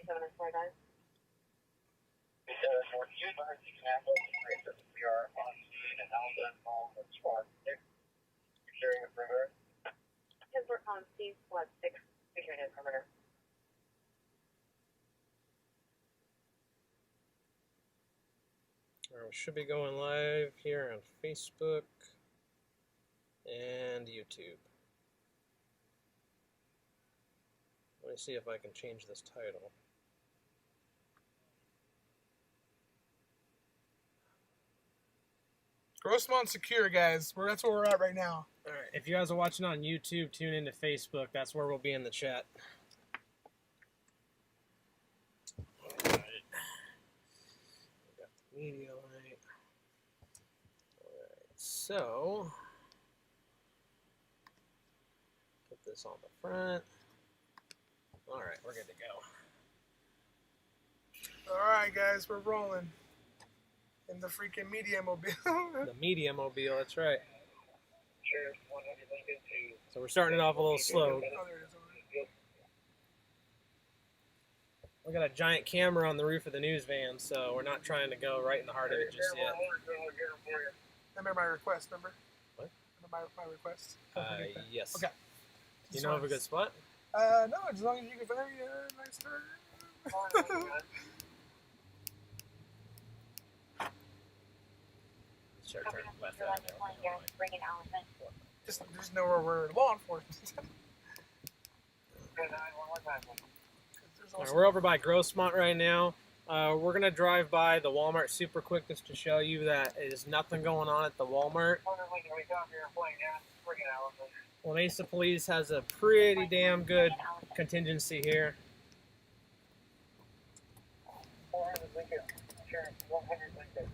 We are on scene and Alden Mall with Squad 6, securing the perimeter. Because we're on scene, Squad 6, securing the perimeter. We should be going live here on Facebook and YouTube. Let me see if I can change this title. Grossmont secure, guys. That's where we're at right now. All right. If you guys are watching on YouTube, tune into Facebook. That's where we'll be in the chat. All right. We got the media light. All right. So, put this on the front. All right, we're good to go. All right, guys, we're rolling. In the freaking media mobile. The media mobile, that's right. Sheriff 100 Lincoln to... So we're starting it off a little slow. Oh, there it is. We got a giant camera on the roof of the news van, so we're not trying to go right in the heart of it just yet. Remember my request, remember? What? Remember my request? Yes. Okay. You know of a good spot? No, as long as you can find me a nice turn. Sure, turn left out there. Just know where we're law enforcement. All right, we're over by Grossmont right now. We're going to drive by the Walmart super quick just to show you that there's nothing going on at the Walmart. Well, Mesa Police has a pretty damn good contingency here. 400 Lincoln, Sheriff 100 Lincoln.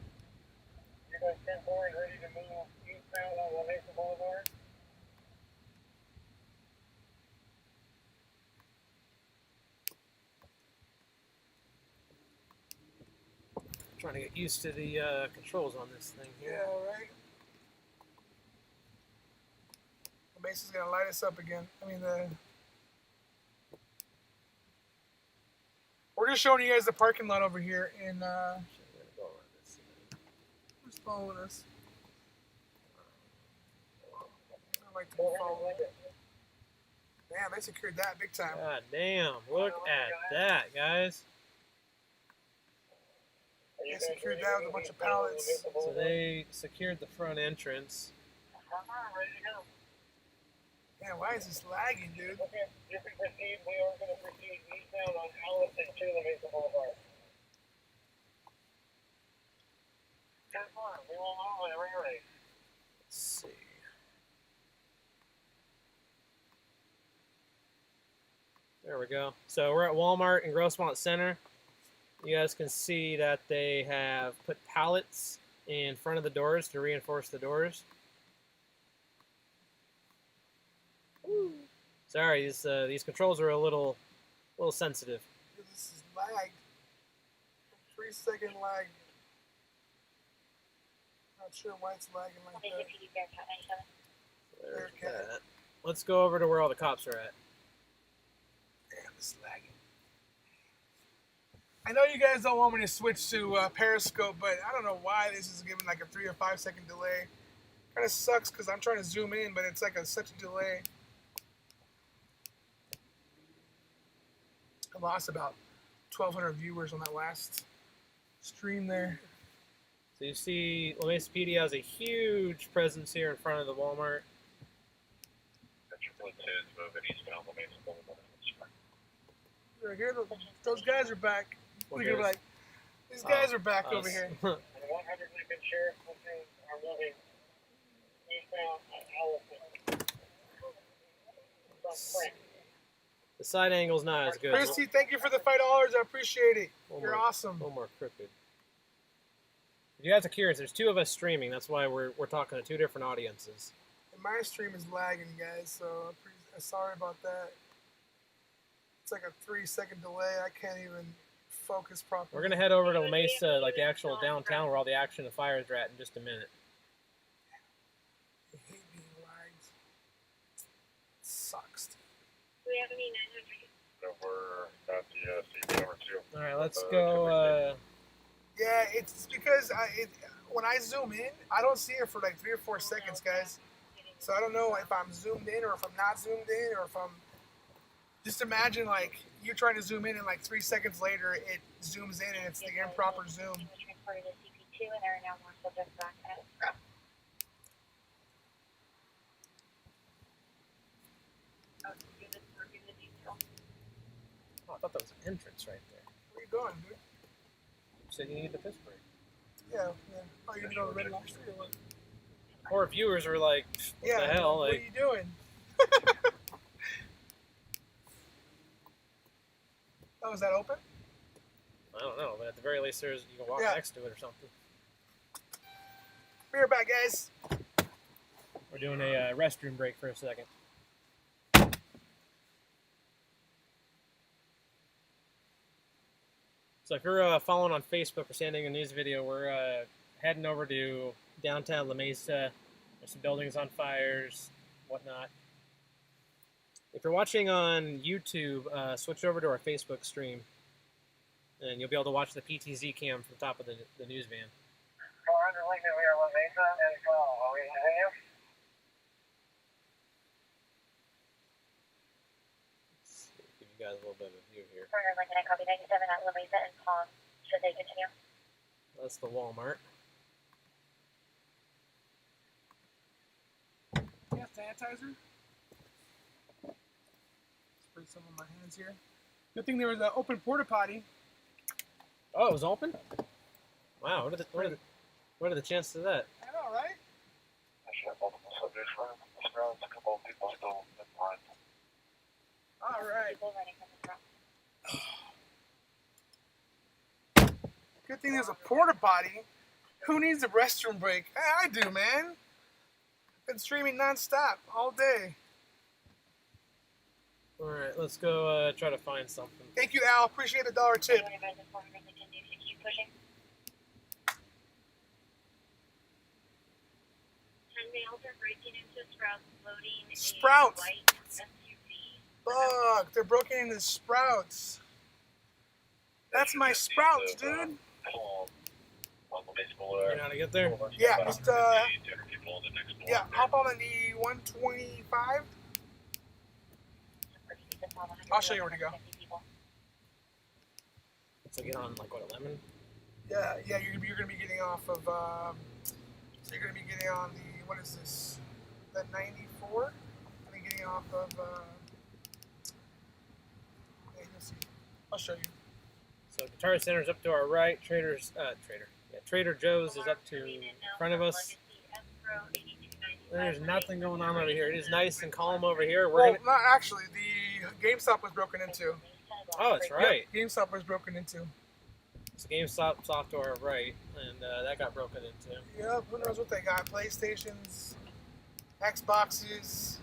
You guys 10-4 and ready to move eastbound on La Mesa Boulevard? Trying to get used to the controls on this thing here. Yeah, right. The Mesa's gonna light us up again. I mean, we're just showing you guys the parking lot over here in. Who's following us? I like to be followed. Damn, they secured that big time. God damn! Look at that, guys. They secured that with a bunch of pallets. So they secured the front entrance. Man, why is this lagging, dude? Okay, you can proceed. We are going to proceed eastbound on Allison to La Mesa Boulevard. 10-4, we will move whenever you're ready. Let's see. There we go. So we're at Walmart in Grossmont Center. You guys can see that they have put pallets in front of the doors to reinforce the doors. Woo. Sorry, these controls are a little sensitive. This is lag. 3-second lag. Not sure why it's lagging like that. There's that. Let's go over to where all the cops are at. Damn, this is lagging. I know you guys don't want me to switch to Periscope, but I don't know why this is giving like a 3 or 5 second delay. Kind of sucks because I'm trying to zoom in, but it's like such a delay. I lost about 1,200 viewers on that last stream there. So you see, La Mesa PD has a huge presence here in front of the Walmart. Right here, those guys are back. Look at like these guys are back over here. 100 Lincoln Sheriff are moving eastbound on Allison. The side angle's not as good. Christy, thank you for the $5. I appreciate it. You're awesome. A little more crooked. If you guys are curious, there's 2 of us streaming. That's why we're talking to 2 different audiences. And my stream is lagging, guys, so I'm sorry about that. It's like a 3-second delay. I can't even focus properly. We're gonna head over to Mesa, like the actual downtown where all the action and fires are at, in just a minute. I hate being lagged. It sucks. Do we have any 900? So we're at the CB over 2 let's go. Yeah, it's because when I zoom in, I don't see it for like 3 or 4 seconds, guys. So I don't know if I'm zoomed in or if I'm not zoomed in or if I'm. Just imagine like you're trying to zoom in and like 3 seconds later it zooms in and it's the improper zoom. Oh, I thought that was an entrance right there. Where you going, dude? You said you need the piss break. Yeah. Oh, you're gonna go to the Red Lobster or what? Or viewers are like, what the hell? What are Like, you doing? Oh, is that open? I don't know, but at the very least, you can walk next to it or something. Be right back, guys. We're doing a restroom break for a second. So if you're following on Facebook or sending a news video, we're heading over to downtown La Mesa. There's some buildings on fires, whatnot. If you're watching on YouTube, switch over to our Facebook stream, and you'll be able to watch the PTZ cam from the top of the news van. 400 Lincoln, we are La Mesa, and are we continue? Let's see, give you guys a little bit of a view here. 400 Lincoln, I copy 97 at La Mesa and Palm. Should they continue? That's the Walmart. Yeah, sanitizer. Spray some on my hands here. Good thing there was an open porta potty. Oh, it was open? Wow, what are the chances of that? I know, right? I should have multiple subjects for him. A couple of people still in line. All right. People running from the front. Good thing there's a porta potty. Who needs a restroom break? I do, man. Been streaming nonstop all day. All right, let's go try to find something. Thank you, Al. Appreciate the $1 tip. Keep pushing. 10 males are breaking into Sprouts, loading Sprouts. a white SUV. Fuck, they're broken into Sprouts. That's my Sprouts, dude. You know how to get there? Yeah, just yeah, hop on the 125. I'll show you where to go. So get on like what, 11? Yeah, you're gonna be getting off of. So you're gonna be getting on the, what is this? The 94. I think getting off of. Yeah, you'll see. I'll show you. So Guitar Center's up to our right. Trader Joe's is up to in front of us. There's nothing going on over here. It is nice and calm over here. Not actually. The GameStop was broken into. Oh, that's right. Yep, GameStop was broken into. So GameStop's off to our right, and that got broken into. Yep, who knows what they got? PlayStations, Xboxes.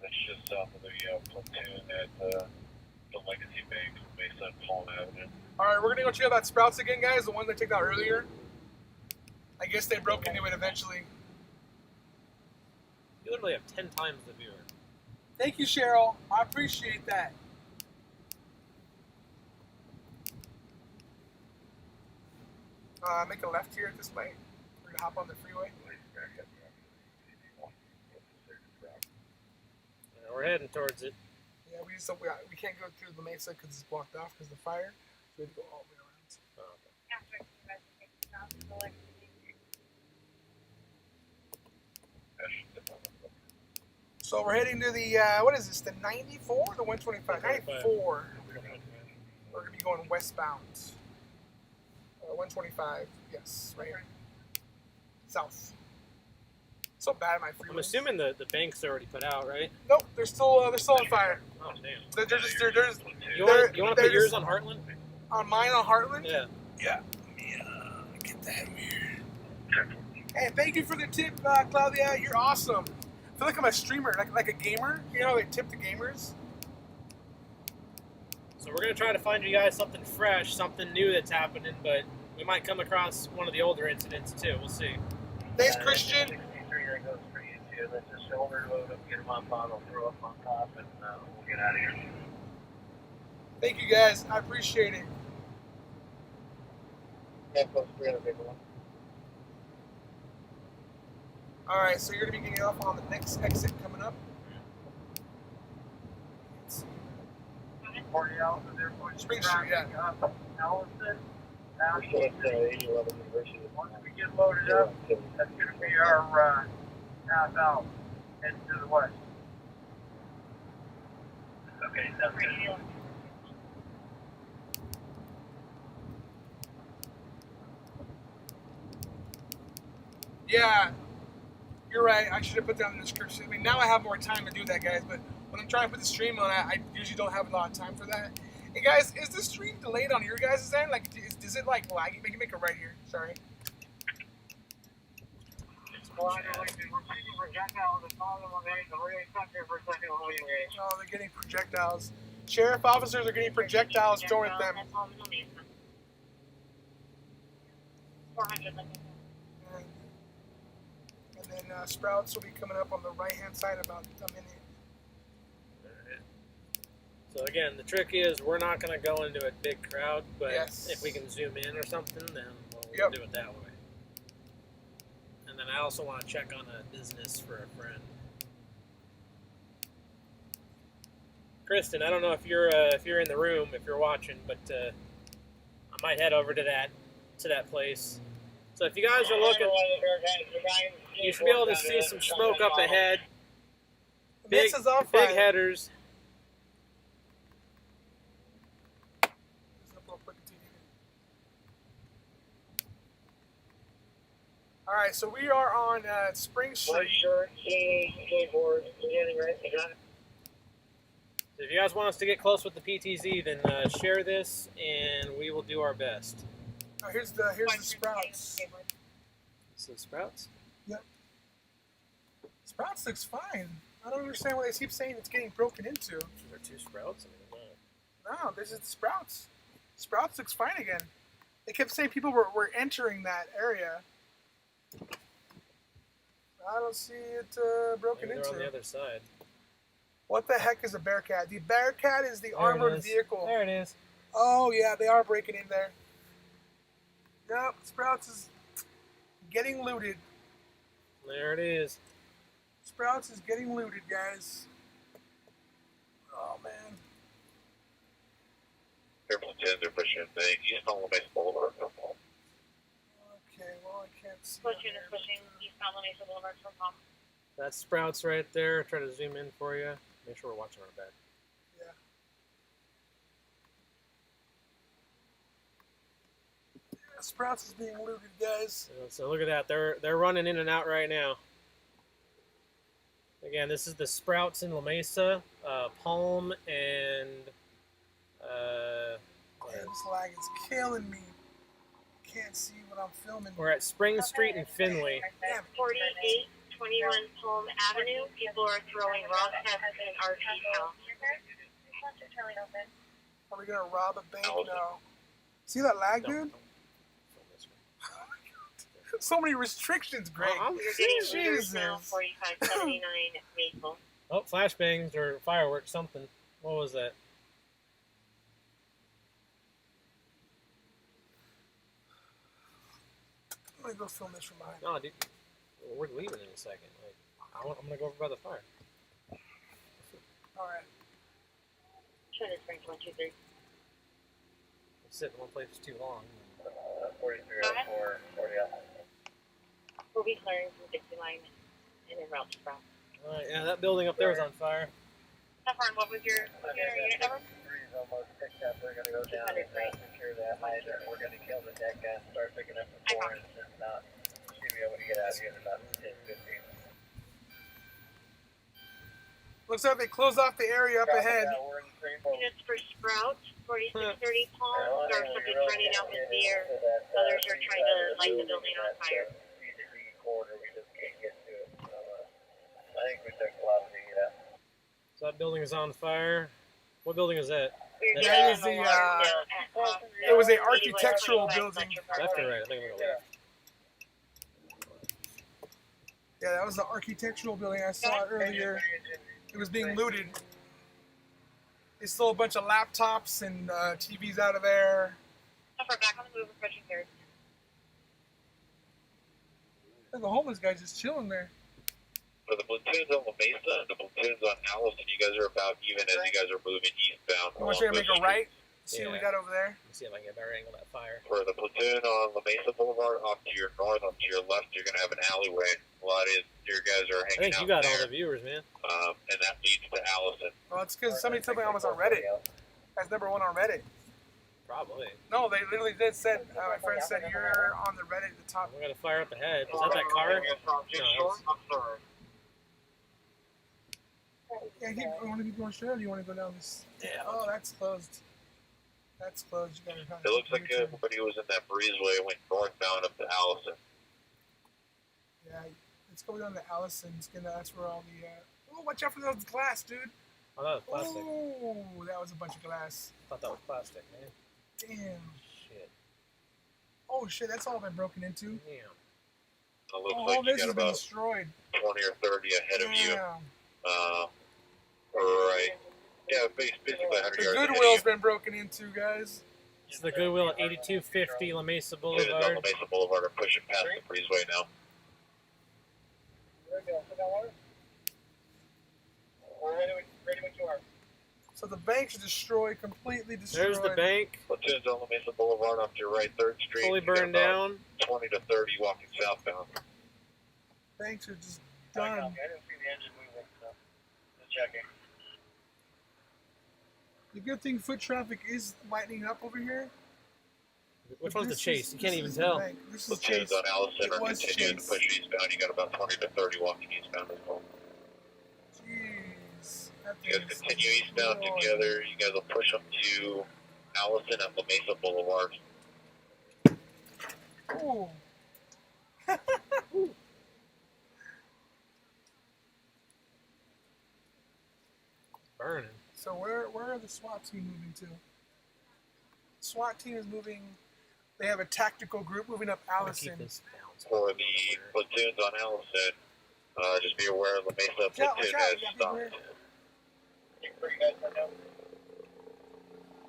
That's just south of the platoon at the Legacy Bank, Mesa and Palm Avenue. Alright, we're gonna go check out that Sprouts again, guys. The one they took out earlier. I guess they broke into it eventually. You literally have 10 times the viewer. Thank you, Cheryl. I appreciate that. Make a left here at this light. We're gonna hop on the freeway. We're heading towards it. Yeah, we can't go through the Mesa because it's blocked off because of the fire. So we have to go all the way around. Oh, okay. So we're heading to the, what is this, the 94 or the 125? 94. We're going to be going westbound. 125, yes, right here. South. So bad, my freeway. I'm assuming the bank's already put out, right? Nope, they're still on fire. Oh, damn. You You want to put yours on Heartland? On mine on Heartland? Yeah. Yeah. Get that here. Hey, thank you for the tip, Claudia. You're awesome. I feel like I'm a streamer, like a gamer. You know how they tip the gamers? So we're going to try to find you guys something fresh, something new that's happening, but we might come across one of the older incidents too. We'll see. Thanks, Christian. 63 that goes for you too. Let's just overload them, get them on bottle, throw up on top, and we'll get out of here. Thank you, guys. I appreciate it. Yeah, close to 300 people. Alright, so you're going to be getting off on the next exit coming up. Let's see. 40 out of there. Spring Street, yeah. Allison. Now, 8011 University. Once we get loaded up, that's going to be our path out and to the west. Okay, that's good. Yeah, you're right. I should have put that in the description. I mean, now I have more time to do that, guys. But when I'm trying to put the stream on, I usually don't have a lot of time for that. Hey, guys, is the stream delayed on your guys' end? Like, is it like laggy? Make it right here. Sorry. Oh, they're getting projectiles. Sheriff officers are getting projectiles thrown at them. 400. And then Sprouts will be coming up on the right-hand side about a minute. So again, the trick is we're not going to go into a big crowd, but Yes. if we can zoom in or something, then we'll Yep. do it that way. And then I also want to check on a business for a friend. Kristen, I don't know if you're in the room, if you're watching, but I might head over to that place. So if you guys are looking, you should be able to see some smoke up ahead. Mesa's on fire. Big headers. All right, so we are on Spring Street. So if you guys want us to get close with the PTZ, then share this, and we will do our best. Oh, here's the Sprouts. So Sprouts? Yep. Sprouts looks fine. I don't understand why they keep saying it's getting broken into. Is there two Sprouts? No, this is Sprouts. Sprouts looks fine again. They kept saying people were entering that area. I don't see it broken Maybe into. they're on the other side. What the heck is a Bearcat? The Bearcat is the There armored it is. vehicle. There it is. Oh, yeah, they are breaking in there. Yep, Sprouts is getting looted. There it is. Sprouts is getting looted, guys. Oh, man. They're pushing the East on Mesa Boulevard. Okay, well, I can't see. Pushing East on Mesa Boulevard from home. That's Sprouts right there. Try to zoom in for you. Make sure we're watching our back. Yeah. Sprouts is being looted, guys. So look at that. They're running in and out right now. Again, this is the Sprouts in La Mesa, Palm, and Man, this lag is killing me. Can't see what I'm filming. we're at Spring Street in Findlay. Damn. 4821 Palm Avenue. People are throwing rock tests and RP now. Are we gonna rob a bank? No. See that lag, dude? So many restrictions, Greg. You're getting leaders Jesus. now. 4579 Maple. Oh, flashbangs or fireworks, something. What was that? I'm gonna go film this from behind. No, dude, we're leaving in a second. Like, I'm gonna go over by the fire. All right. Trinity Springs 123. Sit in one place for too long. 4304, 40 out. We'll be clearing from Dixie Line and en route to Brown. All right, yeah, that building up there is on fire. Stefan, what was your unit number? Three's almost picked up. We're going to go down and secure that hydrant. We're going to kill the deck guy and start picking up the four and send out. Should be able to get out of here in about 10, 15. Looks like they closed off the area up ahead. We're in 3-4. Units for Sprouts, 4630 Palm. Our subjects running out with beer. Others are trying to light the building on fire. Corridor, we just can't get to it. So, I think we took a lot to get out. So that building is on fire. What building is that? We're That getting is the, alarm it was an architectural building. Left or right? I think I'm gonna left. Yeah, that was the architectural building I saw earlier. It was being looted. They stole a bunch of laptops and TVs out of there. We're back on the move, approaching third. There's a homeless guy just chilling there. For the platoons on La Mesa and the platoons on Allison, you guys are about even as you guys are moving eastbound. You want to make a right? See Yeah. what we got over there? Let's see if I can get a better angle of that fire. For the platoon on La Mesa Boulevard, off to your north, off to your left, you're going to have an alleyway. A lot of your guys are I hanging think out you got there, all the viewers, man. and that leads to Allison. Well, it's because somebody told me I was on Reddit. That's number one on Reddit. Probably. No, they literally did. Said my friend said you're on the Reddit at the top. We're gonna fire up ahead. Is that that car? Yeah, you want to keep going straight, or do you want to go down this? Yeah. Oh, that's closed. That's closed. You gotta. It looks like everybody who was in that breezeway went northbound up to Allison. Yeah, let's go down to Allison's. That's where all the. Oh, watch out for those glass, dude. Oh, that was plastic. Oh, that was a bunch of glass. I thought that was plastic, man. Damn. Shit. Oh shit, that's all been broken into. Damn. It looks Oh, like all you this got has been about destroyed. 20 or 30 ahead of you. Damn. Right. Yeah, basically 100 The yards ahead of Goodwill's you. been broken into, guys. It's the Goodwill at 8250 La Mesa Platoons on La Boulevard. Mesa Boulevard are pushing past the breezeway now. We're ready when you are. So the bank's destroyed, completely destroyed. There's the bank, Platoons on La Mesa Boulevard off to your right, 3rd Street. fully You got burned about down. 20 to 30 walking southbound. Banks are just I done. didn't see the engine moving, so just checking. The good thing, foot traffic is lightening up over here. Which But one's the this chase? is- You can't this even is the tell. bank. This is Platoons chase. on Allison It are was continuing chase. to push eastbound. You got about 20 to 30 walking eastbound as well. Jeez. That You guys thing's continue eastbound destroyed. together. You guys will push up to Allison at La Mesa Boulevard. Ooh. Burning. So where are the SWAT team moving to? SWAT team is moving. They have a tactical group moving up I'm gonna keep Allison. this down. For the platoons on Allison, just be aware La Mesa Watch out, platoon watch out, has you got people stopped. here.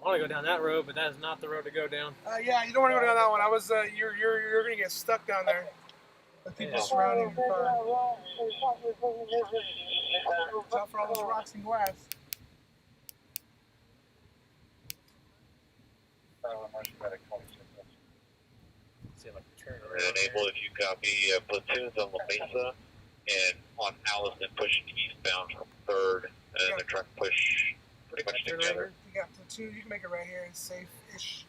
I want to go down that road, but that is not the road to go down. Yeah, you don't want to go down that one. I was, you're gonna get stuck down there. The people Yeah. surrounding your car. Watch out for all those rocks and glass. See if I can turn And around. enable if you copy platoons on La Mesa and on Allison pushing eastbound from 3rd, and they're trying to push pretty much Turn together. You got platoon. You can make it right here. It's safe-ish.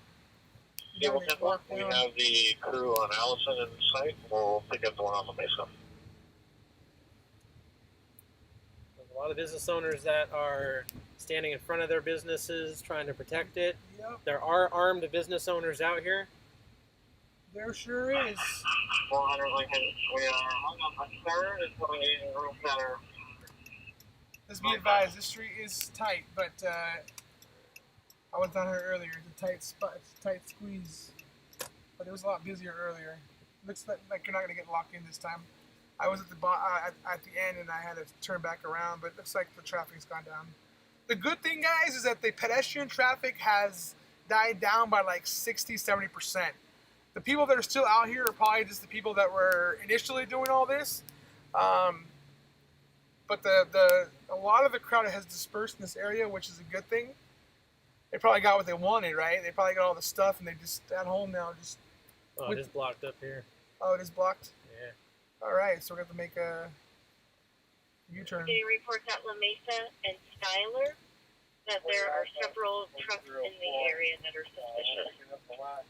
Yeah, You we'll gotta walk we down. have the crew on Allison in sight. We'll pick up the one on La Mesa. There's a lot of business owners that are standing in front of their businesses trying to protect it. Yep, There are armed business owners out here. there sure is. 400 Lincoln. We are on the 3rd. It's coming in room center. Let's be advised, this street is tight, but I was down here earlier. It's a tight spot, it's a tight squeeze. But it was a lot busier earlier. Looks like you're not gonna get locked in this time. I was at the at the end and I had to turn back around, but it looks like the traffic's gone down. The good thing, guys, is that the pedestrian traffic has died down by like 60-70%. The people that are still out here are probably just the people that were initially doing all this. But a lot of the crowd has dispersed in this area, which is a good thing. They probably got what they wanted, right? They probably got all the stuff, and they just at home now. Just Oh, it is blocked up here. it is blocked. Yeah. All right, so we're going to make a U-turn. Getting reports at La Mesa and Skyler that there are several trucks in the area that are suspicious.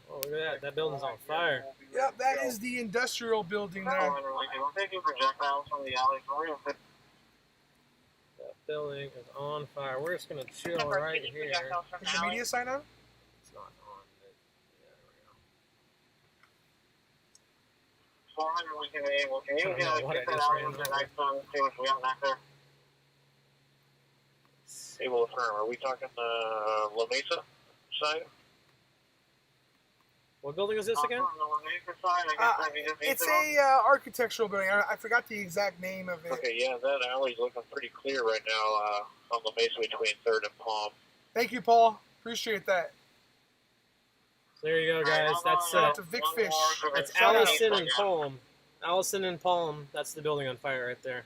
Oh, look at that. That building's on fire. Yep, that is the industrial building there. 400 Lincoln. We're taking projectiles from the alley. That building is on fire. We're just going to chill Number right taking here. projectiles from Is the the alley. media sign on? It's not on. But yeah, there we go. 400 Lincoln able. Can I don't know what I get that just out ran into the over. next one? See what we got back there. Able to affirm. Are we talking the La Mesa side? What building is this again? On the La Mesa side, I guess maybe just It's east of us. a architectural building. I forgot the exact name of it. Okay, yeah, that alley's looking pretty clear right now on La Mesa between 3rd and Palm. Thank you, Paul. Appreciate that. So there you go, guys. That's Shout out to Vic Fish. that's Shout out. Allison and Palm. Allison and Palm, that's the building on fire right there.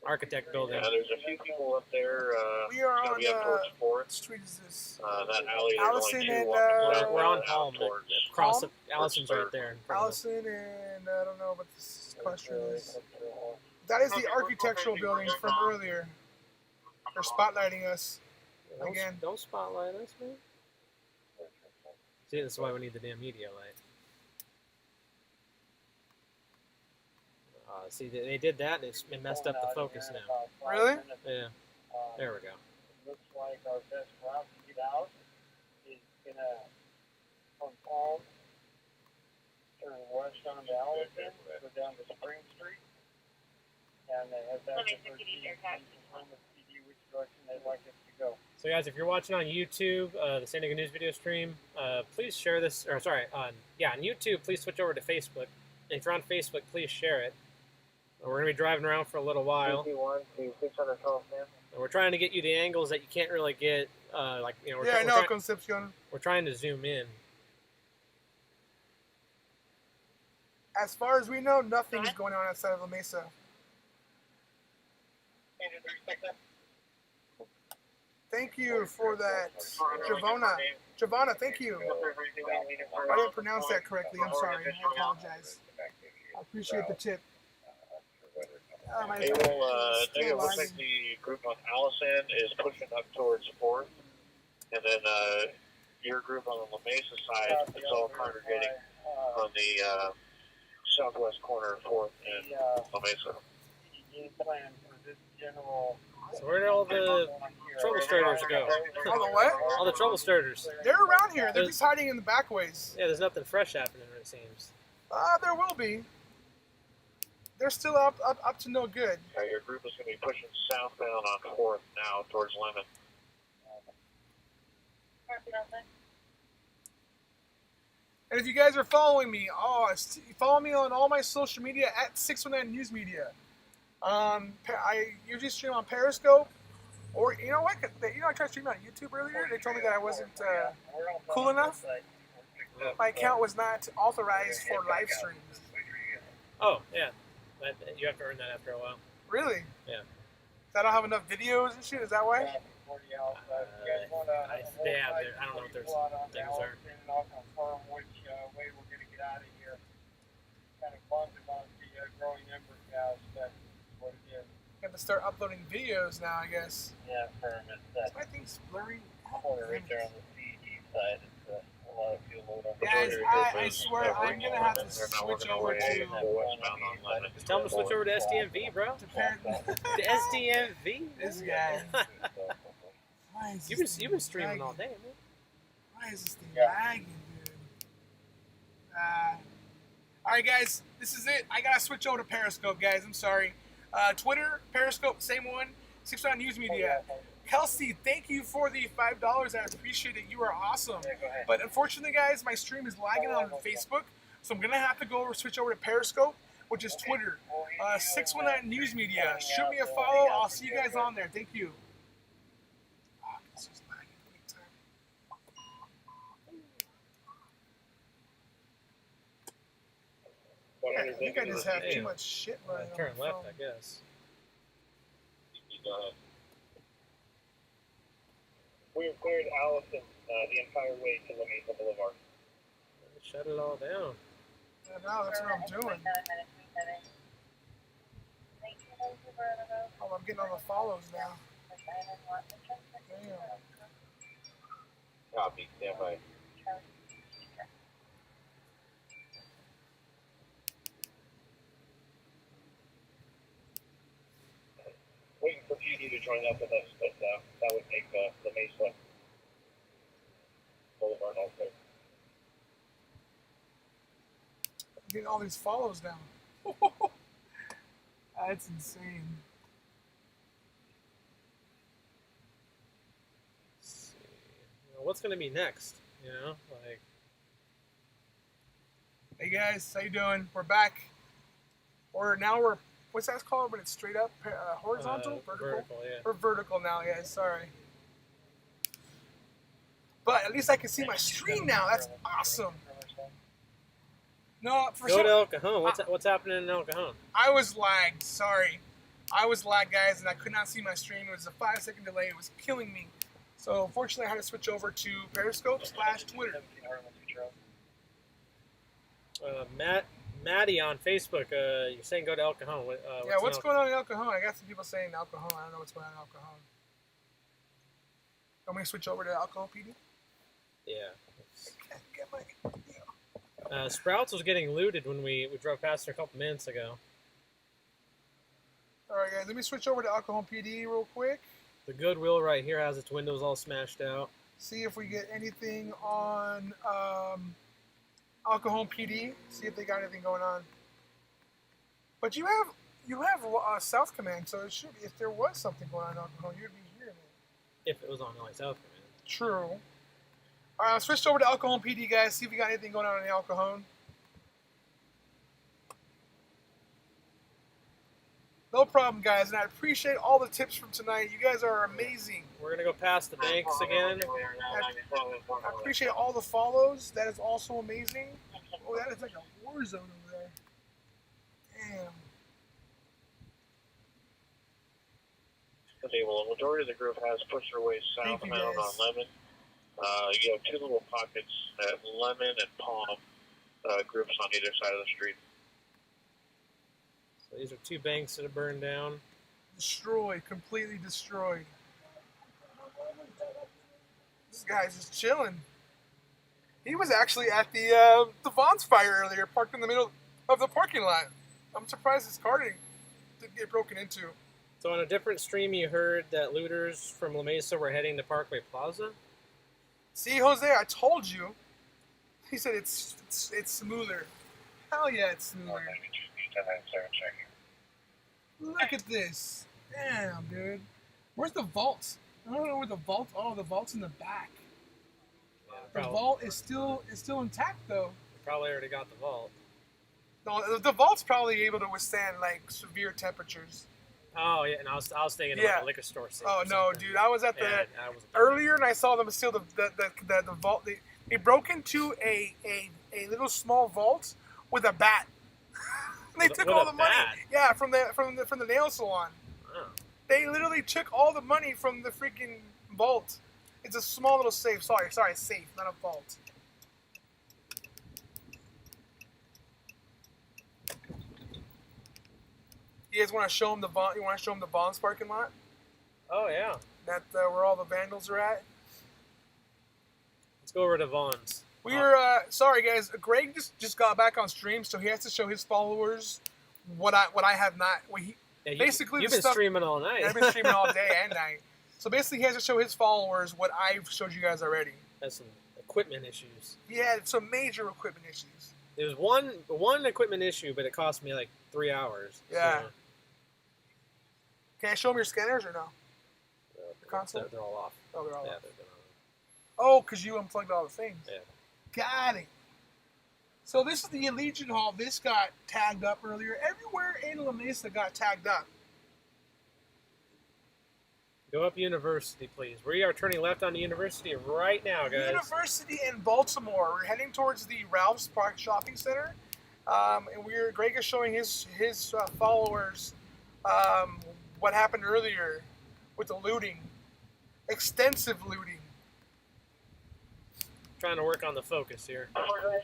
Architect building. Yeah, there's a few people up there. We are it's gonna on be up towards what Fourth. street is this? That alley, there's Allison only two and, walking We're on out Palm. towards Across Palm? Allison's right there. In front of us. Allison and I don't know what this question is. That is the architectural buildings from earlier. They're spotlighting us. Don't, Again. don't spotlight us, man. See, that's why we need the damn media light. See, they did that. It messed up the focus now. Really? Yeah. There we go. Looks like our best route to get out is gonna from Palm, turn west on to Allison, go down to Spring Street, and then head back to 13 and see which direction they'd like us to go. So, guys, if you're watching on YouTube, the San Diego News video stream, please share this. Or sorry, on YouTube, please switch over to Facebook. And if you're on Facebook, please share it. We're gonna be driving around for a little while. 51 to 612 man. And we're trying to get you the angles that you can't really get. Like we're, Yeah, I we're know, try- Concepcion. we're trying to zoom in. As far as we know, nothing is going on outside of La Mesa. Thank you for that, Giovanna, thank you. I didn't pronounce that correctly. I'm sorry. I apologize. I appreciate the tip. It looks like the group on Allison is pushing up towards Fourth, and then your group on the La Mesa side is all congregating on the southwest corner of Fourth and La Mesa. So where did all the trouble starters go? All the what? All the trouble starters. They're around here. They're just hiding in the back ways. Yeah, there's nothing fresh happening, it seems. There will be. They're still up to no good. Your group is going to be pushing southbound on 4th now towards Lemon. And if you guys are following me, follow me on all my social media at 619 News Media. I usually stream on Periscope, or you know what? I tried to stream on YouTube earlier. They told me that I wasn't cool enough. My account was not authorized for live streams. Oh, yeah. You have to earn that after a while. Really? Yeah. I don't have enough videos and shit. Is that why? I don't know what their things are. I'll confirm which way we're going to get out of here. Kind of bummed about the growing number of cows, but what it is. You have to start uploading videos now, I guess. Yeah, firm. It's that My thing's blurry. corner right there on the CG side. It's a lot of fuel load on the Guys, I swear I'm gonna have to switch over to. Just tell them to switch over to SDNV, bro. To SDNV? This guy. Why is You've this been thing streaming lagging? all day, man. Why is this thing lagging, dude? Alright, guys, this is it. I gotta switch over to Periscope, guys. I'm sorry. Twitter, Periscope, same one. 619 News Media. Kelsey, thank you for the $5. I appreciate it. You are awesome. But unfortunately, guys, my stream is lagging on Facebook, so I'm gonna have to switch over to Periscope, which is Twitter. 619 News Media. Shoot me a follow. I'll see you guys on there. Thank you. Oh, this is lagging big time. Yeah, I think I just have too much shit running on Turn my left, phone. I guess. We have cleared Allison the entire way to La Mesa Boulevard. Shut it all down. Yeah, no, that's what I'm doing. Oh, I'm getting all the follows now. Damn. Copy. Stand by. Waiting for GD to join up with us, but that would make the Mesa Boulevard also. I'm getting all these follows now. That's insane. Let's see. Well, what's going to be next? You know, like. Hey guys, how you doing? We're back. We're what's that called when it's straight up? Horizontal? Vertical? Yeah. We're vertical now, guys. Sorry. But at least I can see my screen now. That's awesome. No, for Go some, to El Cajon. What's happening in El Cajon? I was lagged. Sorry, I was lagged, guys, and I could not see my stream. It was a 5-second delay. It was killing me. So unfortunately, I had to switch over to Periscope / Twitter. Maddie on Facebook. You're saying go to El Cajon. What's going on in El Cajon? I got some people saying El Cajon. I don't know what's going on in El Cajon. Want me to switch over to Alcohol PD? Yeah. Can't get my. Sprouts was getting looted when we drove past there a couple minutes ago. All right, guys. Let me switch over to Alcohol PD real quick. The Goodwill right here has its windows all smashed out. See if we get anything on Alcohol PD. See if they got anything going on. But you have South Command, so it should. If there was something going on in Alcohol, you'd be hearing it. If it was on like South Command. True. All right, I switched over to Alcohol PD, guys. See if we got anything going on in El Cajon. No problem, guys, and I appreciate all the tips from tonight. You guys are amazing. We're gonna go past the banks again. I appreciate all the follows. That is also amazing. Oh, that is like a war zone over there. Damn. Okay, well, the majority of the group has pushed their way Thank you, southbound guys. on Lemon. You have two little pockets at Lemon and Palm groups on either side of the street. So these are two banks that have burned down. Destroyed, completely destroyed. This guy's just chilling. He was actually at the Vaughn's fire earlier, parked in the middle of the parking lot. I'm surprised his car didn't get broken into. So on a different stream, you heard that looters from La Mesa were heading to Parkway Plaza. See, Jose, I told you. He said it's smoother. Hell yeah, it's smoother. Look at this. Damn, dude. Where's the vault? I don't know where the vault. Oh, the vault's in the back. The vault is still intact though. Probably already got the vault. No, the vault's probably able to withstand like severe temperatures. Oh yeah, and I was thinking Yeah. about a liquor store. Oh no, dude! I was at the I was earlier and I saw them steal the vault. They broke into a little small vault with a bat. They took with all a the money. bat? Yeah, from the nail salon. Oh. They literally took all the money from the freaking vault. It's a small little safe. Sorry, safe, not a vault. You guys want to show them the Vaughn? You want to show them the Vaughn's parking lot? Oh yeah. That where all the vandals are at. Let's go over to Vaughn's. We were sorry guys. Greg just got back on stream, so he has to show his followers what I have not. Basically, you've the been stuff, streaming all night. I've been streaming all day and night. So basically, he has to show his followers what I've showed you guys already. Has some equipment issues. He had some major equipment issues. There's one equipment issue, but it cost me like 3 hours. Yeah. So, Can I show him your scanners or no? The console? they're all off. Oh, they're all Yeah, off. they're off. Oh, because you unplugged all the things. Yeah. Got it. So this is the Legion Hall. This got tagged up earlier. Everywhere in La Mesa got tagged up. Go up University, please. We are turning left on the University right now, guys. University in Baltimore. We're heading towards the Ralph's Park Shopping Center, and Greg is showing his followers what happened earlier with the looting, extensive looting. Trying to work on the focus here. And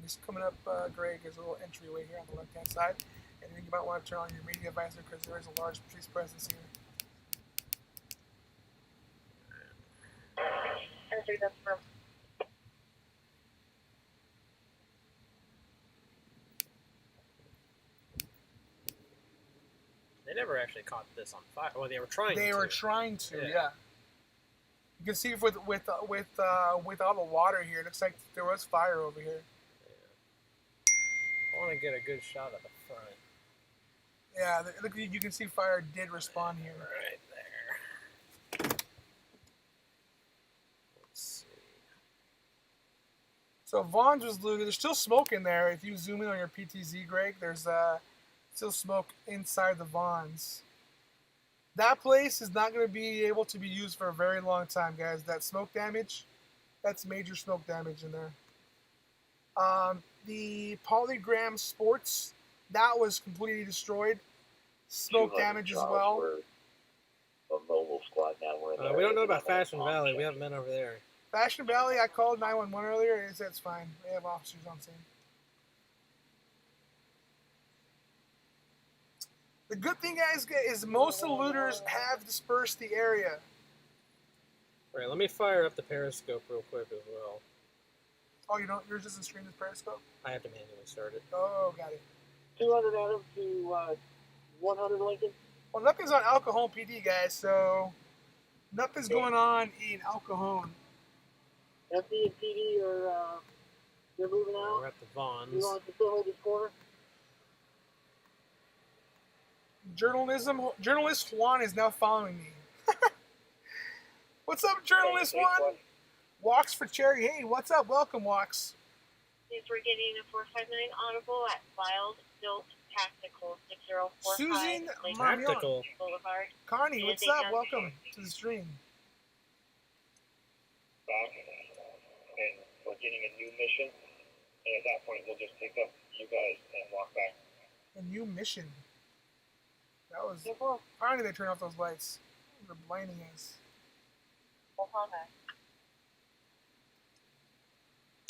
he's coming up, Greg, is a little entryway here on the left-hand side. And then you might want to turn on your media visor because there is a large police presence here. They never actually caught this on fire. Well, they were trying to. They were trying to, Yeah. yeah. You can see with all the water here, it looks like there was fire over here. I want to get a good shot of the front. Yeah, look, you can see fire did respawn here. Right there. Let's see. So Vaughn's was looted. There's still smoke in there. If you zoom in on your PTZ, Greg, there's still smoke inside the Vaughn's. That place is not going to be able to be used for a very long time, guys. That smoke damage, that's major smoke damage in there. The Polygram Sports, that was completely destroyed. Smoke damage as well. A mobile squad now. We don't know about Fashion Valley. We haven't been over there. Fashion Valley, I called 911 earlier. It said it's fine. They have officers on scene. The good thing, guys, is most of the looters have dispersed the area. All right, let me fire up the periscope real quick as well. Oh, you don't? Yours doesn't stream this periscope? I have to manually start it. Oh, got it. 200 Adam to 100 Lincoln. Well, nothing's on El Cajon PD, guys, so nothing's going on in El Cajon. SD and PD are they're moving out. We're at the Vons. You want to still hold this corner? Journalist Juan is now following me. What's up, Journalist Juan? Walks for Cherry. Hey, what's up? Welcome, Walks. If we're getting a 459 audible at Wild Built Tactical 6045 Susan Lake Marmion. Tactical. Boulevard. Connie, what's up? Welcome to the stream. Back, and we're getting a new mission. And at that point, we'll just pick up you guys and walk back. A new mission. That was. Finally, they turned off those lights. They're blinding us.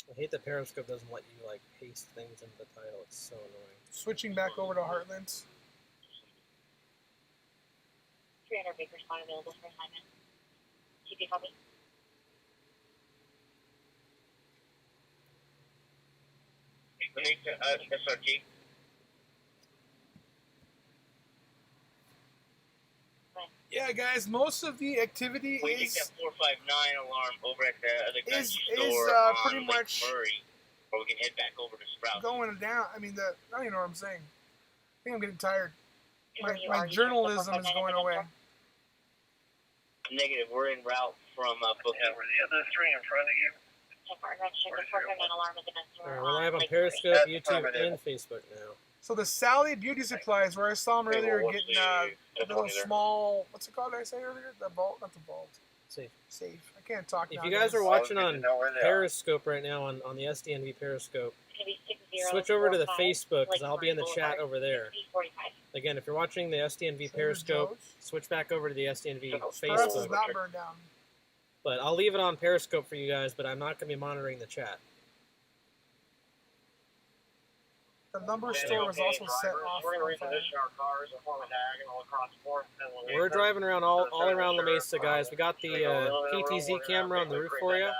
I hate that Periscope doesn't let you like paste things into the title. It's so annoying. Switching back over to Heartlands. 300 Baker spawn available for assignment. TP copy. SRT. Yeah, guys, most of the activity We get that 459 alarm over at the other guy's store pretty on much Lake Murray, or we can head back over to Sprout. going down. I mean, I don't even know what I'm saying. I think I'm getting tired. My Are you journalism sure is the going 459 away. Negative. We're en route from Booking. Yeah, were the other three in front of you? The 459 alarm is against All right, we're live on Periscope, YouTube, and Facebook now. So the Sally Beauty Supplies, where I saw him earlier what's getting the little there? small, what's it called? Did I say earlier? The vault, not the vault. Safe. Safe. I can't talk If now. you guys are watching on know where they are. Periscope right now, on the SDNV Periscope, switch over to the Facebook because I'll be in the chat over there. Again, if you're watching the SDNV Periscope, switch back over to the SDNV Press is Facebook. not burned down. But I'll leave it on Periscope for you guys, but I'm not going to be monitoring the chat. The number store was also set off. We're going to reposition our cars and form a diagonal across the board. We're driving around all around La Mesa, guys. We got the PTZ camera on the roof for you,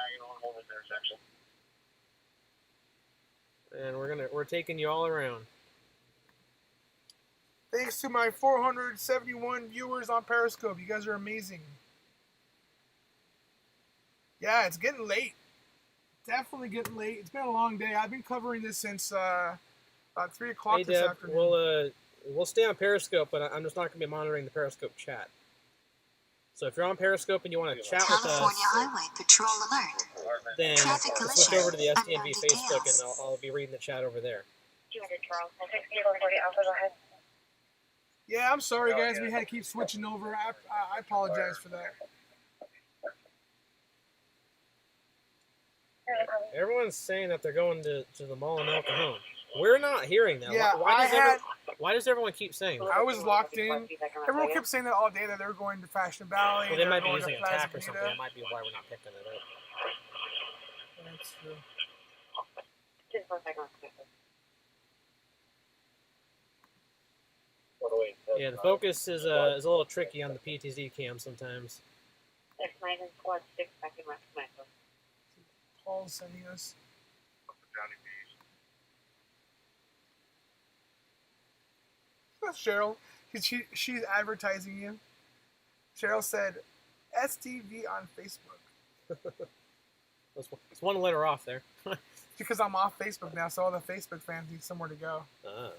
and we're taking you all around. Thanks to my 471 viewers on Periscope. You guys are amazing. Yeah, it's getting late. Definitely getting late. It's been a long day. I've been covering this since about 3 o'clock Hey this Deb, afternoon. we'll stay on Periscope, but I'm just not going to be monitoring the Periscope chat. So if you're on Periscope and you want to chat with California us, Highway Patrol alert. then Traffic switch collision. over to the SDNV Unknown Facebook, and details. I'll be reading the chat over there. 200 Charles. 6040 Alpha, go ahead. Yeah, I'm sorry, guys. We had to keep switching over. I apologize for that. Everyone's saying that they're going to the mall in El Cajon. We're not hearing that. Yeah, Why does everyone keep saying that? I was locked in. Everyone kept saying that all day that they were going to Fashion Valley. Well, they might be going to using a Plaza tack or something. Bonita. That might be why we're not picking it up. That's true. Yeah, the focus is a little tricky on the PTZ cam sometimes. X9 and Squad 6 back in West Mexico. Paul's sending us. That's Cheryl. She's advertising you. Cheryl said, STV on Facebook. It's one letter off there. Because I'm off Facebook now, so all the Facebook fans need somewhere to go. Ah.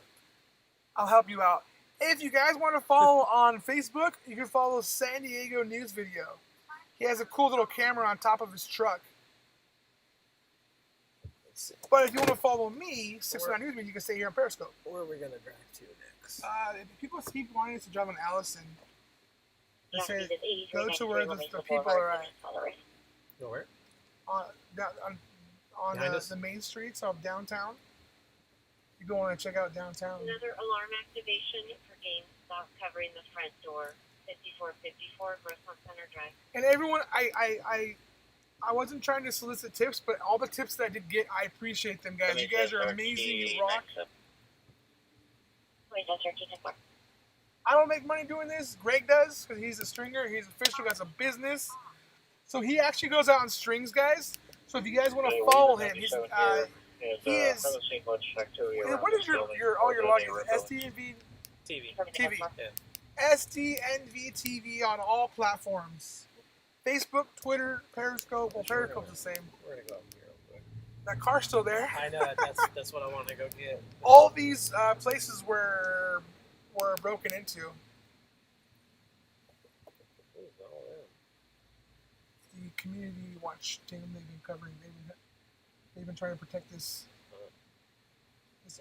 I'll help you out. If you guys want to follow on Facebook, you can follow San Diego News Video. He has a cool little camera on top of his truck. Let's see. But if you want to follow me, 69 News Video, you can stay here on Periscope. Where are we going to drive to next? People keep wanting us to drive on Allison. They say, Northeast is go to 8393 where the Lamesa people are Boulevard, at. Colorado. Go where? On on Behind us? the main streets of downtown. You go want to check out downtown. Another alarm activation for GameStop covering the front door. 5454 Grossmont Center Drive. And everyone, I wasn't trying to solicit tips, but all the tips that I did get, I appreciate them, guys. You guys are amazing. You rock. Wait, that's 1304. I don't make money doing this. Greg does because he's a stringer. He's official. Has a business. So he actually goes out on strings, guys. So if you guys want to follow him, he is. haven't seen much activity around What is this building. all your logins? Building. SDNV TV. TV. Yeah. SDNV TV on all platforms. Facebook, Twitter, Periscope. Well, Periscope's the same. We're gonna go up here real quick. That car's still there. I know that's what I want to go get. All these places were broken into. Who's all in? The community watch team they've been covering. They've been trying to protect this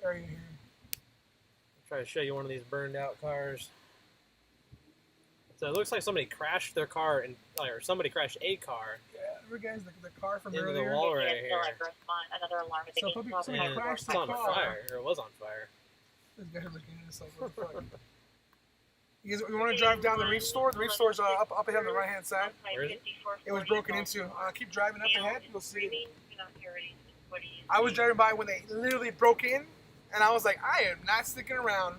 area here. I'll try to show you one of these burned out cars. So it looks like somebody crashed their car or somebody crashed a car. Yeah, remember guys, the car from into earlier. the wall right Still here. at Grossmont. Another alarm at the So GameStop. somebody And crashed it's the on car. fire, or it was on fire. This guy looking at us like, what the fuck? You guys, we want to drive down the Reef Store. The Reef Store's up ahead on the right hand side. Where is it? It was broken into. Keep driving up ahead. You'll see it. What do you I was driving by when they literally broke in, and I was like, I am not sticking around.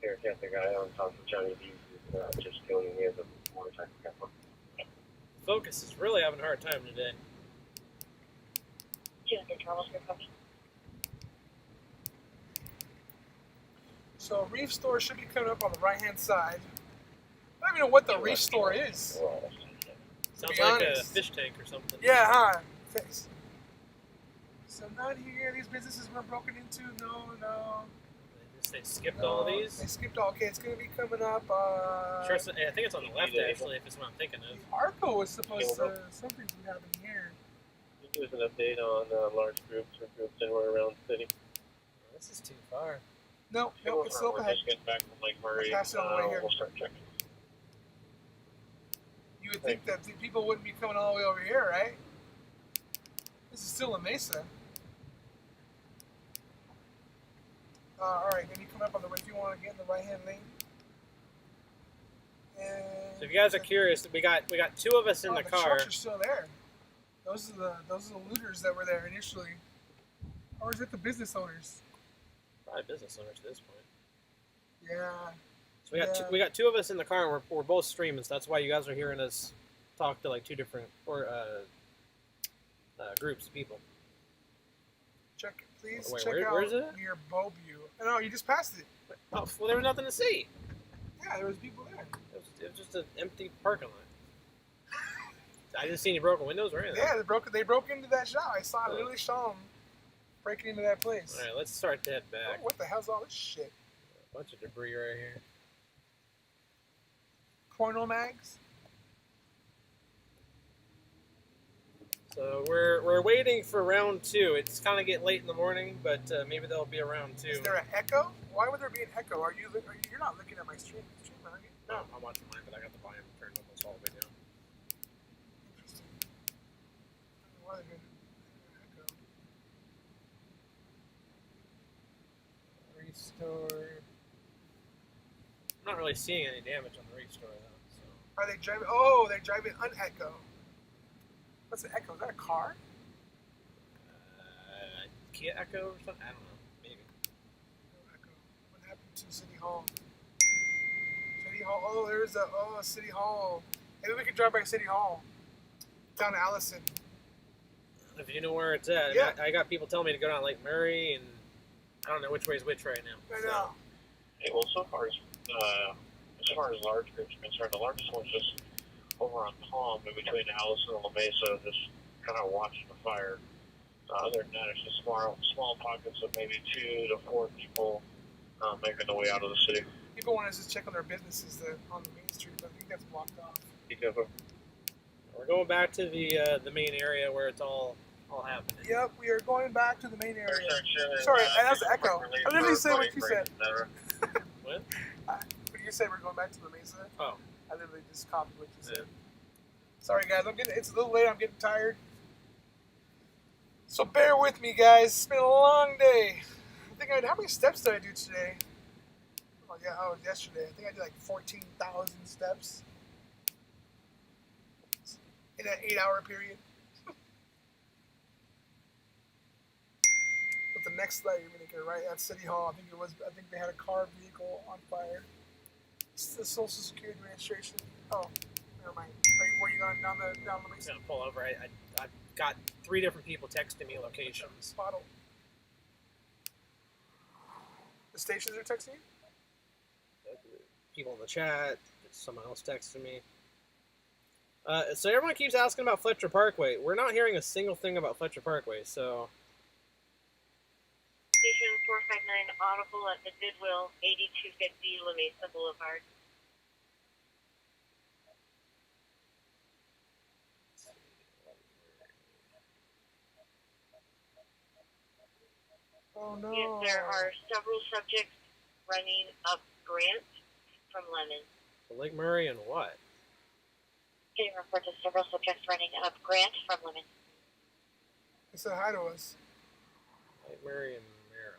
Here, can't the guy on top of Johnny D's is just killing me as a motorcycle camper. Focus is really having a hard time today. 200 Charles for copy. So Reef Store should be coming up on the right hand side. I don't even know what the Reef Store is. Sounds be like a honest. fish tank or something. Yeah, huh? Thanks. So not here. These businesses were broken into. No. They skipped all these. They skipped all. Okay, it's gonna be coming up. Sure, I think it's on the left actually, if it's what I'm thinking of. Arco was supposed to. Something's been happening here. Give us an update on large groups or groups anywhere around the city. This is too far. No, it's still up We're ahead. just getting back from Lake Murray. Let's pass it on the way here. We'll start checking. You would think that the people wouldn't be coming all the way over here, right? This is still in Mesa. All right, then you come up on the right. If you want to get in the right-hand lane. And So if you guys are curious, we got two of us in the car. trucks are still there. Those are the looters that were there initially. Or is it the business owners? Probably business owners at this point. Yeah. So we got two of us in the car, and we're both streaming. So that's why you guys are hearing us talk to like two different groups of people. Please Wait, check out where is it? near Bowview. Oh, no, you just passed it. Oh, well, there was nothing to see. Yeah, there was people there. It was just an empty parking lot. I didn't see any broken windows or anything. Yeah, they broke into that shop. I literally saw them breaking into that place. All right, let's start to head back. Oh, what the hell's all this shit? A bunch of debris right here. Porno mags? So we're waiting for round two. It's kind of getting late in the morning, but maybe there'll be a round two. Is there an echo? Why would there be an echo? You're not looking at my stream, are you? No, I'm watching mine, but I got the volume turned almost all the way down. Interesting. I don't know why there's an echo. Restore. I'm not really seeing any damage on the restore though. So. Are they driving? Oh, they're driving unecho. What's an echo? Is that a car? Kia Echo or something? I don't know. Maybe. No echo. What happened to City Hall? City Hall. Oh, there's City Hall. Maybe we could drive by City Hall. Down to Allison. If you know where it's at. Yeah. I got people telling me to go down Lake Murray, and I don't know which way is which right now. I know. Hey, well, so far as large groups are concerned, the largest one's just over on Palm, in between Allison and La Mesa, just kind of watching the fire. Other than that, it's just small pockets of maybe 2 to 4 people making their way out of the city. People want us to check on their businesses on the main street, but I think that's blocked off. We're going back to the main area where it's all happening. Yep, we are going back to the main area. Sorry, that's the echo. I literally said what you said. What? When you said we're going back to the Mesa, Oh. I literally just copied what you said. Sorry guys, it's a little late. I'm getting tired. So bear with me, guys. It's been a long day. I think how many steps did I do today? Oh yeah, yesterday. I think I did like 14,000 steps in an 8-hour period. But the next light you're gonna get right at City Hall. I think they had a car vehicle on fire. It's the Social Security Administration. Oh, never mind. Where are you going down the I'm Mesa? gonna pull over. I've got 3 different people texting me locations. Bottle. The stations are texting you? People in the chat. Someone else texted me. So everyone keeps asking about Fletcher Parkway. We're not hearing a single thing about Fletcher Parkway, so... Station 459 Audible at the Goodwill, 8250 La Mesa Boulevard. Oh no. Yes, there are several subjects running up Grant from Lemon. So Lake Murray and what? Getting reports of several subjects running up Grant from Lemon. They said hi to us. Lake Murray and Maryland.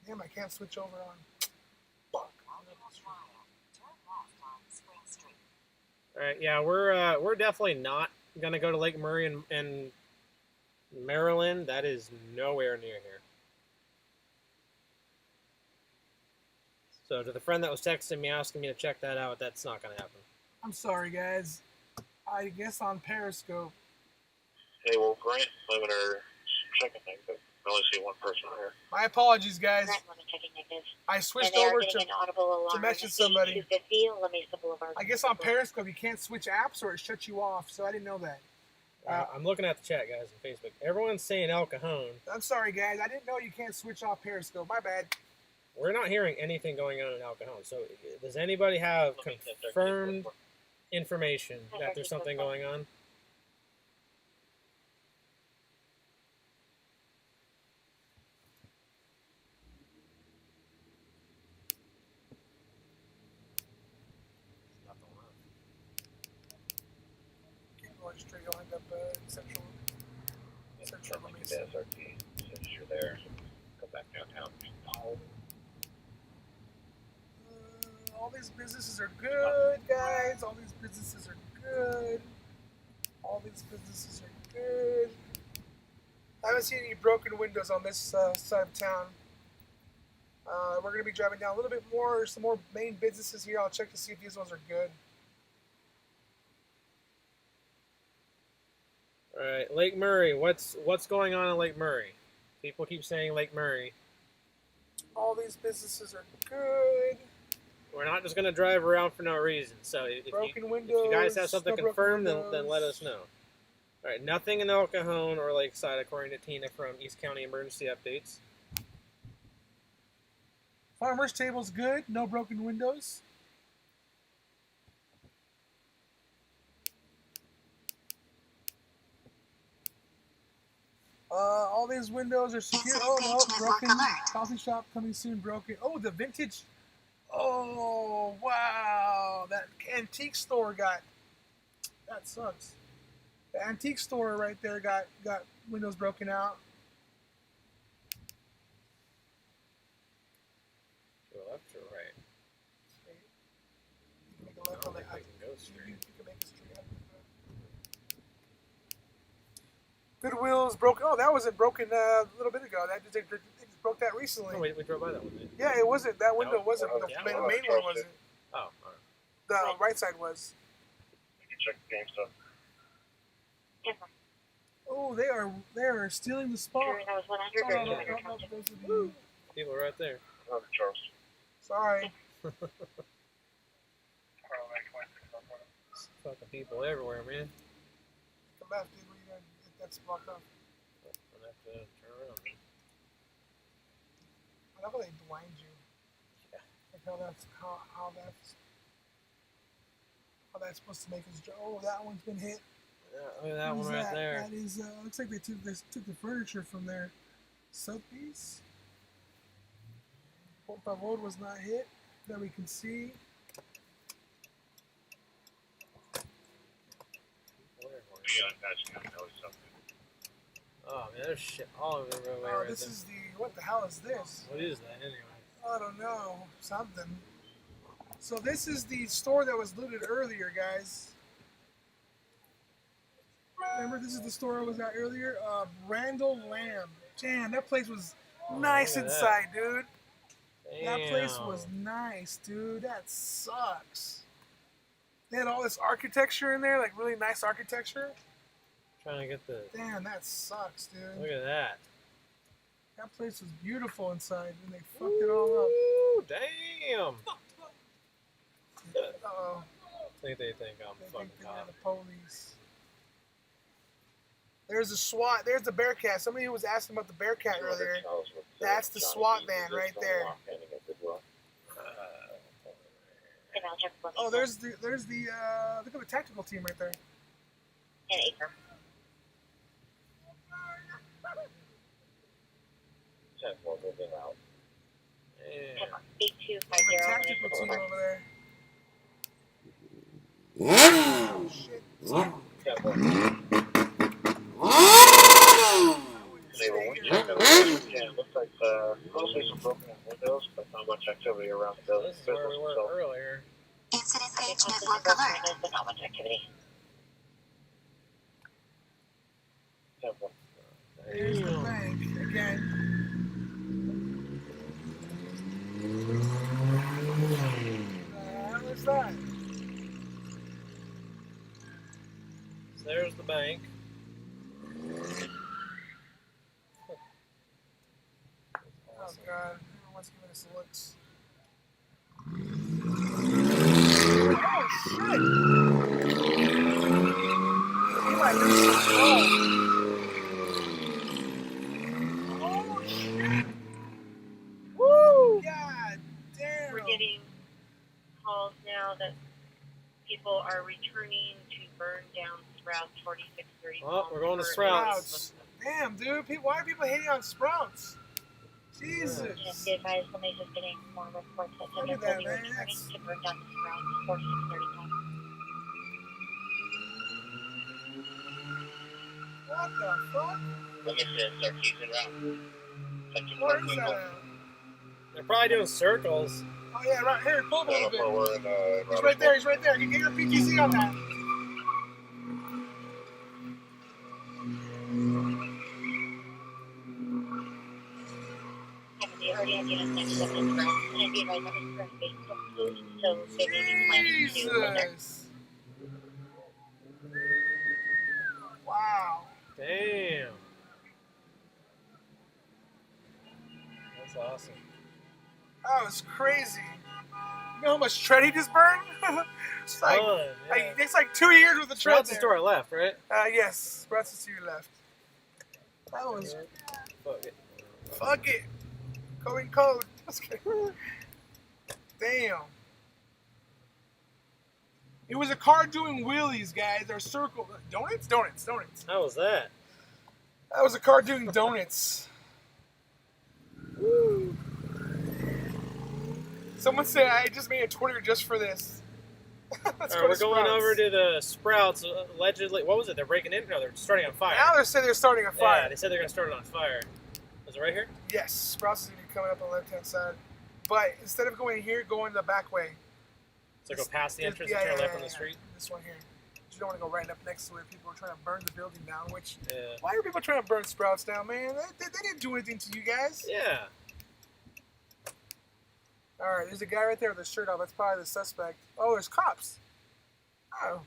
Damn, I can't switch over on. Fuck. Alright, yeah, we're definitely not gonna go to Lake Murray and Maryland. That is nowhere near here. So to the friend that was texting me asking me to check that out, that's not gonna happen. I'm sorry, guys. I guess on Periscope. Hey, well, Grant Lemon are checking things, but I only see one person here. My apologies, guys. Grant Lemon checking negative. I And switched they are over getting to. an audible alarm message at somebody. 8250 La Mesa Boulevard. I guess on Periscope you can't switch apps or it shuts you off, so I didn't know that. I'm looking at the chat, guys, on Facebook. Everyone's saying El Cajon. I'm sorry, guys. I didn't know you can't switch off Periscope. My bad. We're not hearing anything going on in El Cajon. So does anybody have confirmed information that there's something going on? Keep going straight. You'll end up in Central The Mesa. SRT, since you're there, go back downtown. All these businesses are good, guys. All these businesses are good. All these businesses are good. I haven't seen any broken windows on this side of town. We're going to be driving down a little bit more. There's some more main businesses here. I'll check to see if these ones are good. All right, Lake Murray. What's going on in Lake Murray? People keep saying Lake Murray. All these businesses are good. We're not just going to drive around for no reason. So if you guys have something confirmed, then let us know. All right, nothing in El Cajon or Lakeside, according to Tina from East County Emergency Updates. Farmer's Table's good. No broken windows. All these windows are secure. Oh no, broken. Coffee shop coming soon. Broken. Oh, the vintage. Oh wow, that antique store got. That sucks. The antique store right there got windows broken out. To the left or right? You can make a left on that. I don't think we can go straight. You can make a straight. Goodwill's broken. Oh, that wasn't broken a little bit ago. They just broke that recently. Oh, we drove by that one, didn't we? Yeah, it wasn't. That window wasn't. The yeah, main well, one wasn't. Oh, all right. The right side was. You can check the game stuff. Oh, they are stealing the spot. Sure, that was 100 Oh, or 200 no, tons. those are the- People are right there. Charles. Sorry. Fucking people everywhere, man. Come back, dude. Where you gonna get that blocked off? I'm gonna have to turn around. I love how they blind you. Yeah. Like how that's supposed to make us. Oh, that one's been hit. Yeah, look at that What one is right there. That is. Looks like they took the furniture from their Sotheby's. Por favor was not hit that we can see. patching up always something. Oh man, there's shit all over the roadway Oh, right this there. is the, what the hell is this? What is that anyway? I don't know, something. So this is the store that was looted earlier, guys. Remember, this is the store I was at earlier? Randall Lamb. Damn, that place was nice look at that. inside, dude. Damn. That place was nice, dude. That sucks. They had all this architecture in there, like really nice architecture. Trying to get the. Damn, that sucks, dude. Look at that. That place was beautiful inside, and they fucked it all up. Ooh, damn. Uh-oh. They think I'm They fucking think they're hot. the police. There's a SWAT. There's the Bearcat. Somebody who was asking about the Bearcat earlier. That's the SWAT van right there. Oh, there's the look at the tactical team right there. An acre. Yeah. 8250. There's a tactical team over there. Oh shit. It looks like mostly some broken windows, but not much activity around the So business this is where we were itself. earlier. Incident page There's network alert. not much activity. There's the Damn. bank again. What's that? So there's the bank. Oh god, everyone's giving us looks. Oh shit! Eli, you're so slow. Oh shit! Woo! God damn! We're getting calls now that people are returning to burn down Sprouts 4630. Oh, we're going to Sprouts. Sprouts. Damn, dude, why are people hating on Sprouts? Jesus. Just be advised, the Mesa's getting more reports that Look they're at that, be man. returning to burn down the Sprouts 4630. What the fuck? Let me start teasing around. Where is that at? They're probably doing circles. Oh yeah, right here, pull up a little bit. He's right there, he's right there. You get your PTZ on that. They already have units next to them in Sprouts, and I'd be advised that it's currently still closed, so they may be planning to go there. Jesus. Wow. Damn. That's awesome. That was crazy. You know how much tread he just burned? It's like, Fun, yeah. it's like 2 years with the tread Sprouts is to there. our left, right? Yes, Sprouts is to your left. That was, Fuck it. fuck it. Going code. Just kidding. Damn. It was a car doing wheelies, guys. Or circle. Donuts? Donuts. How was that? That was a car doing donuts. Woo. Someone said I just made a Twitter just for this. Let's All go right, to we're going Sprouts. over to the Sprouts. Allegedly, what was it? They're breaking in? No, they're starting on fire. Now they're saying they're starting a fire. Yeah, they said they're going to start it on fire. Is it right here? Yes, Sprouts is going to be coming up on the left-hand side. But instead of going here, go in the back way. So go past the entrance and turn left on the street? This one here. You don't want to go right up next to it. People are trying to burn the building down, which... Yeah. Why are people trying to burn Sprouts down, man? They didn't do anything to you guys. Yeah. All right, there's a guy right there with his shirt off. That's probably the suspect. Oh, there's cops. Oh,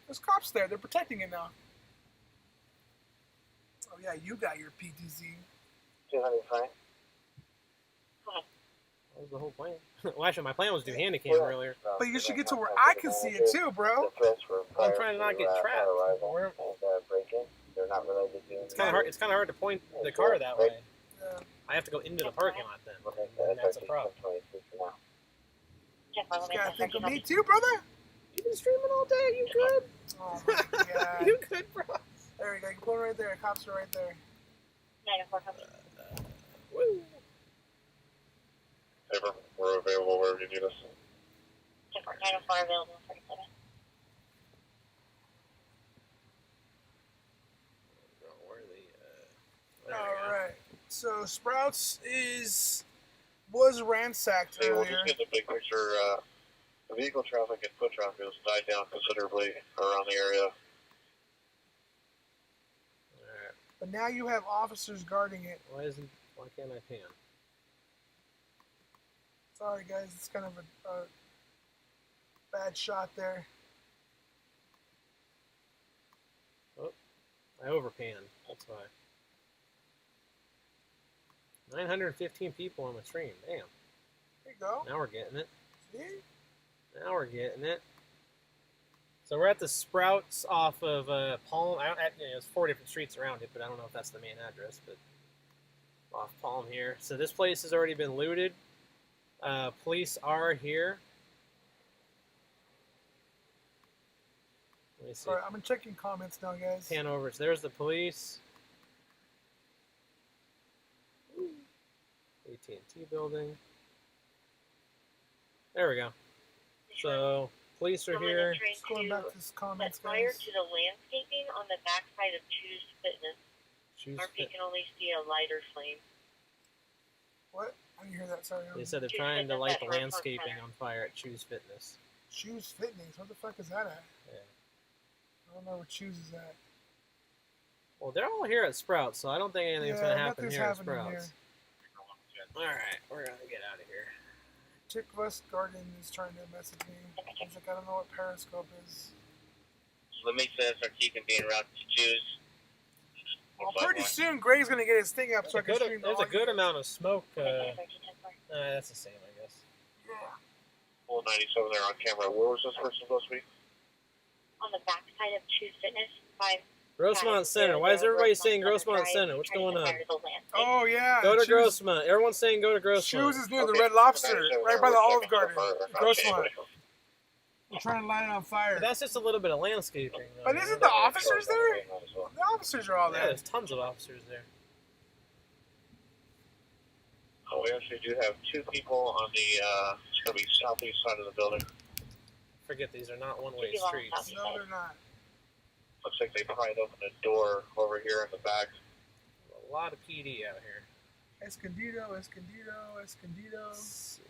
there's cops there. They're protecting it now. Oh, yeah, you got your PTZ. 200 Frank. That was the whole plan. Well, actually, my plan was to do handy cam earlier. But you should get to where I can see it, too, bro. I'm trying to not get trapped. Where- They're not related to. It's kind of hard. It's kind of hard to point the car that way. Yeah. I have to go into the parking lot then. And that's a problem. Jeff, You gotta think of me, too, brother. You've been streaming all day. You good? Oh, my God. You good, bro? There you go. You can pull it right there. Cops are right there. 904 copy. Woo. Paper, we're available wherever you need us. Jeff, 904 available 47. So Sprouts was ransacked Hey, we'll earlier. just get the big picture. The vehicle traffic and foot traffic has died down considerably around the area. Alright. But now you have officers guarding it. Why can't I pan? Sorry guys, it's kind of a bad shot there. Oh, I overpanned. That's why. 915 people on the stream. Damn. There you go. Now we're getting it. See? Now we're getting it. So we're at the Sprouts off of Palm. There's 4 different streets around it, but I don't know if that's the main address. But off Palm here. So this place has already been looted. Police are here. Let me see. Alright, I'm checking comments now, guys. Pan over. So there's the police. AT&T building. There we go. So police are here. Just going back to this comments, Set fire guys. to the landscaping on the backside of Choose Fitness. RP can only see a lighter flame. What? I didn't hear that. Sorry. They said they're trying to light the landscaping on fire at Choose Fitness. Choose Fitness. What the fuck is that at? Yeah. I don't know where Choose is at. Well, they're all here at Sprouts, so I don't think anything's gonna happen nothing's here at happening Sprouts. here. Alright, we're gonna get out of here. Chick West Garden is trying to message me. He's like, I don't know what Periscope is. Let me say SRT can be en route to Choose. Well, pretty soon Greg's gonna get his thing up so I can stream There's all a good you. amount of smoke. That's the same, I guess. Yeah. Full 97 there on camera. Where was this person supposed to be? On the backside of Choose Fitness, 5. Grossmont Center. Why is everybody saying Grossmont Center? What's going on? Oh yeah. Go to Choose- Grossmont. Everyone's saying go to Grossmont. Choose is near the Okay. Red Lobster, 97 right there, by the we're Olive checking Garden. for Grossmont. okay. We're trying to light it on fire. But that's just a little bit of landscaping. Though, But isn't the officers there? The officers are all Yeah, there. there's tons of officers there. Oh, we actually do have 2 people on the, it's going to be southeast side of the building. Forget these are not one-way Keep it on streets. south. No, they're not. Looks like they pried open a door over here in the back. A lot of PD out here. Escondido. Let's see.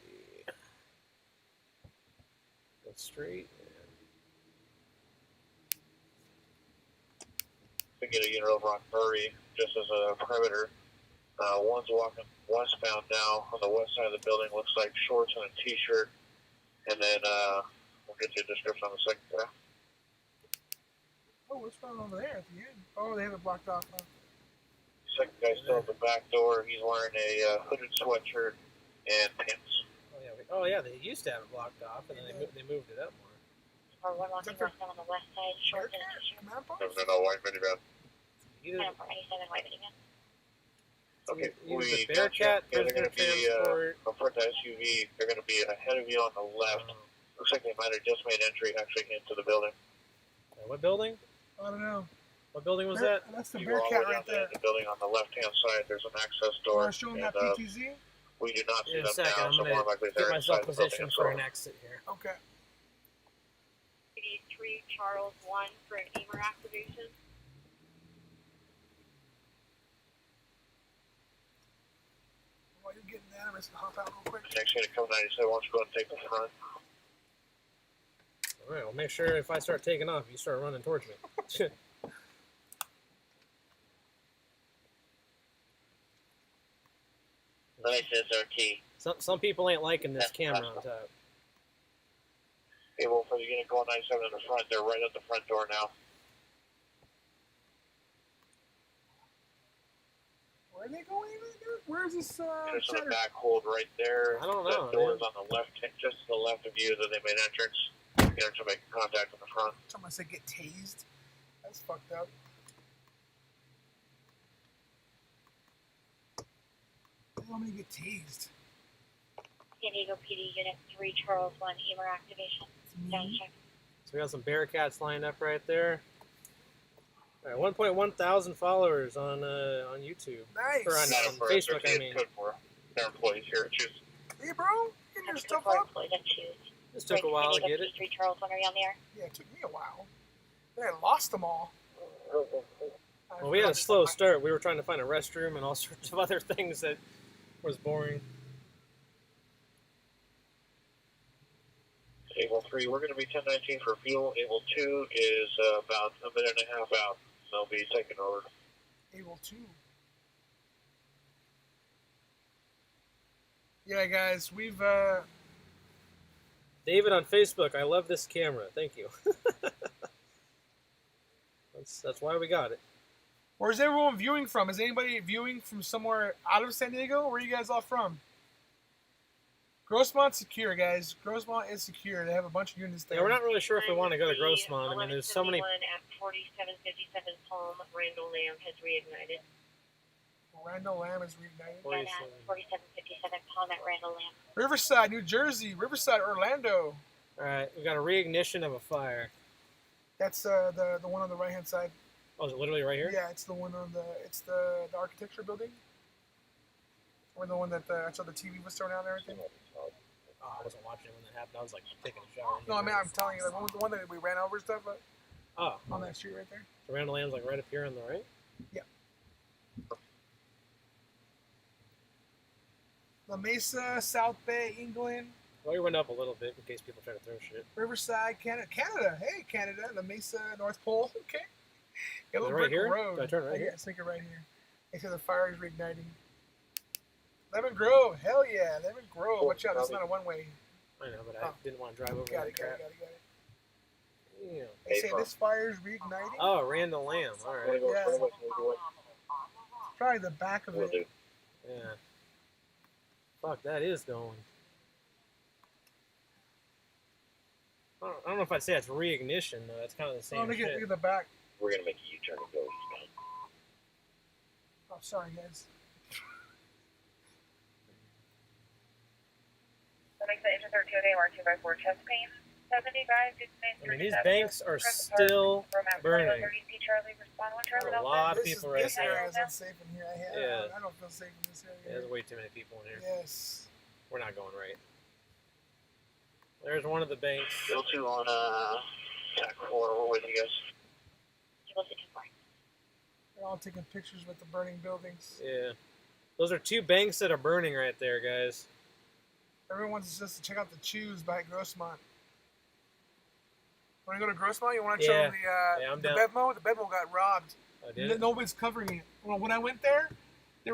Go straight. We get a unit over on Murray just as a perimeter. One's walking westbound now on the west side of the building. Looks like shorts and a t-shirt. And then we'll get you a description on the second guy. Oh, what's going on over there at the end? Oh, they have it blocked off. Huh? Second guy's still at the back door. He's wearing a hooded sweatshirt and pants. Oh yeah, they used to have it blocked off, and then they moved it up more. Or one walking westbound on the west side, short and a t-shirt. Command No, post? no, white minivan. Either 97 white minivan. Okay, use we the got you. Bearcat Yeah, they're going prisoner to be transport. in front of SUV. They're going to be ahead of you on the left. Looks like they might have just made entry actually into the building. What building? I don't know. What building was that? That's the You go all the Bearcat way right down there. to the building on the left-hand side. There's an access You door. want to show them that and, PTZ? we do not see In a them second, now, I'm so gonna more likely get they're myself inside the building positioned as for well. an exit here. Okay. 3 Charles 1 for an EMER activation. While you're getting that, I'm just gonna hop out real quick. Next unit coming 97. Why don't you go ahead and take the front? All right. Well, make sure if I start taking off, you start running towards me. Nice SRT. Some people ain't liking this camera on top. Okay, well, for the unit going 97 in the front, they're right at the front door now. Where are they going? Dude? Where's this There's in shutter? the back hold right there. I don't know, That door man. is on the left, just to the left of you that they made entrance. You're going to make contact in the front. Someone said get tased. That's fucked up. They want me to get tased. San Diego PD Unit 3 Charles 1 EMER activation. It's Sound me. check. So we got some Bearcats lined up right there. All right, 1.1 thousand followers on YouTube. Nice. Or on Not for Facebook, SRT, I mean. it's good for their employees here at Choose. Hey, bro. Getting your stuff Four up? employees at Choose. This took a while to San Diego get it. PD 3 Charles 1, are you on the air? Yeah, it took me a while. Then I lost them all. Well, we had a slow start. We were trying to find a restroom and all sorts of other things that was boring. Able 3, we're going to be 1019 for fuel. Able 2 is about a minute and a half out. They'll be taking over. Able to. Yeah, guys, we've David on Facebook, I love this camera. Thank you. That's why we got it. Where's everyone viewing from? Is anybody viewing from somewhere out of San Diego? Where are you guys all from? Grossmont's secure, guys. Grossmont is secure. They have a bunch of units there. Yeah, we're not really sure if we want to go to Grossmont. I mean, there's so many. At 4757 Palm, Randall Lamb has reignited. Randall Lamb is reignited. 4757 Palm at Randall Lamb. Riverside, New Jersey. Riverside, Orlando. All right, we got a reignition of a fire. That's the one on the right hand side. Oh, is it literally right here? Yeah, it's the one on the architecture building. Or the one that I saw the TV was thrown out and everything. Oh, I wasn't watching it when that happened. I was like taking a shower. No, I mean I'm telling you, the one that we ran over and stuff Oh, on that street right there. so Randall Lamb's like right up here on the right. Yeah. La Mesa, South Bay, England, Well, we went up a little bit in case people try to throw shit. Riverside, Canada. Canada, hey Canada, La Mesa, North Pole. Okay. Yellow Is it right Brick here? Road. Do I turn right here? Yeah, it's like it right here. They said the fire is reigniting. Lemon Grove, hell yeah, Lemon Grove. Watch out, it's not a one-way. I know, but I didn't want to drive over Got that it. crap. Yeah. They say this fire is reigniting. Oh, Randall Lamb. All right. Yeah. Probably the back of it. Yeah. Fuck, that is going. I don't know if I'd say it's reignition though. It's kind of the same Oh, look shit. at the back. We're going to make a U-turn and go eastbound. Oh, sorry, guys. I mean, these banks are still burning. There's a lot of people right This area here. is unsafe in here. Yeah. I don't feel safe in this area. There's way too many people in here. Yes. We're not going right. There's one of the banks. Still 2 on TAC 4. We're with you guys. They're all taking pictures with the burning buildings. Yeah. Those are 2 banks that are burning right there, guys. Everyone's just to check out the Chews by Grossmont. Want to go to Grossmont? You want to show them I'm the down. Bedmo? The Bedmo got robbed. Oh, did it? Nobody's covering it. Well, when I went there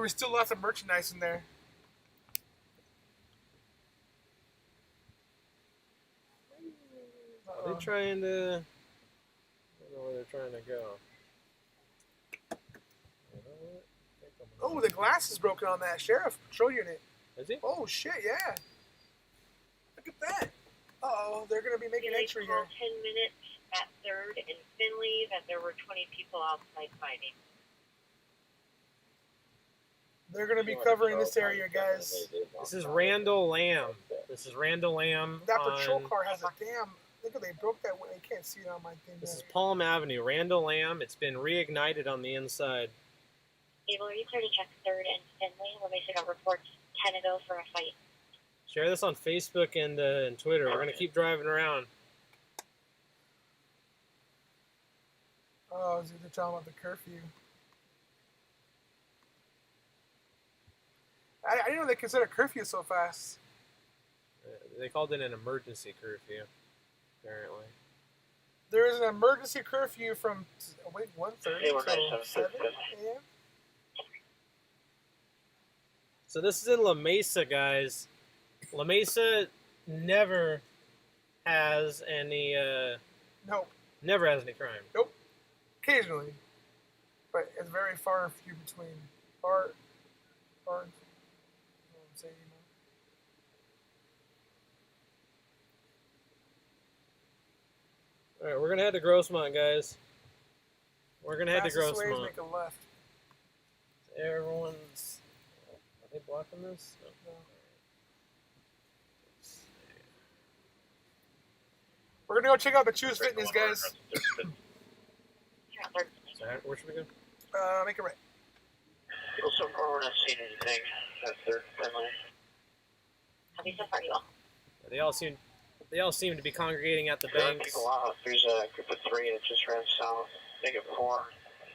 was still lots of merchandise in there. Are they trying to... I don't know where they're trying to go. Oh, the glass is broken on that sheriff patrol unit. Is he? Oh shit, yeah. Look at that. Uh-oh, they're gonna be making entry here. 10 minutes at 3rd and Finley that there were 20 people outside fighting. They're gonna be covering this area, guys. This is Randall Lamb. This is Randall Lamb. That patrol on- car has a damn. Look at they broke that. I can't see it on my thing. This is there. Palm Avenue. Randall Lamb. It's been reignited on the inside. Able, are you clear to check 3rd and Finley? We'll basically got reports 10 ago for a fight. Share this on Facebook and Twitter. We're gonna keep driving around. Oh, they're talking about the curfew. I didn't know they consider curfew so fast. They called it an emergency curfew, apparently. There is an emergency curfew from 1:30 Hey, we're till 976. 7 a.m. So this is in La Mesa, guys. La Mesa never has any Nope. never has any crime. Occasionally, but it's very far and few between. Far. I don't say anymore. All right, we're gonna head to Grossmont, guys. We're gonna head to Fastest way is Grossmont. make a left. Everyone's. Are they blocking this? No. We're gonna go check out the Choose Fitness, guys. So where should we go? Make it right. Well, so far we're not seeing anything. That's 3rd Finley. Copy so far, you all. They all seem to be congregating at the There are banks. people out. There's a group of 3 that just ran south. Negative 4.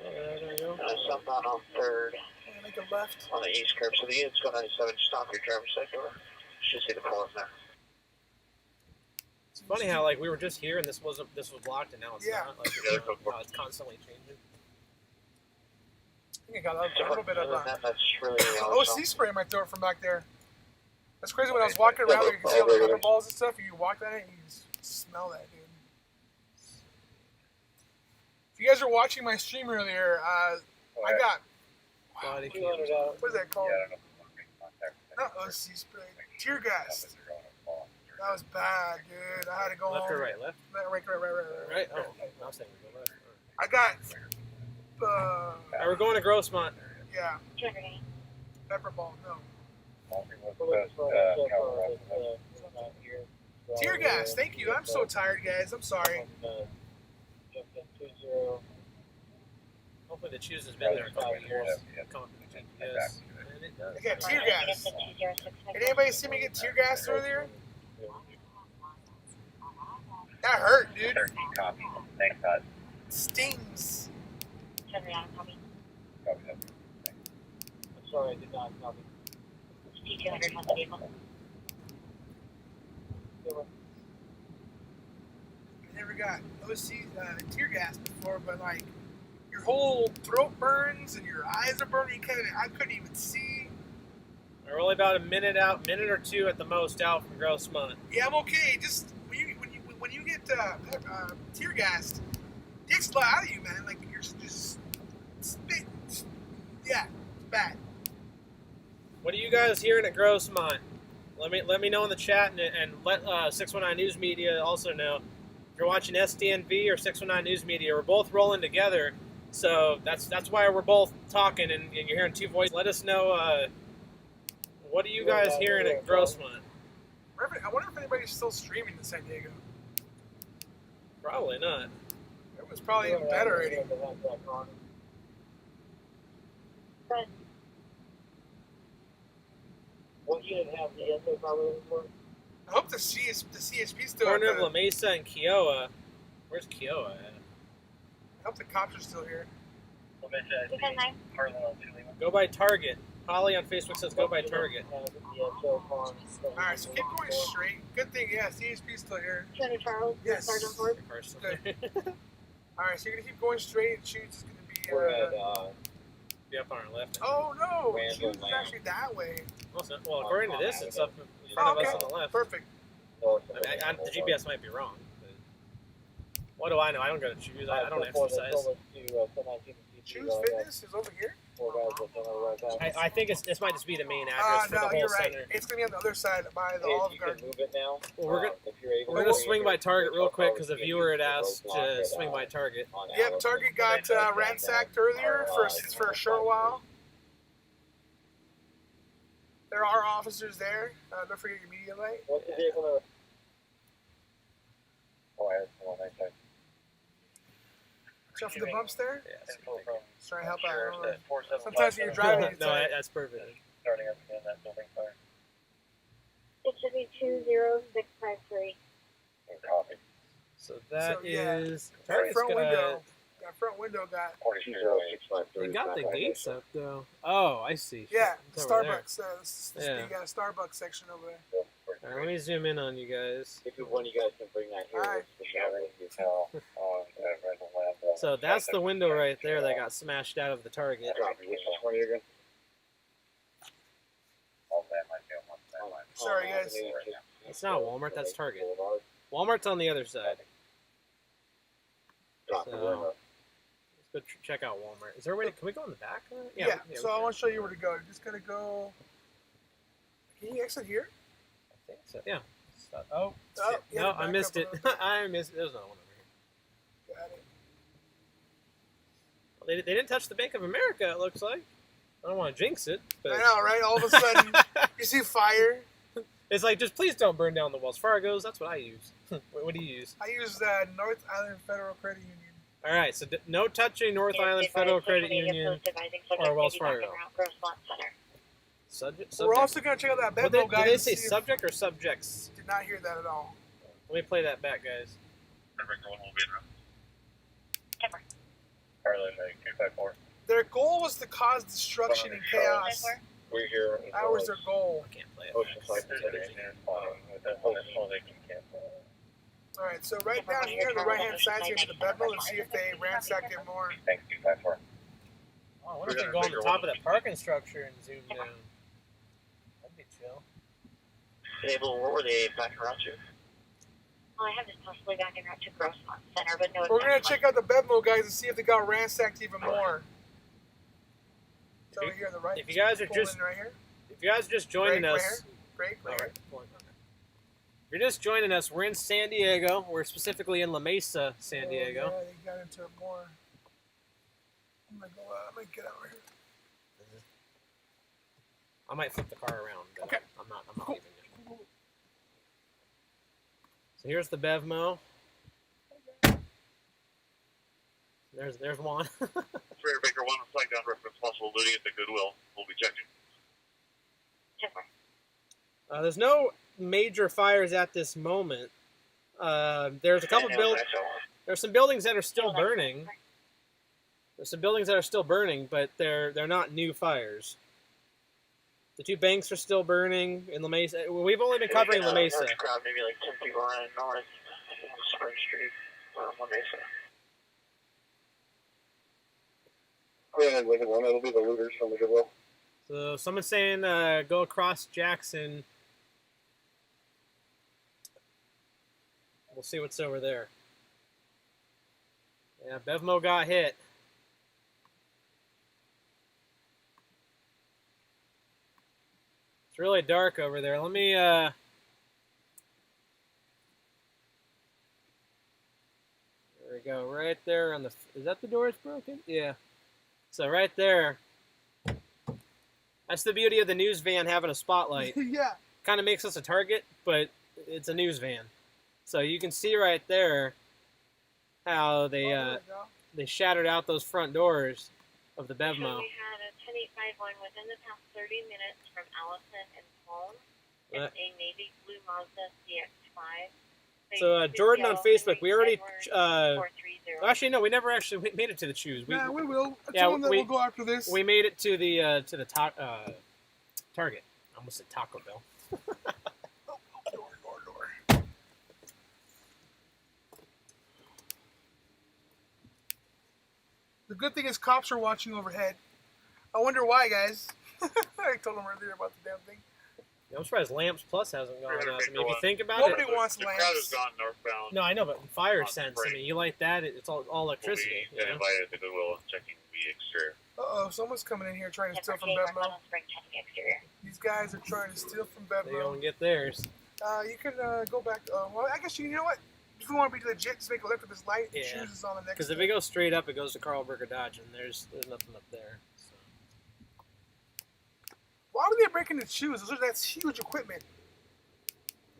Southbound on 3rd And make a left. on the east curb. So the unit's going 97. Stop your driver's side door. Should see the pause there. It's funny how like we were just here and this was blocked and now it's Yeah. not. Like it's constantly changing. I think I got a little bit of Other than that, that's really OC spray in my throat from back there. That's crazy. When I was walking around, you can see all the rubber balls and stuff. You walk on it, and you just smell that, dude. If you guys were watching my stream earlier, I got Body cam. what is that called? Not OC spray, tear gas. That was bad, dude. I had to go Left home. or right? Left. Right. Right. Oh, I was saying we go left. I got. Alright, we're going to Grossmont. Yeah, 208. pepper ball. No. Tear gas. Thank you. I'm so tired, guys. I'm sorry. Hopefully the Choose has been there a couple of years. Yes. And it does. I got tear gas. Did anybody see me get tear gas earlier? That hurt, dude. 13 copy. Thanks, Todd. Stings. Turn around, copy. Copy that. I'm sorry, I did not copy. T200 has the vehicle. I never got OC tear gas before, but like your whole throat burns and your eyes are burning. I couldn't even see. We're only about a minute or two at the most out from Grossmont. Yeah, I'm okay. Just when you get tear gassed, it takes a lot out of you, man. Like you're just spit. Yeah, it's bad. What are you guys hearing at Grossmont? Let me know in the chat and let 619 News Media also know. If you're watching SDNV or 619 News Media, we're both rolling together. So that's why we're both talking and you're hearing two voices. Let us know what are you guys hearing at Grossmont? I wonder if anybody's still streaming in San Diego. Probably not. It was probably even better already. But What unit have the SA probably for? I hope the CHP still. Corner of La Mesa and Kiowa. Where's Kiowa at? I hope the cops are still here. within 9. Go by Target. Holly on Facebook says go by Target. All right, so keep going straight. Good thing, yeah, CHP's still here. 200 Charles, Yes. Sergeant Ford. All right, so you're gonna keep going straight, and Choose is gonna be. We're at Be up on our left. Oh no, Randall Choose is Lamb. actually that way. Well, according to this, it's up in front Oh, of us okay, on the left. perfect. The GPS might be wrong. But what do I know? I don't go to Choose. I don't exercise. Choose Fitness is over here. I think this might just be the main address for the No, whole you're right. center. It's gonna be on the other side by the Olive Garden. Move it now. Well, we're gonna swing by Target real quick because a viewer had asked to swing by Target. Yep, Target got ransacked earlier for a short while. There are officers there. Don't forget your media light. What's the vehicle number? Watch out for the bumps there. Yeah, Just trying to help out. I don't know. Sometimes when you're driving, it's no, like, that's perfect. Starting up again, that building fire. It should be 20653. Copy. So that So, yeah. is that Target's front gonna. window. That front window got. 40 They got the gates up though. Oh, I see. Yeah, It's over there. Starbucks. Yeah. You got a Starbucks section over there. All right, let me zoom in on you guys. If one of you guys can bring that here. Alright. So that's the window right there that got smashed out of the Target. Sorry, guys. It's not Walmart. That's Target. Walmart's on the other side. So let's go check out Walmart. Is there a way to? Can we go in the back? Yeah. we So I want to show you where to go. You're just gonna go. Can you exit here? I think so. Yeah. Oh, Oh, shit. yeah, No, back I missed up it. a little bit. I missed it. There's another one over here. Got it. Well, they didn't touch the Bank of America, it looks like. I don't want to jinx it, but I know, right? All of a sudden, you see fire. it's like, just please don't burn down the Wells Fargo's. That's what I use. What do you use? I use North Island Federal Credit Union. All right, so no touching North Island Federal Credit Union or Wells Fargo. Subject? We're also gonna check out that Well, Bedmo guy. did they to say see if- subject or subjects? Did not hear that at all. Let me play that back, guys. Ireland 254. Their goal was to cause destruction and chaos. We're here. That was their goal. I can't play it. Oceanside today. That's all they can cancel. Alright, so right down here on the right-hand side is going to be the Bevel. Let's see if they ransack it more. Thanks, 254. Oh, what if they go on the top of that parking structure and zoom down? That'd be chill. Abel, what were they backing around to? Well, I have this possibly back in route to Grossmont Center, but no. We're going to check out the Bevel, guys, and see if they got ransacked even more. It's over here on the right. If you guys are just right here. if you guys are just joining Right us, Great, right here. if you're just joining us, we're in San Diego. We're specifically in La Mesa, San Diego. Oh, yeah, they got into it more. I'm going to go I'm going to get out right here. I might flip the car around, but Okay. I'm not leaving it. So here's the Bevmo. There's one. Freer Baker 1, flag down reference possible looting at the Goodwill. We'll be checking. There's no major fires at this moment. There's a couple There's some buildings that are still burning. There's some buildings that are still burning, but they're not new fires. The two banks are still burning in La Mesa. We've only been covering La Mesa. Crowd, maybe like 10 people running north on Spring Street, La Mesa. Yeah, Lincoln 1, it'll be the looters from the Goodwill. So someone's saying go across Jackson. We'll see what's over there. Yeah, Bevmo got hit. It's really dark over there. Let me there we go. Right there on the is that the door is broken? Yeah. So right there. That's the beauty of the news van having a spotlight. Yeah. Kind of makes us a target, but it's a news van. So you can see right there how they shattered out those front doors of the Bevmo. So we had a 10851 within the past 30 minutes from Allison and Palm. It's a navy blue Mazda CX-5. So Jordan on Facebook, we already actually no, we never actually made it to the choose. We will. I Yeah, told them that we'll go after this. We made it to the Target. I almost said Taco Bell. Door. The good thing is cops are watching overhead. I wonder why, guys. I told them earlier about the damn thing. Yeah, I'm surprised Lamps Plus hasn't gone out. I mean, if you think about Nobody it, wants the lamps. crowd has gone northbound. no, I know, but in fire sense, I mean, you light that, it's all electricity. We'll be invited to Goodwill and checking the exterior. Uh-oh, someone's coming in here trying to steal from Bevmo. These guys are trying to steal from They Bevmo. don't get theirs. You can go back. Well, I guess you know what? If you want to be legit, just make a left of this light. Yeah. Choose is on the next. Because if it goes straight up, it goes to Carl Berger Dodge, and there's nothing up there. So. Why would they break into shoes? That's huge equipment.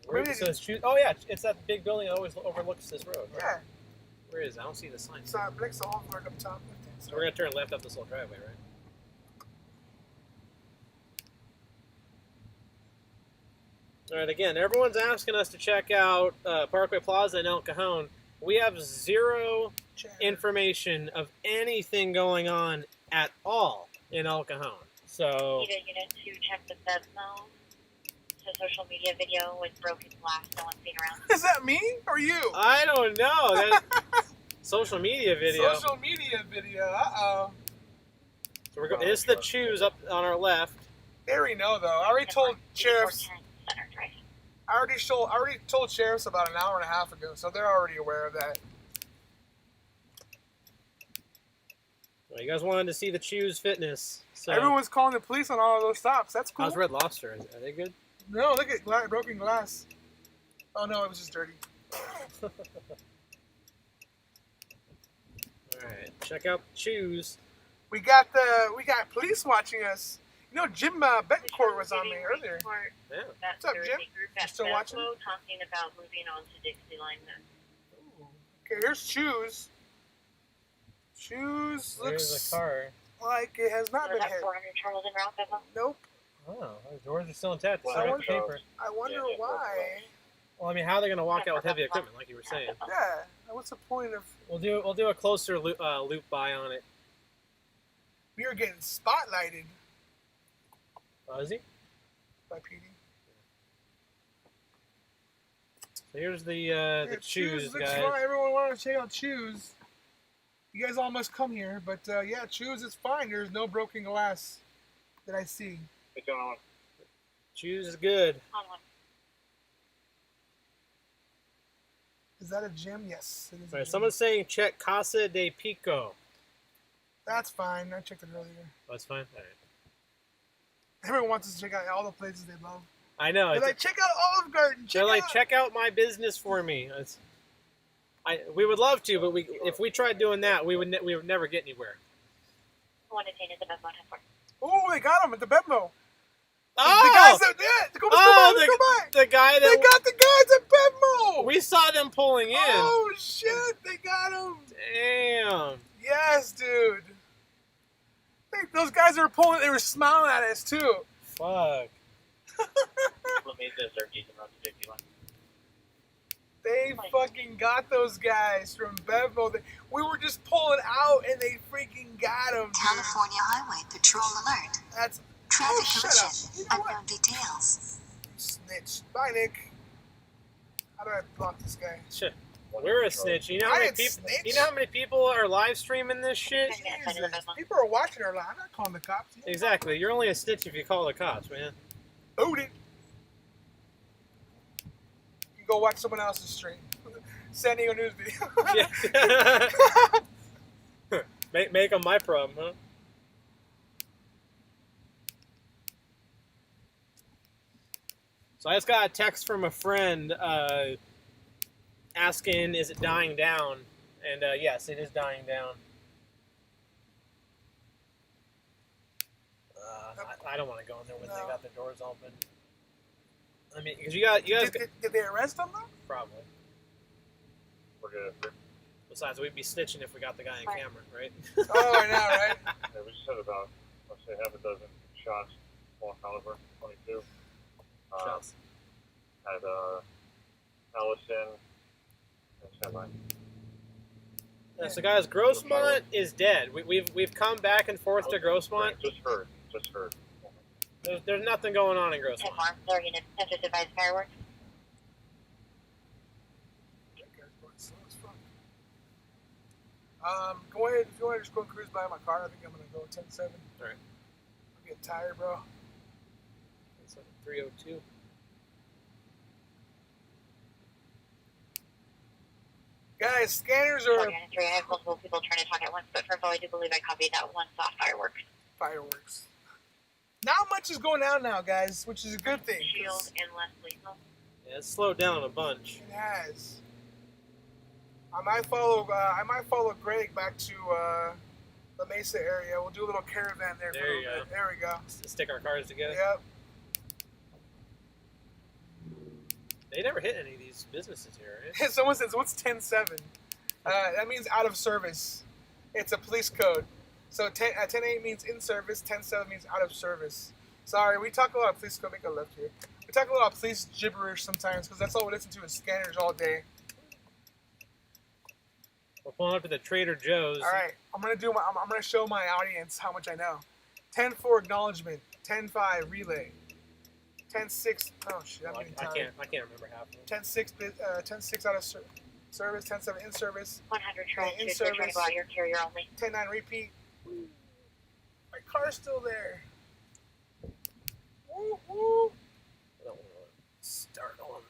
Where it says choose? Oh yeah, it's that big building that always overlooks this road. Right? Yeah. Where is it? I don't see the sign. So Blake's all right up top. So we're gonna turn left up this whole driveway, right? All right. Again, everyone's asking us to check out Parkway Plaza in El Cajon. We have zero information of anything going on at all in El Cajon. So. Need a unit to check the Bevmo. It's a social media video with broken glass no one's seen around. Is that me or you? I don't know. That social media video. Social media video. Uh-oh. So we're going. It's the choose up on our left. They already know though. I already told sheriffs. I already told sheriffs about an hour and a half ago, so they're already aware of that. Well, you guys wanted to see the choose fitness. So. Everyone's calling the police on all of those stops. That's cool. How's Red Lobster? Are they good? No, look at broken glass. Oh no, it was just dirty. Alright, check out choose. We got police watching us. You know, Jim Betancourt was on me earlier. Yeah. What's up, Jim? You still watching? Talking about moving on to Dixie Line then. Okay, here's Choose. Choose There's looks a car. like it has not So been that hit. 400 Charles and Route, Nope. Oh, the doors are still intact. Well, Still got the paper. I wonder why. Well, I mean, how are they going to walk out with heavy equipment, like you were saying? Yeah. What's the point of? We'll do a closer loop by on it. We are getting spotlighted Oh, is he? by PD. So here's the Choose, looks guys. fine. Everyone wants to check out Choose. You guys all must come here, but yeah, Choose is fine. There's no broken glass that I see. What's going on? Choose is good. Is that a gym? Yes, it is. All right, someone's saying check Casa de Pico. That's fine. I checked it earlier. Oh, that's fine. All right. Everyone wants us to check out all the places they love. I know. They're like, check out Olive Garden. They're like, check out my business for me. We would love to, but if we tried doing that, we would never get anywhere. Unedited the best one for. Oh, they got him at the Bevmo. Oh, the guys that did. Go back. The guy that They got the guys at Bevmo. we saw them pulling in. Oh shit, they got him. Damn. Yes, dude. Those guys were pulling. They were smiling at us too. Fuck. They fucking got those guys from Bevmo. We were just pulling out, and they freaking got them. California Highway Patrol alert. That's Traffic shut up. collision. You know what? Unknown details. Snitch. Bye, Nick. How do I block this guy? Shit. We're a snitch. You know how I many ain't people? snitch. You know how many people are live streaming this shit? Jesus. People are watching our live. I'm not calling the cops. Exactly. You're only a snitch if you call the cops, man. Boot it. You go watch someone else's stream. San Diego News video. Yeah. make them my problem, huh? So I just got a text from a friend asking, is it dying down? And yes, it is dying down. I don't want to go in there when they got the doors open. I mean, because you guys Did they arrest them though? probably. We're good. Besides, we'd be snitching if we got the guy on camera, right? Oh, I know, right? Yeah, we just had about, let's say, half a dozen shots, small caliber, 22. Shots. Had Allison and Semi. Yeah, so guys, Grossmont is dead. We've come back and forth to Grossmont. Just heard. There's nothing going on in Grossmont. They're going to just advise fireworks. Go ahead. If you want to just go cruise by my car, I think I'm gonna go 10-7. All right. I'm getting tired, bro. It's 302. Guys, scanners are I have multiple people trying to talk at once, but first of all, I do believe I copied that one saw fireworks. fireworks. Not much is going on now, guys, which is a good thing. Shield and less lethal. Yeah, it's slowed down a bunch. It has. I might follow Greg back to the Mesa area. We'll do a little caravan there. There for a you little go. bit. There we go. Stick our cars together. Yep. They never hit any of these businesses here, right? Someone says, "What's 10-7?" That means out of service. It's a police code. So 10-8 means in service. 10-7 means out of service. Sorry, we talk a lot of police code. Make a left here. We talk a lot of police gibberish sometimes because that's all we listen to is scanners all day. We're pulling up to the Trader Joe's. All right, I'm gonna show my audience how much I know. 10-4 acknowledgement. 10-5 relay. 10-6. Oh shit, I'm getting tired. I can't remember half of them. 10-6 out of service. 10-7 in service. 100 trains in to service. return about your carrier only. 10-9 repeat. My car's still there. Woo woo. I don't want to start on.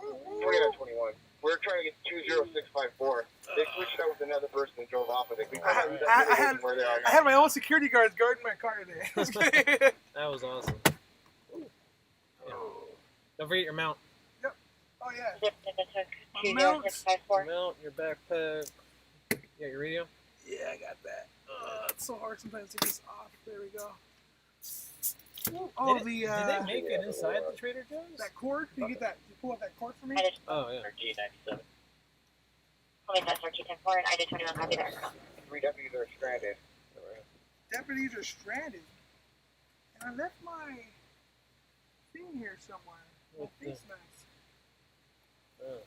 We're at 21. We're trying to get 20654. They switched out with another person and drove off with it. I had my own security guards guarding my car today. That was awesome. Yeah. Don't forget your mount. Yep. Oh yeah. Zip to the Mount. 20654. Mount, your backpack. You got your radio? Yeah, I got that. It's so hard sometimes to get this off. There we go. Oh, did they make it inside the Trader Joe's? that cord? Can you get that? You pull out that cord for me? I did. Oh, yeah. RG97. Only that's RG10-4, and I did 21 copy there. 3 deputies are stranded. Deputies are stranded, and I left my thing here somewhere. My face mask. Oh.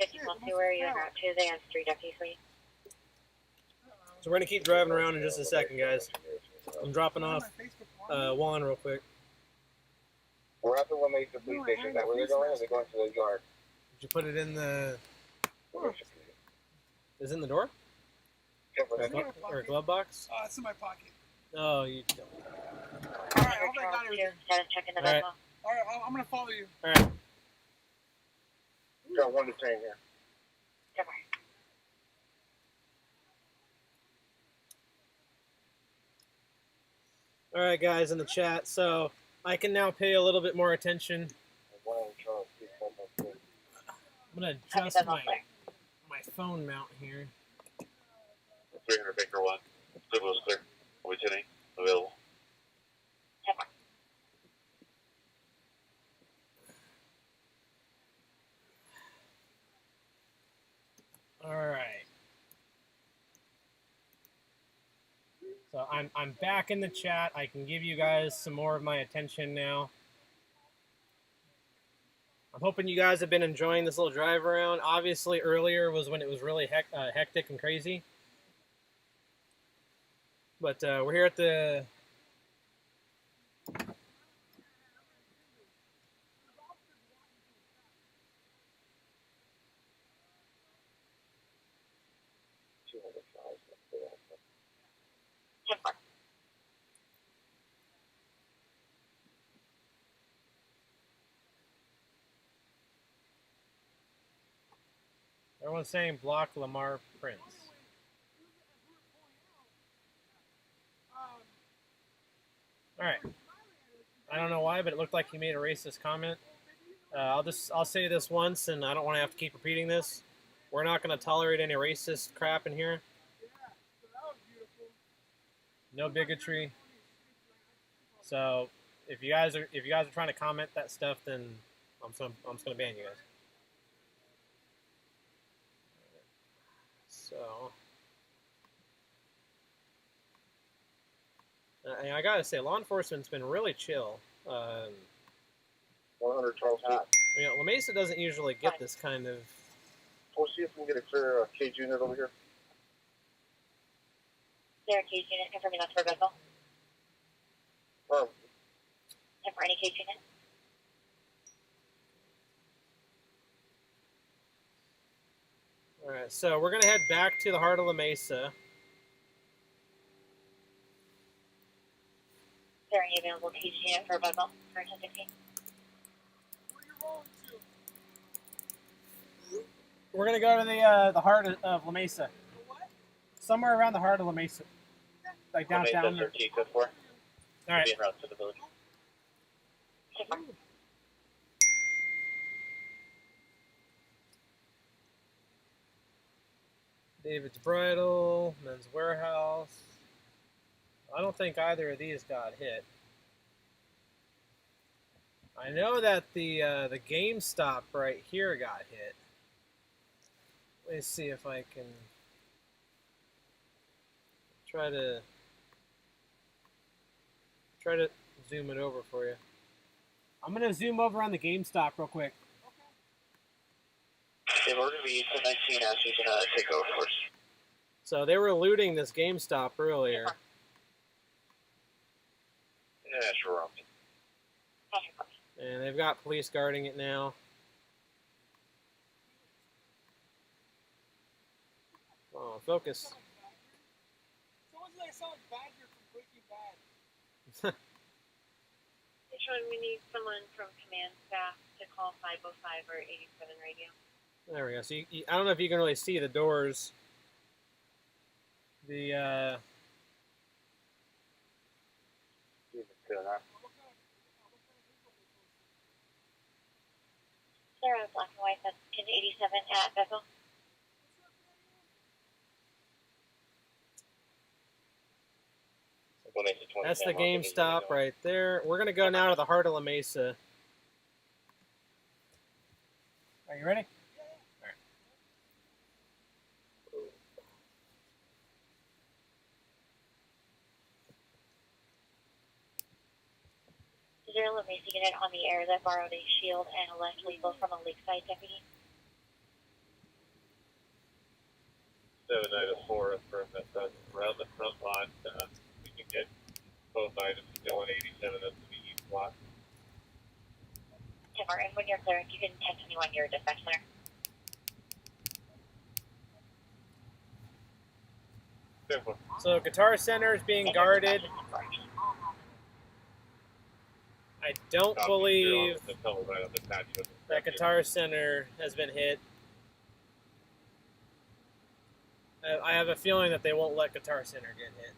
50-2, where are you en route to? They have 3 deputies for you. So we're gonna keep driving around in just a second, guys. I'm dropping off Juan real quick. We're at the Lamesa police station. Is that where they're going? Or are they going to the yard? Did you put it in the? Is it in the door? Or a glove box? Oh, it's in my pocket. Oh, you don't. All right, I hope I got everything. Status check in the All right. vessel. All right, I'm gonna follow you. All right. Got one detained here. Come on. All right, guys, in the chat. So I can now pay a little bit more attention. I'm gonna adjust my phone mount here. 300 Baker 1. Signal is clear. Waiting. Available. Come on. All right. So I'm back in the chat. I can give you guys some more of my attention now. I'm hoping you guys have been enjoying this little drive around. Obviously, earlier was when it was really hectic and crazy. But we're here at the... Everyone's saying block Lamar Prince. All right. I don't know why, but it looked like he made a racist comment. I'll say this once, and I don't want to have to keep repeating this. We're not going to tolerate any racist crap in here. No bigotry. So if you guys are trying to comment that stuff, then I'm just gonna ban you guys. So and I gotta say, law enforcement's been really chill. 112 feet. You know, La Mesa doesn't usually get this kind of. We'll see if we can get a clear cage unit over here. There, cage unit, confirming that's for vessel. And for any cage unit. All right, so we're gonna head back to the heart of La Mesa. Is there any available cage unit for vessel for 1016? We're gonna go to the heart of La Mesa. Somewhere around the heart of La Mesa, like downtown. Mesa 13, code 4. All right. Be en route to the village. David's Bridal, Men's Warehouse. I don't think either of these got hit. I know that the GameStop right here got hit. Let's see if I can try to zoom it over for you. I'm gonna zoom over on the GameStop real quick. In order to be 1019, ask you to take over first. So they were looting this GameStop earlier. Yeah, sure. And they've got police guarding it now. Oh, focus. Someone's like someone Badger from Breaking Bad. Sean, we need someone from command staff to call 505 or 87 radio. There we go. So I don't know if you can really see the doors. The Sarah, black and white, that's 1087 at vessel. that's the GameStop right there. We're gonna go now to the heart of La Mesa. Are you ready? All right. Is there a La Mesa unit on the air that borrowed a shield and a left lethal from a lakeside deputy? 794 from that around the front lot. We can get both items still in 87 up to the east lot. Tim Martin, when you're clearing, you can 1021 your dispatch center. Simple. So Guitar Center is being guarded. I don't believe that Guitar Center has been hit. I have a feeling that they won't let Guitar Center get hit.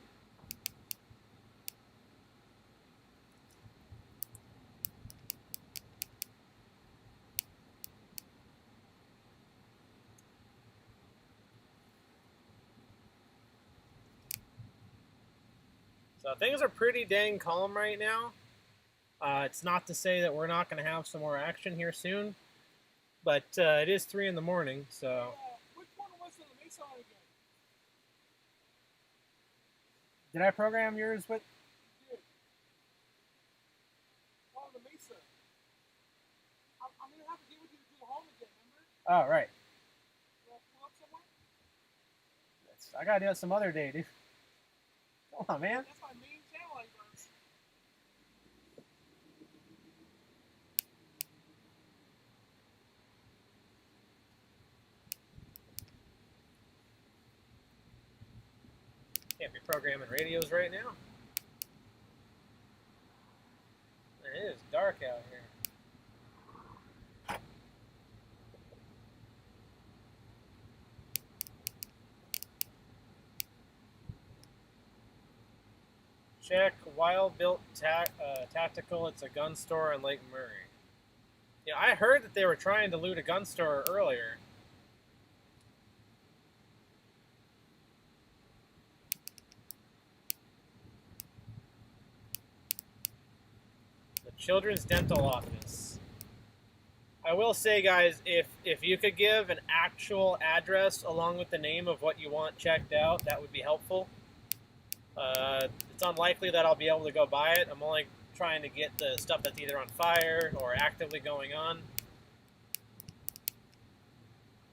So things are pretty dang calm right now. It's not to say that we're not going to have some more action here soon, but it is 3 in the morning, so. Which one was the Mesa again? Did I program yours with? You did. Oh, the Mesa. I'm going to have to get with you to do the home again, remember? Oh, right. You want to pull up somewhere? I got to do it some other day, dude. Come on, man. That's my main channel I run. Can't be programming radios right now. It is dark out here. Check Wild Built Tactical. It's a gun store in Lake Murray. Yeah, I heard that they were trying to loot a gun store earlier. The Children's Dental Office. I will say, guys, if you could give an actual address along with the name of what you want checked out, that would be helpful. It's unlikely that I'll be able to go buy it. I'm only trying to get the stuff that's either on fire or actively going on.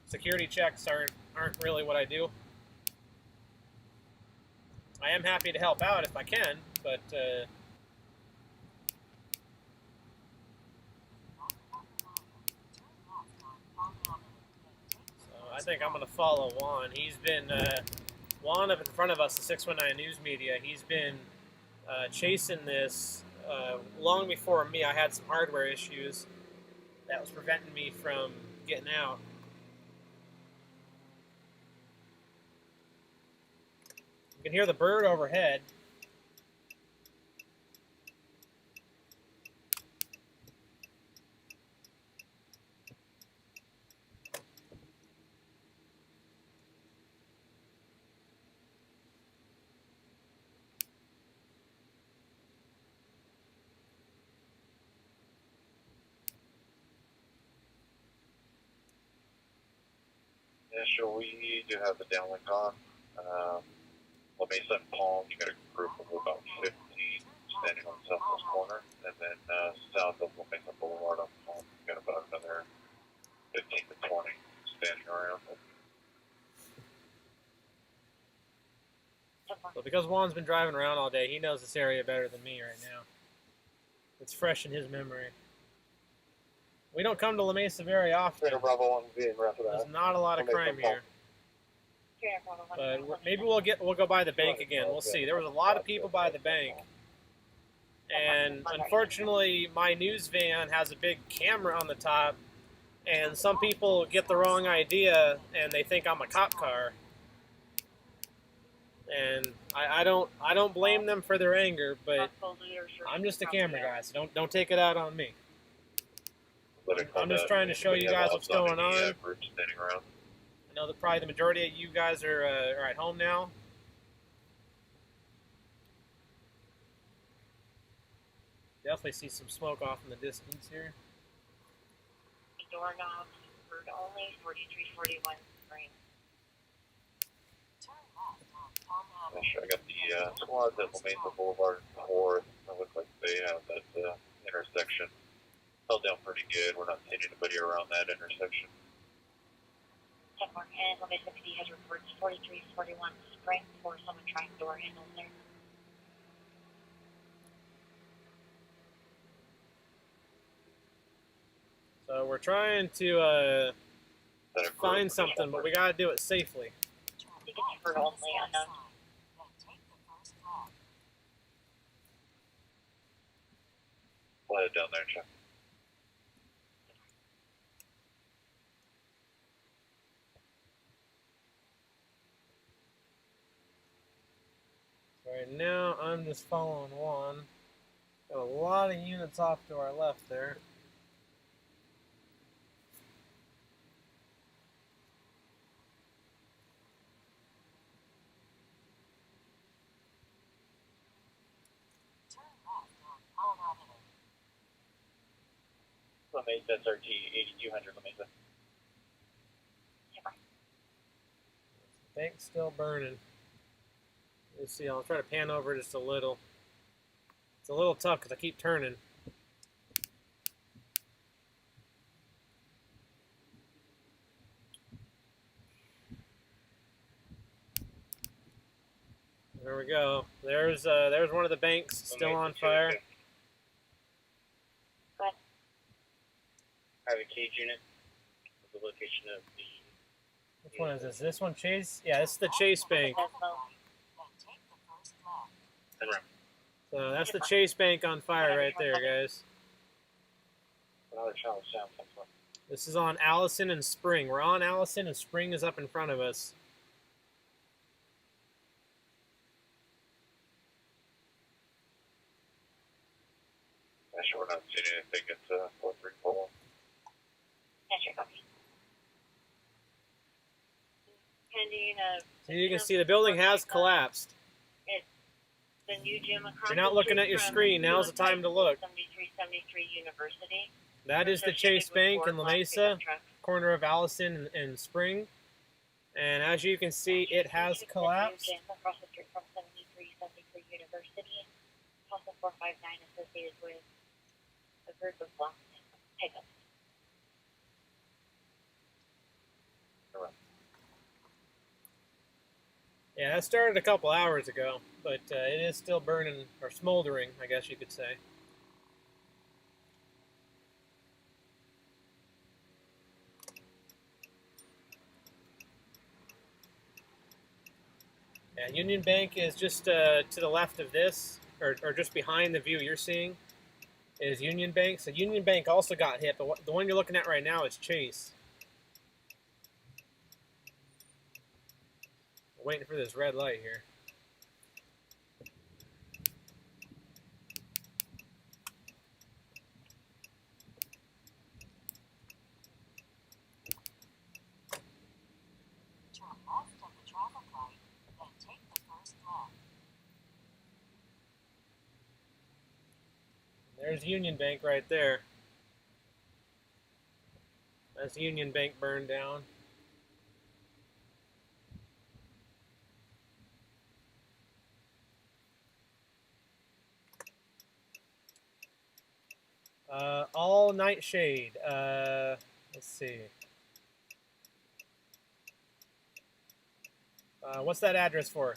Security checks aren't really what I do. I am happy to help out if I can, but so I think I'm going to follow Juan. He's been Juan up in front of us, the 619 News Media. He's been chasing this long before me. I had some hardware issues that was preventing me from getting out. You can hear the bird overhead. Yeah, sure. We do have the downlink on. La Mesa and Palm, you got a group of about 15 standing on the southwest corner, and then south of La Mesa Boulevard on Palm, you got about another 15 to 20 standing around. So because Juan's been driving around all day, he knows this area better than me right now. It's fresh in his memory. We don't come to La Mesa very often. There's not a lot of crime here. But maybe we'll go by the bank again. We'll see. There was a lot of people by the bank. And unfortunately, my news van has a big camera on the top, and some people get the wrong idea and they think I'm a cop car. And I don't blame them for their anger, but I'm just a camera guy, so don't take it out on me. I'm just trying to show you guys what's going on. I know that probably the majority of you guys are at home now. Definitely see some smoke off in the distance here. Doorknobs, bird only, 4341 Spring. I got the squads at La Mesa Boulevard and 4th. It looks like they have that intersection held down pretty good. We're not seeing anybody around that intersection. And La Mesa PD has reports 4341 Spring for someone trying door handles there. So we're trying to find something, but we gotta do it safely. I think it's for only unknown. Let it down there, Chuck. Right now, I'm just following one. Got a lot of units off to our left there. La Mesa SRT 8200 La Mesa. Bank's still burning. Let's see, I'll try to pan over just a little. It's a little tough because I keep turning. There we go. There's one of the banks still on fire. I have a cage unit with the location of the... Which one is this? This one Chase? Yeah, this is the Chase Bank. So that's the Chase Bank on fire right there, guys. Another challenge down. This is on Allison and Spring. We're on Allison and Spring is up in front of us. Actually, we're not seeing anything. It's 4341. Pending So you can see the building has collapsed. the new gym across. If you're not looking at your screen, now's the time to look. 7373 University. That is the Chase Bank in La Mesa, corner of Allison and Spring. And as you can see, it has collapsed. Across the street from 7373 University. Also 459 associated with a group of blocks pickups. Yeah, that started a couple hours ago, but it is still burning, or smoldering, I guess you could say. Yeah, Union Bank is just to the left of this, or just behind the view you're seeing, is Union Bank. So Union Bank also got hit, but the one you're looking at right now is Chase. Waiting for this red light here. Turn left at the traffic light, then take the first left. There's Union Bank right there. That's Union Bank burned down. All Nightshade. Let's see. What's that address for?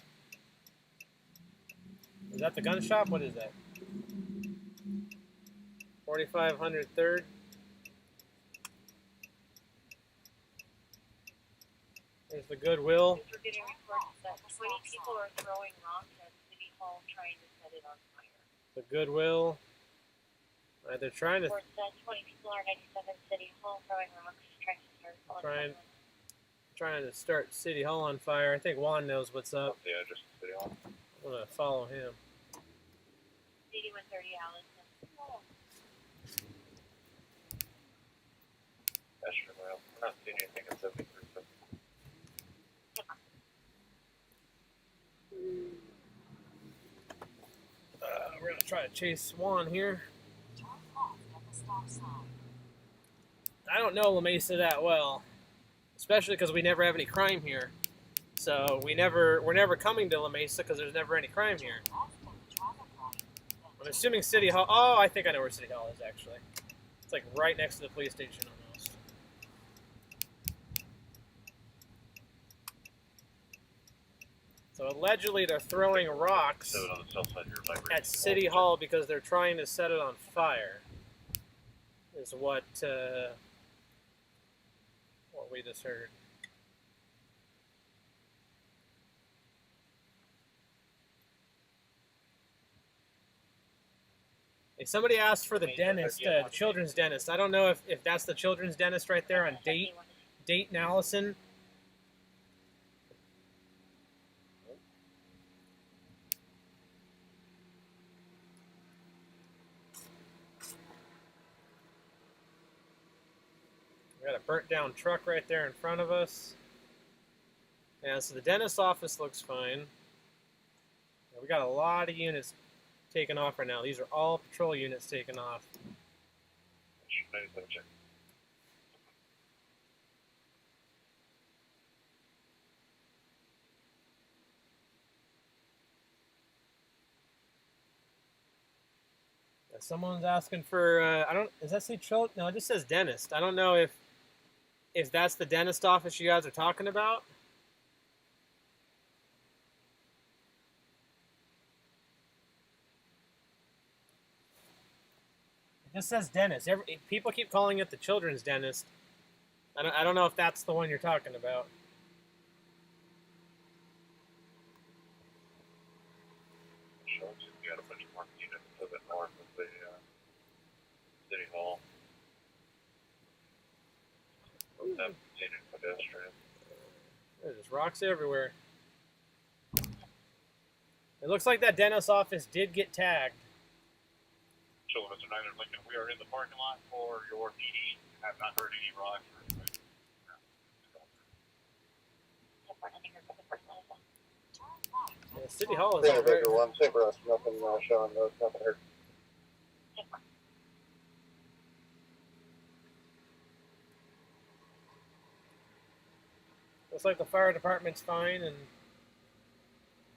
Is that the gun shop? What is that? 4500 3rd. There's the Goodwill. We're getting reports that 20 people are throwing rocks at City Hall trying to set it on fire. The Goodwill. They're trying to. Reports that 20 people are 97 City Hall throwing rocks trying to start on fire. Trying to start City Hall on fire. I think Juan knows what's up. What's the address of City Hall? I'm gonna follow him. 8130 Allison. Esther, well, we're not seeing anything at 73. We're gonna try to chase Juan here. Turn left at the stop sign. I don't know La Mesa that well, especially because we never have any crime here. So we're never coming to La Mesa because there's never any crime here. Left at the traffic light, I'm assuming City Hall. Oh, I think I know where City Hall is actually. It's like right next to the police station almost. So allegedly they're throwing rocks So on the south side here, vibrating at City Hall because they're trying to set it on fire. Is what we just heard. Hey, somebody asked for the dentist, the children's dentist. I don't know if that's the children's dentist right there on Date and Allison. We got a burnt down truck right there in front of us. Yeah, so the dentist's office looks fine. Yeah, we got a lot of units taken off right now. These are all patrol units taken off. Yeah, someone's asking for I don't. Does that say child? No, it just says dentist. I don't know if that's the dentist office you guys are talking about. It just says dentist. People keep calling it the children's dentist. I don't know if that's the one you're talking about. Shows you got a bunch more units to the north of the City Hall. That scenic pedestrian. There's just rocks everywhere. It looks like that dentist office did get tagged. So, Mr. Niner Lincoln, we are in the parking lot for your meeting. Have not heard any rocks. Yeah, City Hall is Yeah, right. Baker 1, Saber us, nothing showing, nothing heard. Looks like the fire department's fine, and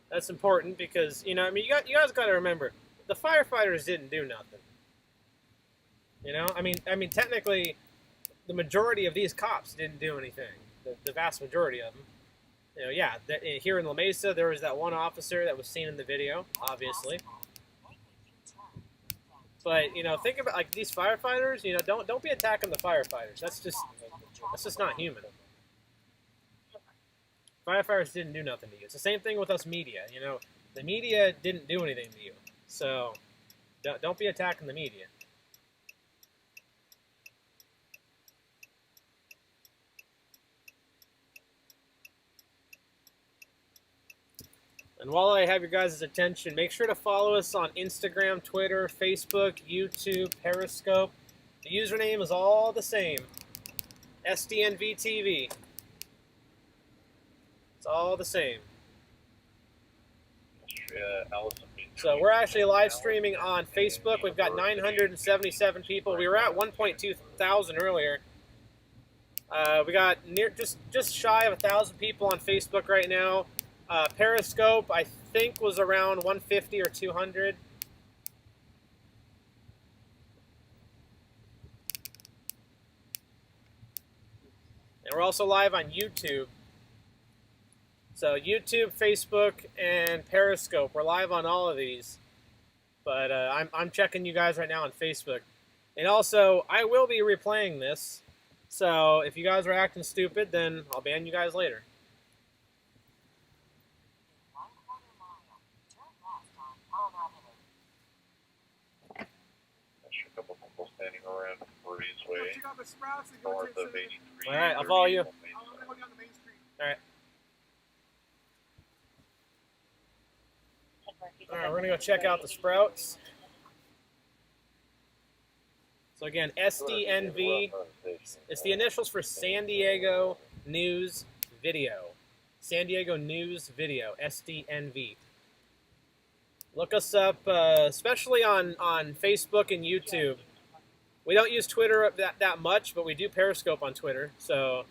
that's important because I mean, you guys got to remember, the firefighters didn't do nothing. I mean, technically, the majority of these cops didn't do anything. The vast majority of them. Yeah. Here in La Mesa, there was that one officer that was seen in the video, obviously. But think about like these firefighters. Don't be attacking the firefighters. That's just not human. Firefighters didn't do nothing to you. It's the same thing with us media. The media didn't do anything to you. So don't be attacking the media. And while I have your guys' attention, make sure to follow us on Instagram, Twitter, Facebook, YouTube, Periscope. The username is all the same. SDNV TV. It's all the same. So we're actually live streaming on Facebook. We've got 977 people. We were at 1.2 thousand earlier. We got just shy of 1,000 people on Facebook right now. Periscope, I think, was around 150 or 200. And we're also live on YouTube. So YouTube, Facebook, and Periscope. We're live on all of these. But I'm checking you guys right now on Facebook. And also, I will be replaying this. So if you guys are acting stupid, then I'll ban you guys later. A couple people standing around Breezeway, Check out the sprouts and go north to of 83. All right, I'll follow you. I'm gonna go down the main street. All right. All right, we're going to go check out the sprouts. So again, SDNV, it's the initials for San Diego News Video. San Diego News Video, SDNV. Look us up, especially on Facebook and YouTube. We don't use Twitter that much, but we do Periscope on Twitter, so...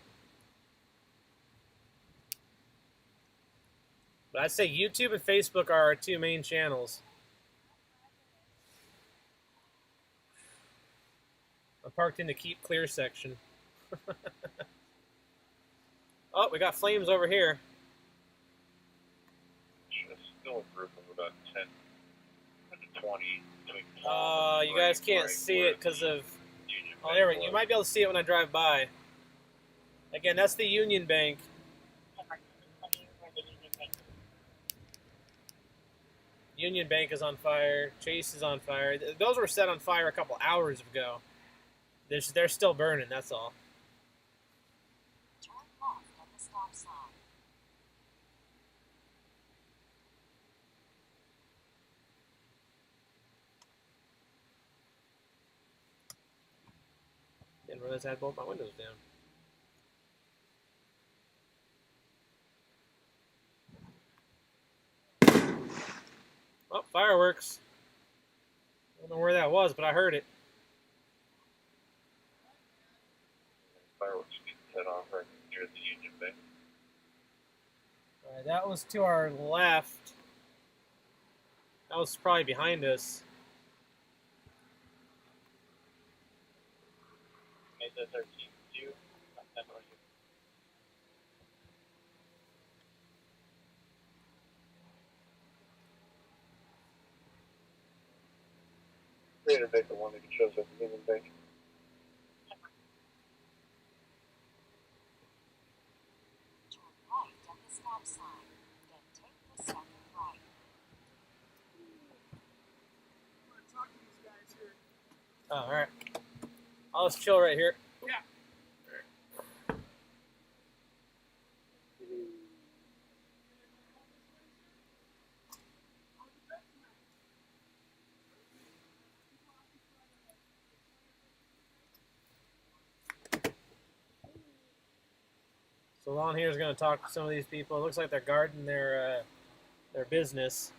But I'd say YouTube and Facebook are our two main channels. I'm parked in the keep clear section. Oh, we got flames over here. still a group of about 10 to 20 doing You guys can't see it because of... Oh, there we go. You might be able to see it when I drive by. Again, that's the Union Bank. Union Bank is on fire. Chase is on fire. Those were set on fire a couple hours ago. They're still burning, that's all. Turn left at the stop sign. Didn't realize I had both my windows down. Oh, fireworks. I don't know where that was, but I heard it. Fireworks being set off right near the Union Bank. All right, that was to our left. That was probably behind us. Mesa 13-2. Greater Baker 1 that shows up the Union Bank. Turn right at the stop sign. Then take the second right. I'm gonna talk to these guys here. Oh, all right. I'll just chill right here. Yeah. So Lon here is going to talk to some of these people. It looks like they're guarding their business.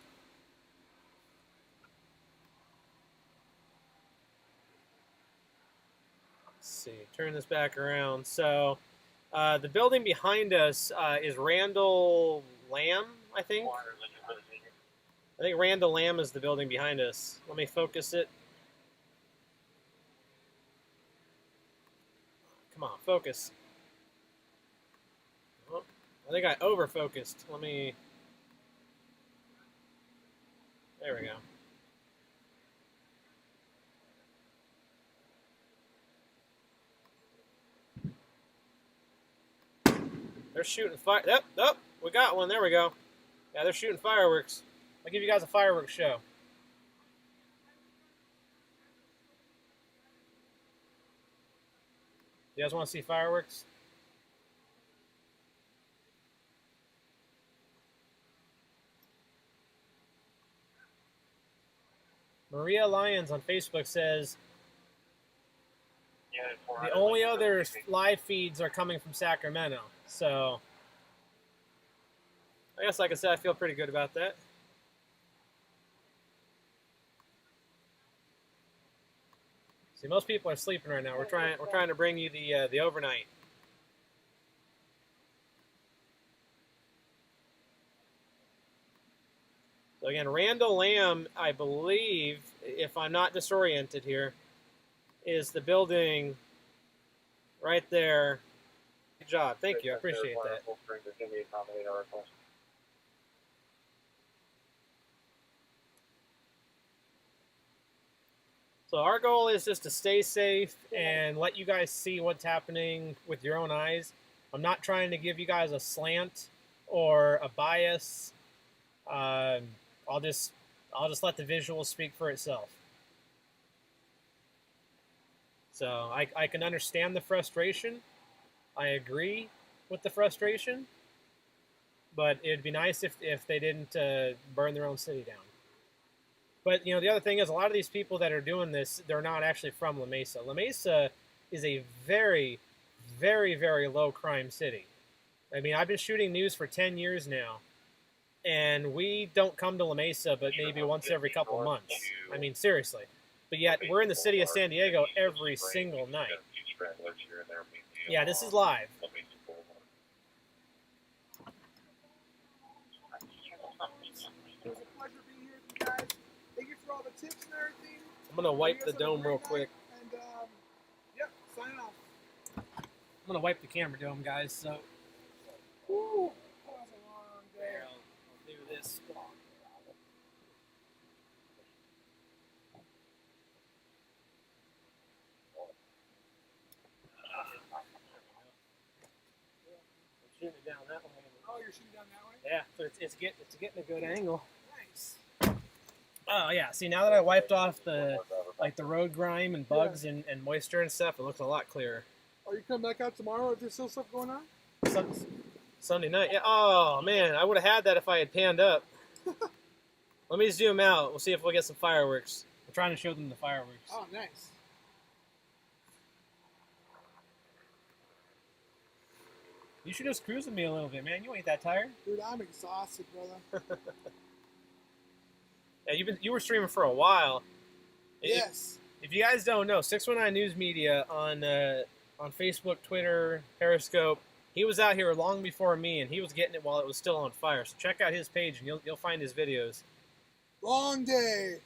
Let's see. Turn this back around. So the building behind us is Randall Lamb, I think. I think Randall Lamb is the building behind us. Let me focus it. Come on, focus. Oh, I think I over-focused. Let me... There we go. They're shooting fire. Oh, we got one. There we go. Yeah, they're shooting fireworks. I'll give you guys a fireworks show. You guys want to see fireworks? Maria Lyons on Facebook says, the only other live feeds are coming from Sacramento. So, I guess, like I said, I feel pretty good about that. See, most people are sleeping right now. We're trying to bring you the overnight. So again, Randall Lamb, I believe, if I'm not disoriented here, is the building right there. Good job. Thank you. I appreciate that. So our goal is just to stay safe and let you guys see what's happening with your own eyes. I'm not trying to give you guys a slant or a bias. I'll just let the visual speak for itself. So I can understand the frustration. I agree with the frustration. But it'd be nice if they didn't burn their own city down. But, you know, the other thing is a lot of these people that are doing this, they're not actually from La Mesa. La Mesa is a very, very, very low crime city. I mean, I've been shooting news for 10 years now, and we don't come to La Mesa but maybe once every couple months. I mean, seriously. But yet, we're in the city of San Diego every single night. Yeah, this is live. It was a pleasure being here with you guys. Thank you for all the tips and everything. I'm going to wipe the dome real quick. And, yep, sign off. I'm going to wipe the camera dome, guys, so... Woo, that was a long day. I'll do this. shooting it down that way. Oh, you're shooting down that way? Yeah, so it's getting a good angle. Nice. Oh yeah, see now that I wiped off the road grime and bugs and moisture and stuff, it looks a lot clearer. Are you coming back out tomorrow if there's still stuff going on? Sunday night, yeah. Oh man, I would have had that if I had panned up. Let me zoom out. We'll see if we'll get some fireworks. I'm trying to show them the fireworks. Oh, nice. You should just cruise with me a little bit, man. You ain't that tired. Dude, I'm exhausted, brother. Yeah, you were streaming for a while. Yes. If you guys don't know, 619 News Media on Facebook, Twitter, Periscope, he was out here long before me, and he was getting it while it was still on fire. So check out his page, and you'll find his videos. Long day.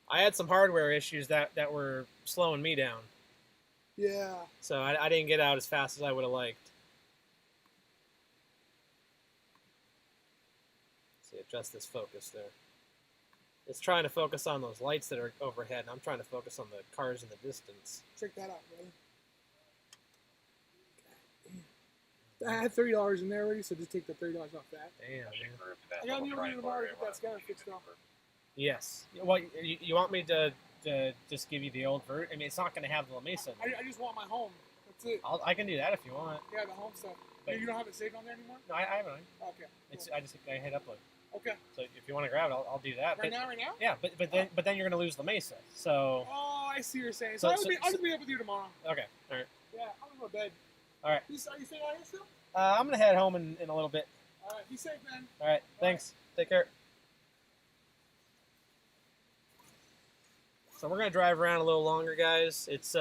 I had some hardware issues that were slowing me down. Yeah. So I didn't get out as fast as I would have liked. Let's see, adjust this focus there. It's trying to focus on those lights that are overhead, and I'm trying to focus on the cars in the distance. Check that out, brother. I had $30 in there already, so just take the $30 off that. Damn, man. I got a new reader tomorrow to get that scanner fixed off. Yes. Well, you want me to just give you the old version? I mean, it's not going to have the La Mesa. I just want my home. That's it. I can do that if you want. Yeah, the home stuff. But you don't have it saved on there anymore? No, I haven't. Okay. It's I hit upload. Okay. So if you want to grab it, I'll do that. Right now? Yeah, but then you're going to lose La Mesa. So. Oh, I see what you're saying. So I'll just be up with you tomorrow. Okay. All right. Yeah, I'm going to bed. All right. Are you staying out here still? I'm going to head home in a little bit. All right. Be safe, man. All right. Thanks. Take care. So we're gonna drive around a little longer, guys. It's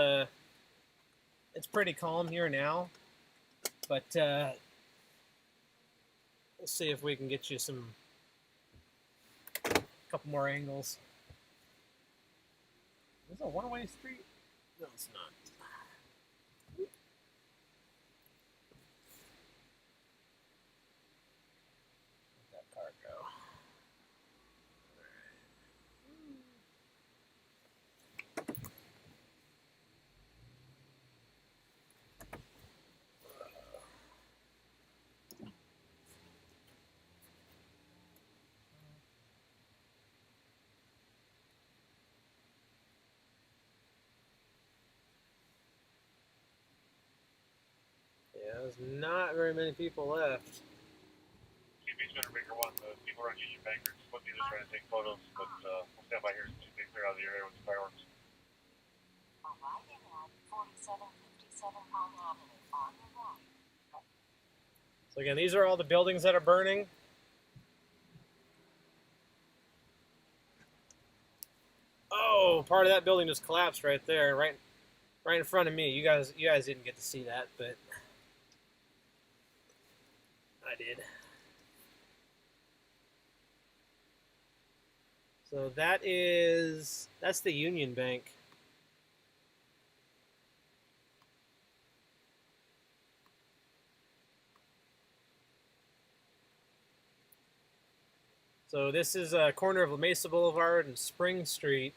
pretty calm here now, but we'll see if we can get you a couple more angles. Is this a one-way street? No, it's not. Let that car go. Yeah, there's not very many people left. TV's been a bigger one. The people around Union Bank are supposed to be just trying to take photos, but we'll stand by here to get clear out of the area with the fireworks. Arriving at 4757 Palm Avenue on your right. So again, these are all the buildings that are burning. Oh, part of that building just collapsed right there, right in front of me. You guys didn't get to see that, but I did. So that's the Union Bank. So this is a corner of La Mesa Boulevard and Spring Street.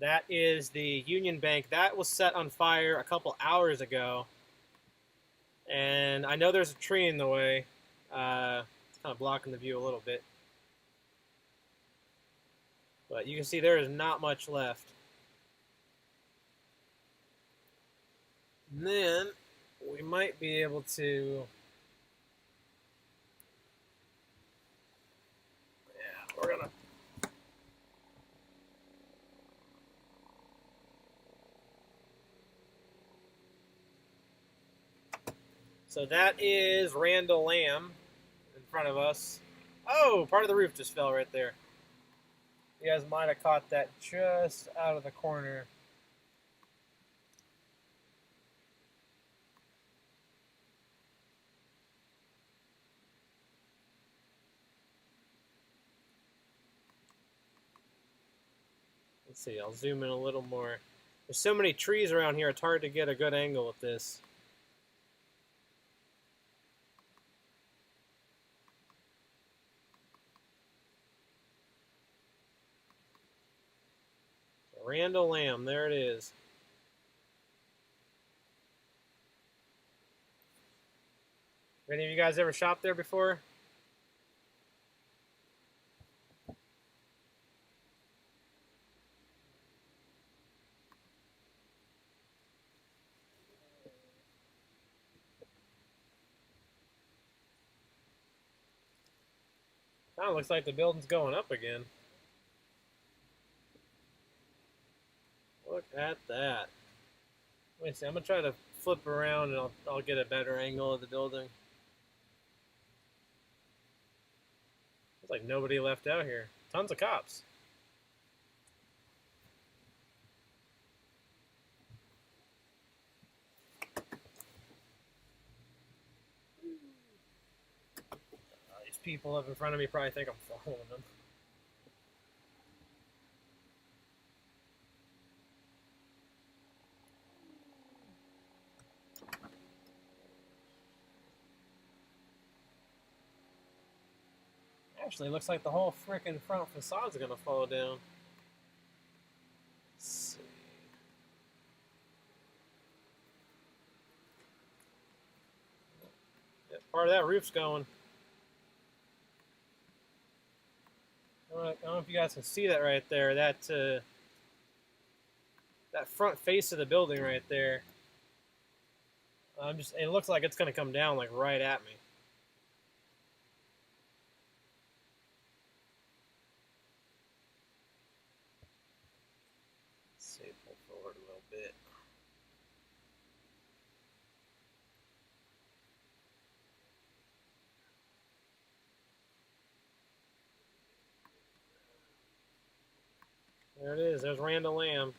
That is the Union Bank. That was set on fire a couple hours ago. And I know there's a tree in the way. It's kind of blocking the view a little bit. But you can see there is not much left. And then we might be able to... Yeah, we're gonna... So that is Randall Lamb in front of us. Oh, part of the roof just fell right there. You guys might have caught that just out of the corner. Let's see, I'll zoom in a little more. There's so many trees around here, it's hard to get a good angle with this. Randall Lamb, there it is. Any of you guys ever shopped there before? Kind of looks like the building's going up again. Look at that. Let me see. I'm gonna try to flip around and I'll get a better angle of the building. Looks like nobody left out here. Tons of cops. These people up in front of me probably think I'm following them. Actually, looks like the whole frickin' front facade's gonna fall down. Let's see. Yep, part of that roof's going. I don't know if you guys can see that right there. That front face of the building right there. It looks like it's gonna come down like right at me. Let's see, pull forward a little bit. There it is. There's Randall Lamb.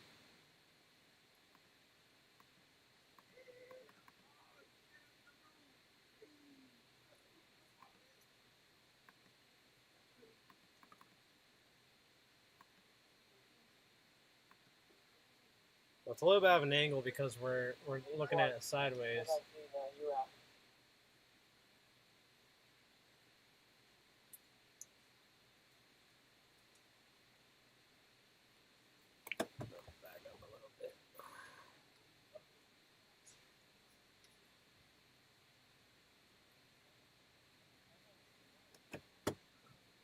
Well, it's a little bit of an angle because we're looking at it sideways. Back up a little bit.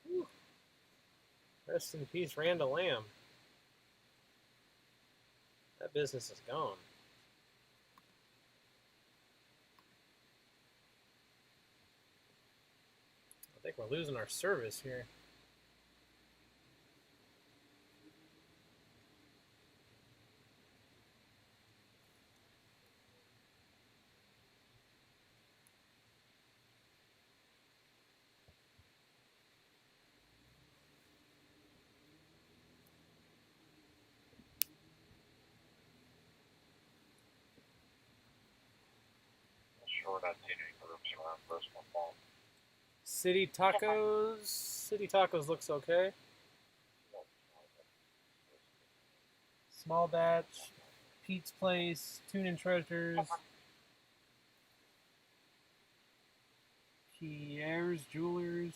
Whew. Rest in peace, Randall Lamb. That business is gone. I think we're losing our service here. Sure, not seeing any groups around first one ball. City Tacos. City Tacos looks okay. Small Batch. Pete's Place. Tune and Treasures. Pierre's Jewelers.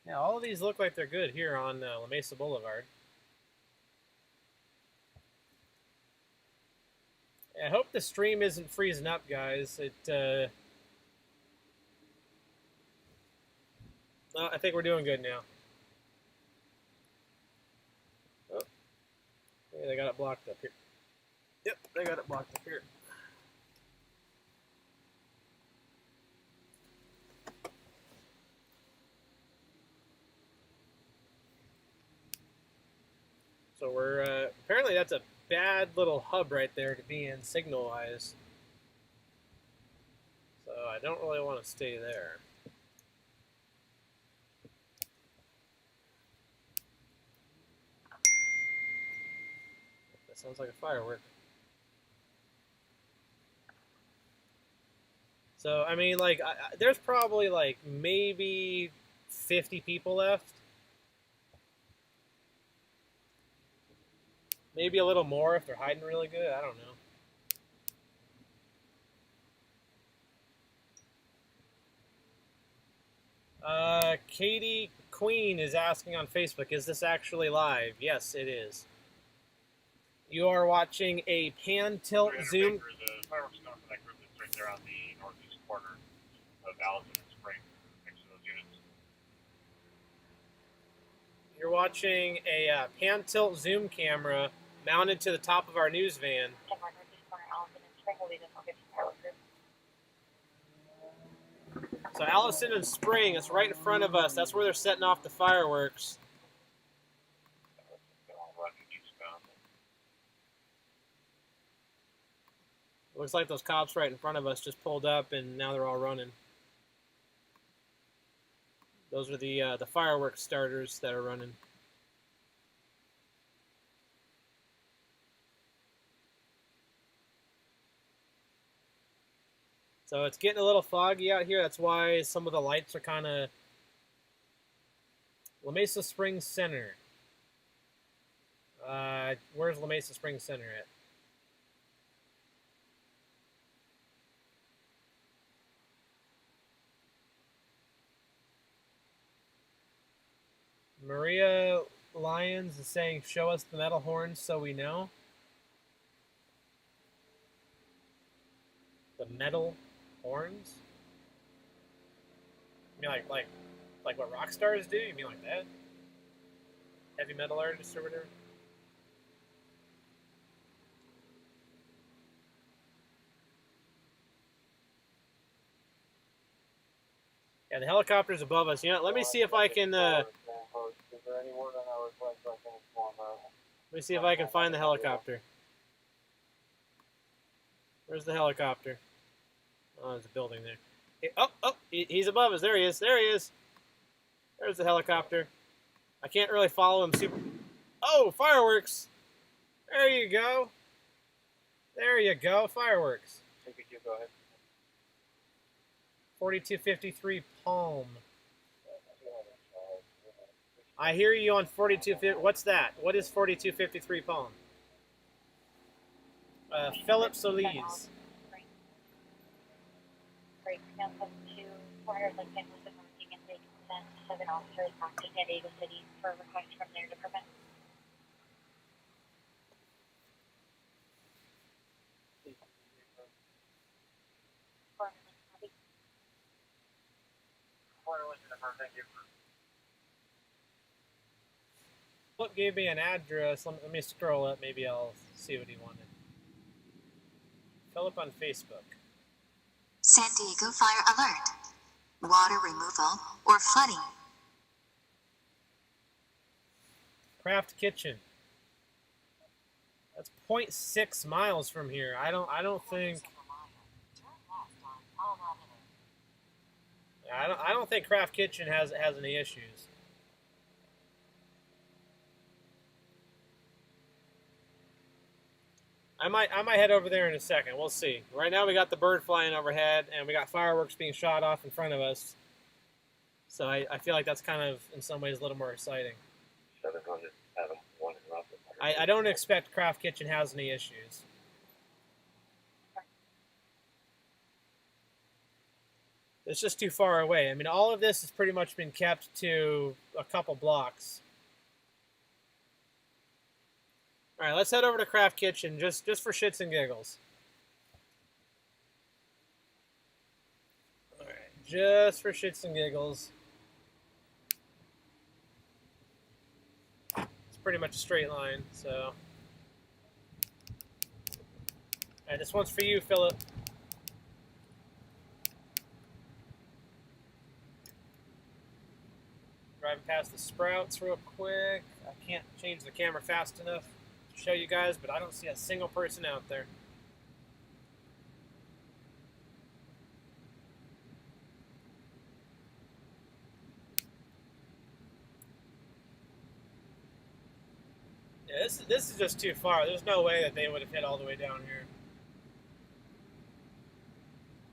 Yeah, all of these look like they're good here on La Mesa Boulevard. I hope the stream isn't freezing up, guys. I think we're doing good now. Oh, yeah, they got it blocked up here. Yep, they got it blocked up here. So we're apparently that's a bad little hub right there to be in signal-wise. So I don't really want to stay there. That sounds like a firework. So, I mean, like, there's probably, like, maybe 50 people left. Maybe a little more if they're hiding really good. I don't know. Katie Queen is asking on Facebook, is this actually live? Yes, it is. You are watching a pan tilt zoom. The fireworks coming from that group that's right there on the northeast corner of Allison and Spring next to those units. You're watching a pan tilt zoom camera mounted to the top of our news van. 10 northeast corner, Allison and Spring will be the focus power group. So Allison and Spring, it's right in front of us. That's where they're setting off the fireworks. They're all running eastbound. Looks like those cops right in front of us just pulled up, and now they're all running. Those are the fireworks starters that are running. So it's getting a little foggy out here. That's why some of the lights are kind of... La Mesa Springs Center. Where's La Mesa Springs Center at? Maria Lyons is saying, show us the metal horns so we know. The metal horns? You mean like what rock stars do? You mean like that? Heavy metal artists or whatever? Yeah, the helicopter's above us. You know, let me see if I can. Let me see if I can find the helicopter. Where's the helicopter? Oh, there's a building there. He's above us. There he is. There he is. There's the helicopter. I can't really follow him super. Oh, fireworks! There you go. There you go, fireworks. Go ahead. 4253 Palm. I hear you on 4250. What's that? What is 4253 Palm? Philip Solis. Great. Now, come to Florida, like San Luis Martin, and they can send 7 officers back to San Diego City for a request from their department. Philip gave me an address. Let me scroll up. Maybe I'll see what he wanted. Philip on Facebook. San Diego fire alert. Water removal or flooding. Craft Kitchen. That's 0.6 miles from here. I don't think. I don't think Craft Kitchen has any issues. I might head over there in a second. We'll see. Right now we got the bird flying overhead, and we got fireworks being shot off in front of us. So I feel like that's kind of, in some ways, a little more exciting. 700, have one in Rockford. I don't expect Craft Kitchen has any issues. It's just too far away. I mean, all of this has pretty much been kept to a couple blocks. All right, let's head over to Craft Kitchen just for shits and giggles. All right, just for shits and giggles. It's pretty much a straight line, so. All right, this one's for you, Philip. Driving past the Sprouts real quick. I can't change the camera fast enough to show you guys, but I don't see a single person out there. Yeah, this is just too far. There's no way that they would have hit all the way down here.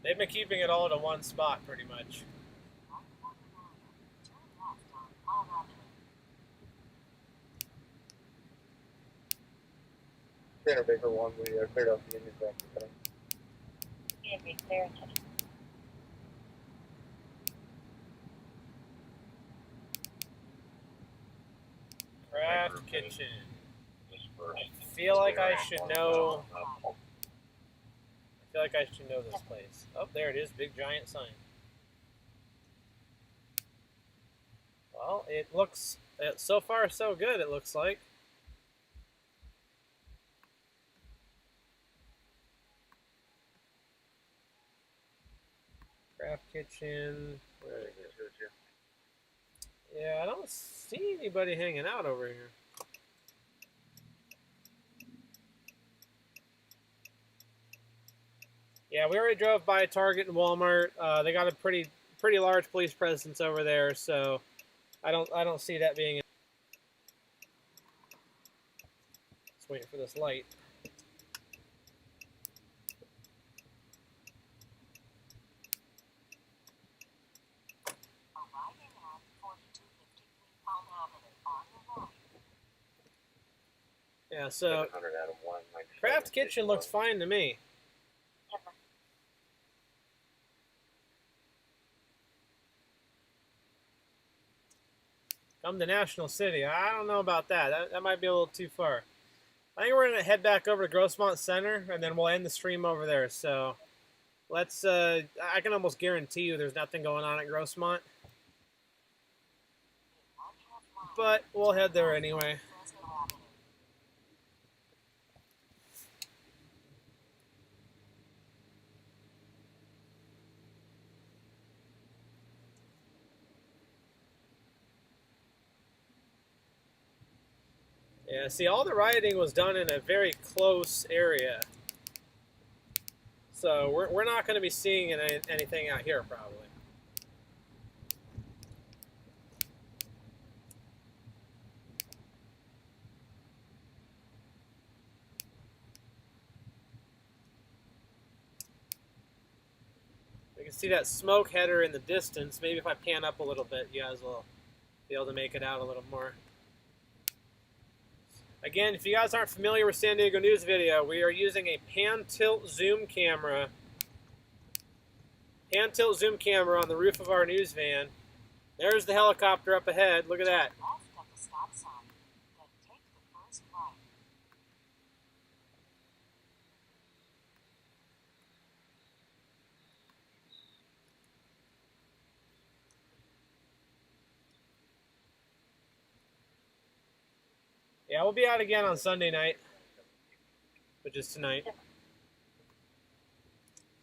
They've been keeping it all to one spot pretty much. Trainer Baker 1, we cleared out the Indian back. Union Bay, clear attention. Craft Kitchen. I feel like I should know. I feel like I should know this place. Oh, there it is. Big giant sign. Well, it looks, so far so good, it looks like. Craft kitchen. Where is it? Yeah, I don't see anybody hanging out over here. Yeah, we already drove by Target and Walmart. They got a pretty large police presence over there, so I don't see that being. Just waiting for this light. Arriving at 4253 Palm Avenue on the right. Yeah, so 700 Adam 1, Craft Kitchen looks fine to me. Come to National City. I don't know about that. That might be a little too far. I think we're gonna head back over to Grossmont Center, and then we'll end the stream over there. So let's. I can almost guarantee you there's nothing going on at Grossmont, but we'll head there anyway. Yeah, see, all the rioting was done in a very close area. So we're not going to be seeing anything out here, probably. You can see that smoke header in the distance. Maybe if I pan up a little bit, you guys will be able to make it out a little more. Again, if you guys aren't familiar with San Diego News Video, we are using a pan-tilt zoom camera. Pan-tilt zoom camera on the roof of our news van. There's the helicopter up ahead. Look at that. Left at the stop sign, then take the first right. Yeah, we'll be out again on Sunday night, which is tonight.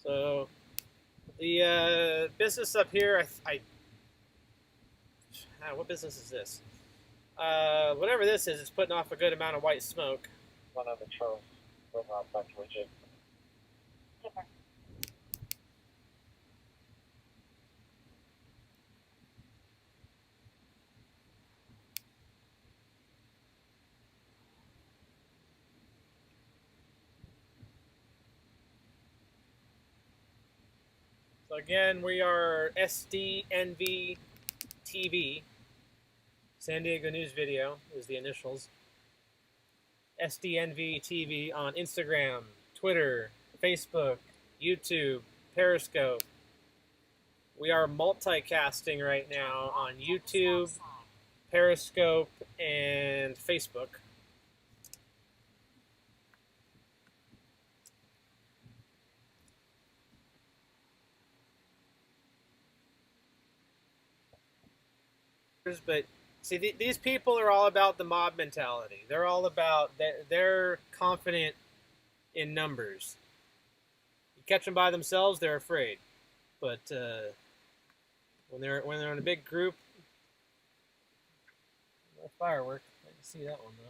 So the business up here, what business is this? Whatever this is, it's putting off a good amount of white smoke. One of the Charles went out back to legit. So again, we are SDNV TV. San Diego News Video is the initials. SDNV TV on Instagram, Twitter, Facebook, YouTube, Periscope. We are multicasting right now on YouTube, Periscope, and Facebook. But see, these people are all about the mob mentality. They're all about they're confident in numbers. You catch them by themselves, they're afraid. But when they're in a big group, no firework. I can see that one though.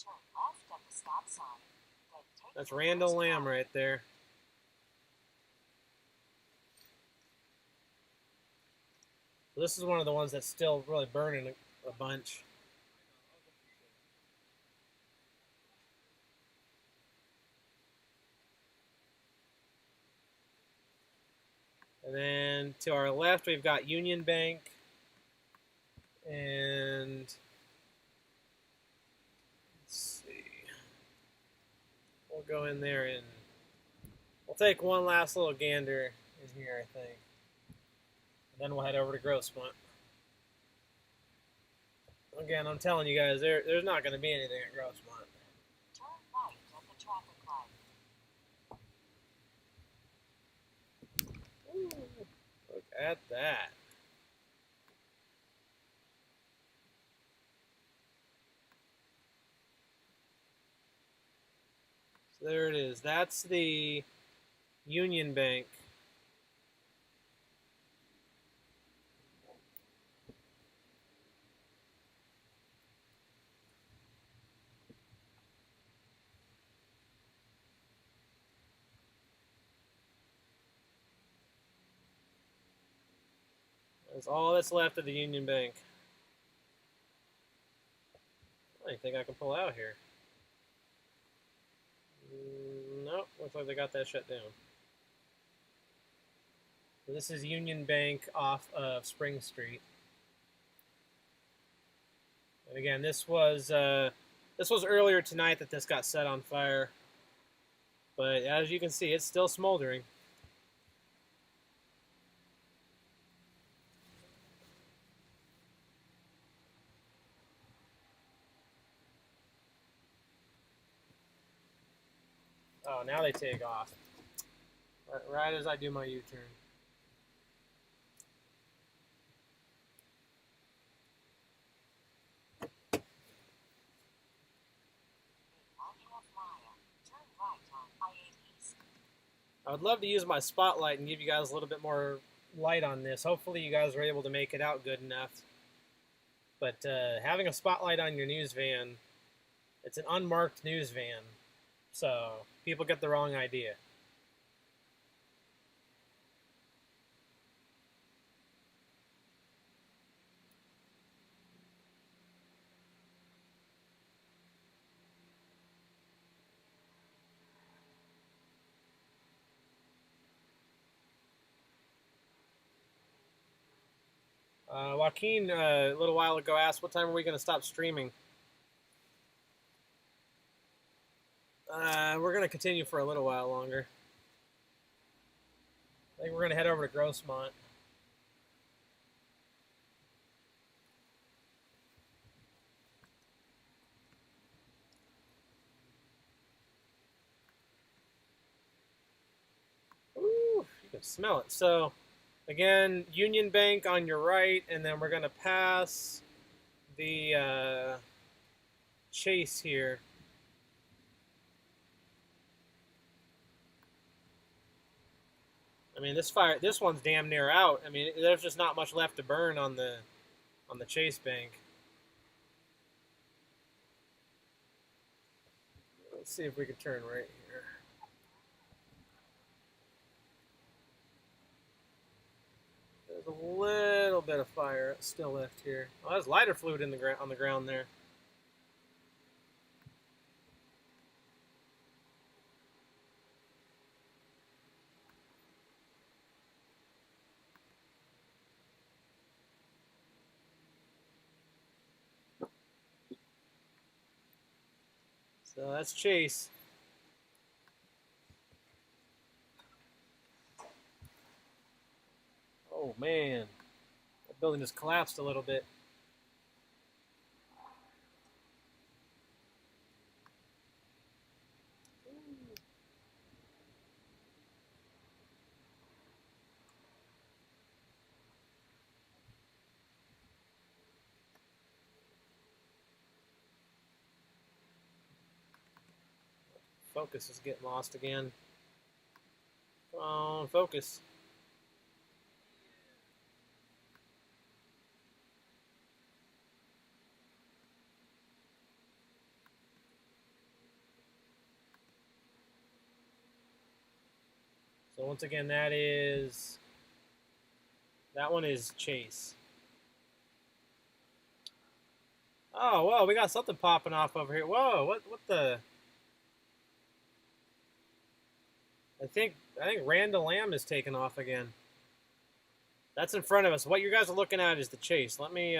Turn left at the stop sign, then take That's the Randall first Lamb right. right there. This is one of the ones that's still really burning a bunch. And then to our left, we've got Union Bank. And let's see. We'll go in there and we'll take one last little gander in here, I think. And then we'll head over to Grossmont. Again, I'm telling you guys, there's not going to be anything at Grossmont. Turn right at the traffic light. Ooh, look at that. There it is. That's the Union Bank. That's all that's left of the Union Bank. I think I can pull out here. Nope, looks like they got that shut down. This is Union Bank off of Spring Street. And again, this was earlier tonight that this got set on fire. But as you can see, it's still smoldering. Oh, now they take off. Right as I do my U-turn. I would love to use my spotlight and give you guys a little bit more light on this. Hopefully you guys were able to make it out good enough. But having a spotlight on your news van, it's an unmarked news van, so people get the wrong idea. Joaquin, a little while ago, asked, what time are we going to stop streaming? We're going to continue for a little while longer. I think we're going to head over to Grossmont. Ooh, you can smell it. So, again, Union Bank on your right, and then we're going to pass the Chase here. I mean, this one's damn near out. I mean, there's just not much left to burn on the Chase Bank. Let's see if we can turn right here. There's a little bit of fire still left here. Oh, there's lighter fluid on the ground there. So that's Chase. Oh man, that building just collapsed a little bit. Focus is getting lost again. Come on, focus. So once again, that one is Chase. Oh, whoa, we got something popping off over here. Whoa, what the? I think Randall Lamb is taking off again. That's in front of us. What you guys are looking at is the Chase. Let me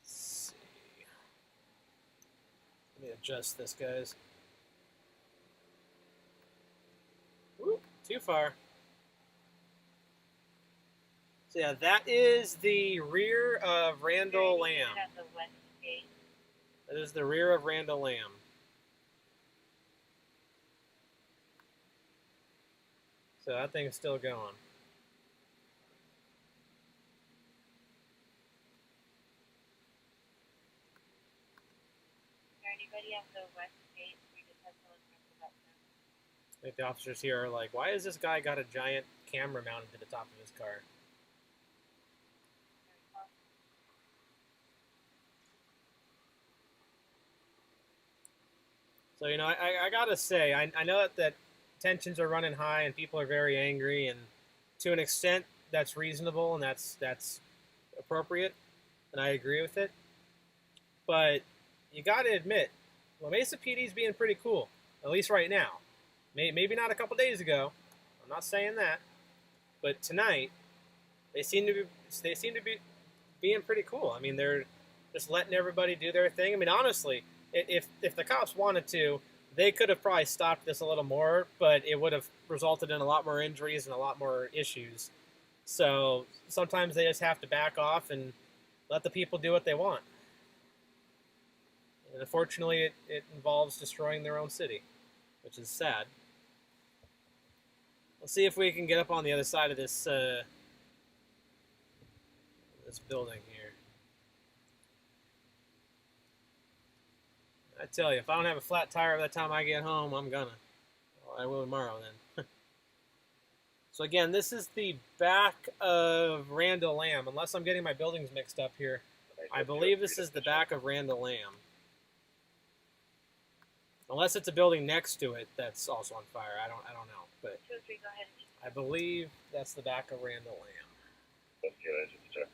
see. Let me adjust this, guys. Ooh, too far. So yeah, that is the rear of Randall Lamb. That is the rear of Randall Lamb. So that thing's still going. Is there anybody at the west gate? We just had someone talk about that. I think the officers here are like, why has this guy got a giant camera mounted to the top of his car? So, you know, I gotta say, I know that tensions are running high and people are very angry, and to an extent, that's reasonable and that's appropriate, and I agree with it. But you gotta admit, La Mesa PD's being pretty cool, at least right now. Maybe not a couple days ago. I'm not saying that, but tonight they seem to be being pretty cool. I mean, they're just letting everybody do their thing. I mean, honestly, if the cops wanted to, they could have probably stopped this a little more, but it would have resulted in a lot more injuries and a lot more issues. So sometimes they just have to back off and let the people do what they want. And unfortunately, it involves destroying their own city, which is sad. Let's see if we can get up on the other side of this this building here. I tell you, if I don't have a flat tire by the time I get home, I'm gonna. Well, I will tomorrow then. So again, this is the back of Randall Lamb, unless I'm getting my buildings mixed up here. I believe this is the back of Randall Lamb. Unless it's a building next to it that's also on fire. I don't know. But 203, go ahead. I believe that's the back of Randall Lamb. That's good. I just checked.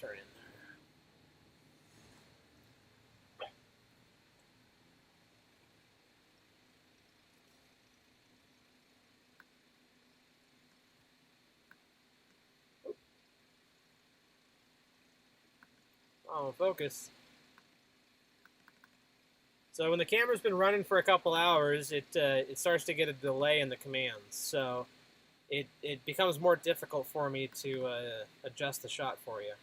Turn in there. Oh, focus. So when the camera's been running for a couple hours, it starts to get a delay in the commands. So it becomes more difficult for me to adjust the shot for you.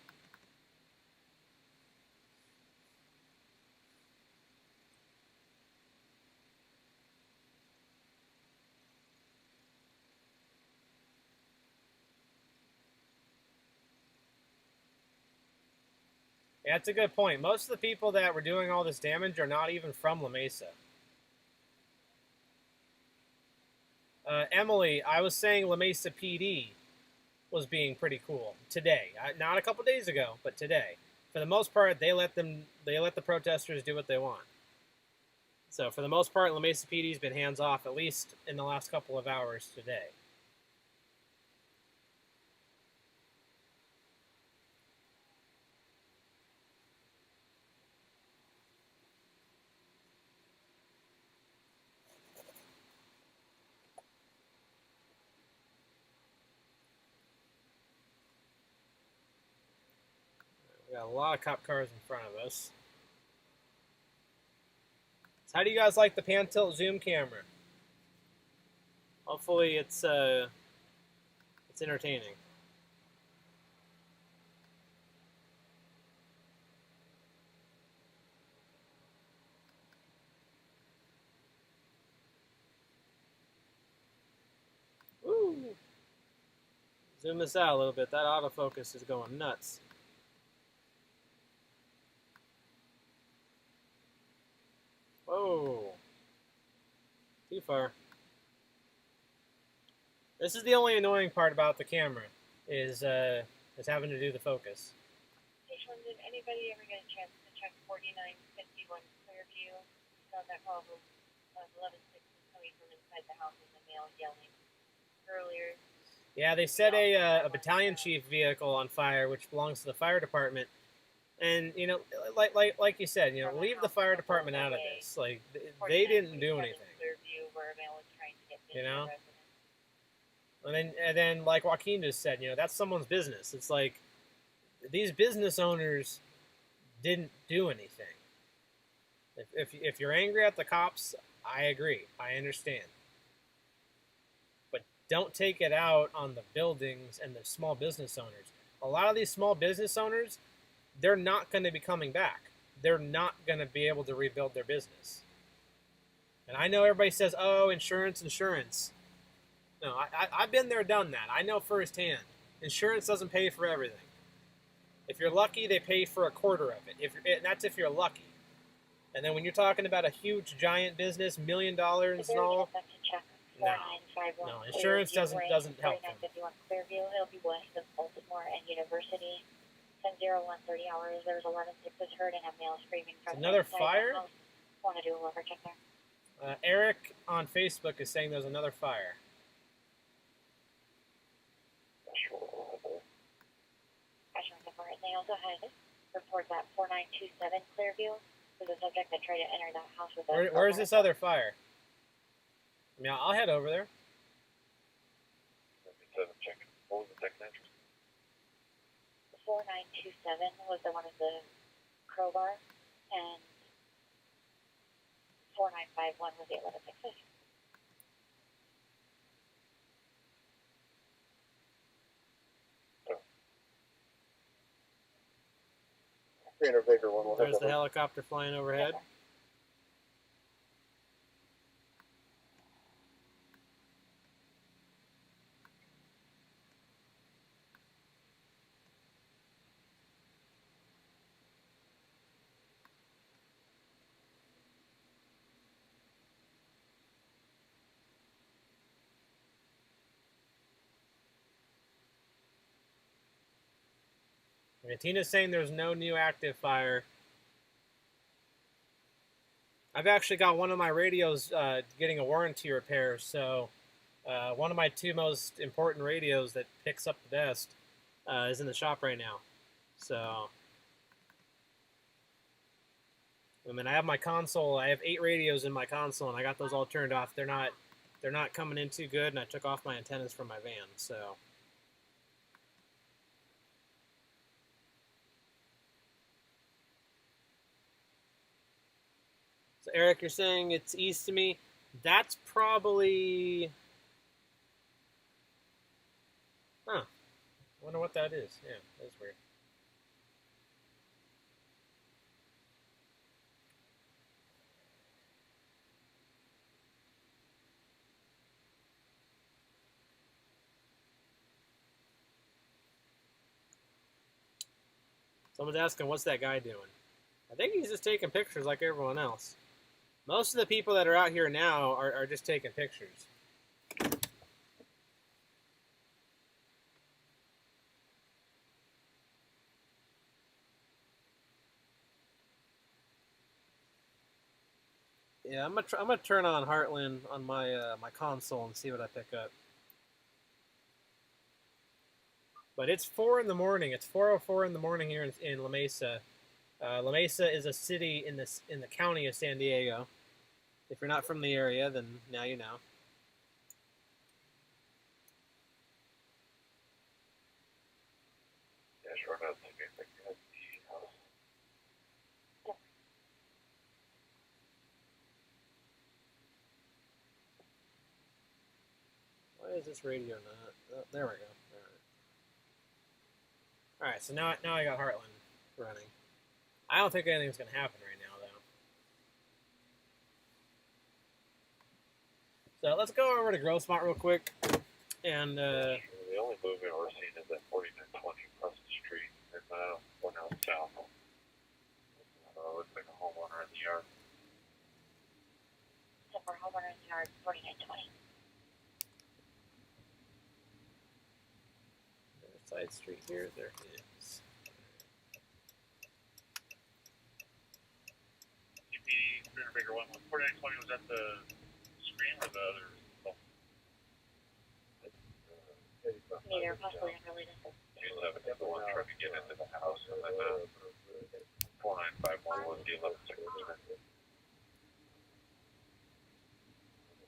Yeah, that's a good point. Most of the people that were doing all this damage are not even from La Mesa. Emily, I was saying La Mesa PD was being pretty cool today. Not a couple days ago, but today. For the most part, they let the protesters do what they want. So for the most part, La Mesa PD's been hands off, at least in the last couple of hours today. We got a lot of cop cars in front of us. So how do you guys like the pan tilt zoom camera? Hopefully it's entertaining. Woo! Zoom this out a little bit. That autofocus is going nuts. Whoa. Too far. This is the only annoying part about the camera, is having to do the focus. Station 1, did anybody ever get a chance to check 4951 Clearview? We saw that call of 11-6 coming from inside the house with a male yelling earlier. Yeah, they set a battalion chief vehicle on fire, which belongs to the fire department. And, you know, like you said, you know, leave the fire department out of this. Like, they didn't do anything. You know? And then, like Joaquin just said, you know, that's someone's business. It's like, these business owners didn't do anything. If you're angry at the cops, I agree. I understand. But don't take it out on the buildings and the small business owners. A lot of these small business owners, they're not going to be coming back. they're not going to be able to rebuild their business. And I know everybody says, oh, insurance, insurance. No, I've been there, done that. I know firsthand. Insurance doesn't pay for everything. If you're lucky, they pay for a quarter of it. And that's if you're lucky. And then when you're talking about a huge, giant business, $1 million and all, no, insurance doesn't help them. Clearview, it'll be west of Baltimore and University. 10-01-30 hours. There was 11-6 was heard and a male screaming from another inside fire? the house. Want to do a lover check there? Eric on Facebook is saying there's another fire. They also had reports at 4927 Clearview. There's a subject that tried to enter that house with a... Where's this other fire? I mean, I'll head over there. What was the second entrance? 4927 was the one of the crowbar, and 4951 was the 11-6. 300 bigger one. There's the helicopter flying overhead. Tina's saying there's no new active fire. I've actually got one of my radios getting a warranty repair, so one of my two most important radios that picks up the best is in the shop right now. So, I mean, I have my console. I have 8 radios in my console, and I got those all turned off. They're not coming in too good, and I took off my antennas from my van. So. So Eric, you're saying it's east of me. That's probably... Huh. I wonder what that is. Yeah, that's weird. Someone's asking, what's that guy doing? I think he's just taking pictures like everyone else. Most of the people that are out here now are just taking pictures. Yeah, I'm gonna turn on Heartland on my my console and see what I pick up. But it's 4 in the morning. It's 4:04 in the morning here in La Mesa. La Mesa is a city in the county of San Diego. If you're not from the area, then now you know. Yeah, sure enough. Why is this radio not? Oh, there we go. All right, so now I got Heartland running. I don't think anything's gonna happen right now, though. So let's go over to Grossmont real quick, and The only movement we're seeing is at 4920 across the street, and 1 house south. Looks like a homeowner in the yard. So for homeowner in the yard, 4920. side street here, there it is. CP 300 bigger one. 4920 was at the screen or the other? Neither, possibly unrelated. 211 is the one trying to get into the house, and then 4951 was the 11-6.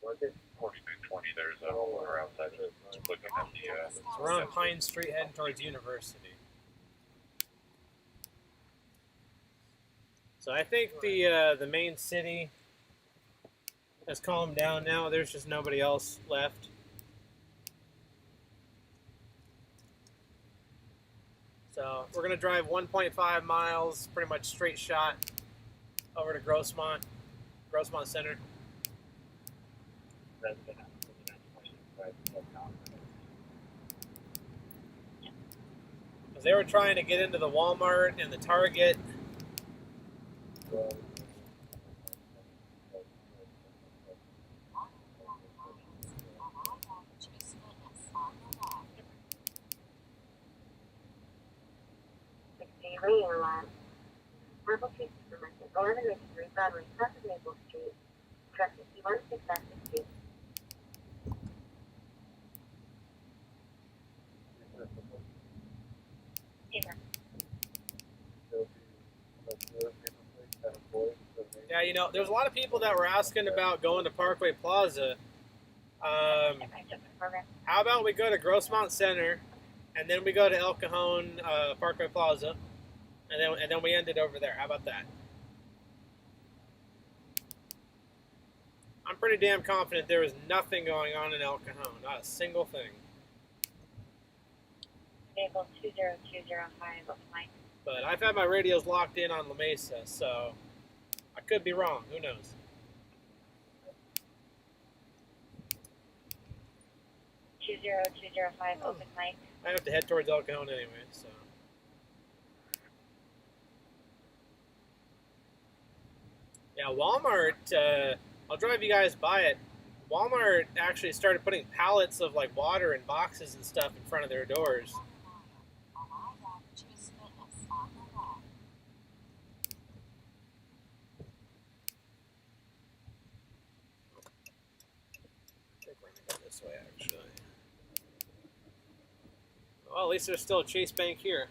4920, there's a homeowner outside just looking at the... So we're on Pine Street heading towards University. So I think the main city has calmed down now. There's just nobody else left. So we're going to drive 1.5 miles, pretty much straight shot, over to Grossmont Center. Because they were trying to get into the Walmart and the Target. Purple Street Supermarket, 1183 Broadway, south of Maple Street, truck 516560. Yeah, you know, there's a lot of people that were asking about going to Parkway Plaza. How about we go to Grossmont Center, and then we go to El Cajon Parkway Plaza, and then we end it over there. How about that? I'm pretty damn confident there is nothing going on in El Cajon, not a single thing. Vehicle 20205, open mic. But I've had my radios locked in on La Mesa, so I could be wrong. Who knows? 20205, open mic. I have to head towards El Cajon anyway, so. Yeah, Walmart, I'll drive you guys by it. Walmart actually started putting pallets of like water and boxes and stuff in front of their doors. I think we're gonna go this way actually. Well, at least there's still a Chase Bank here.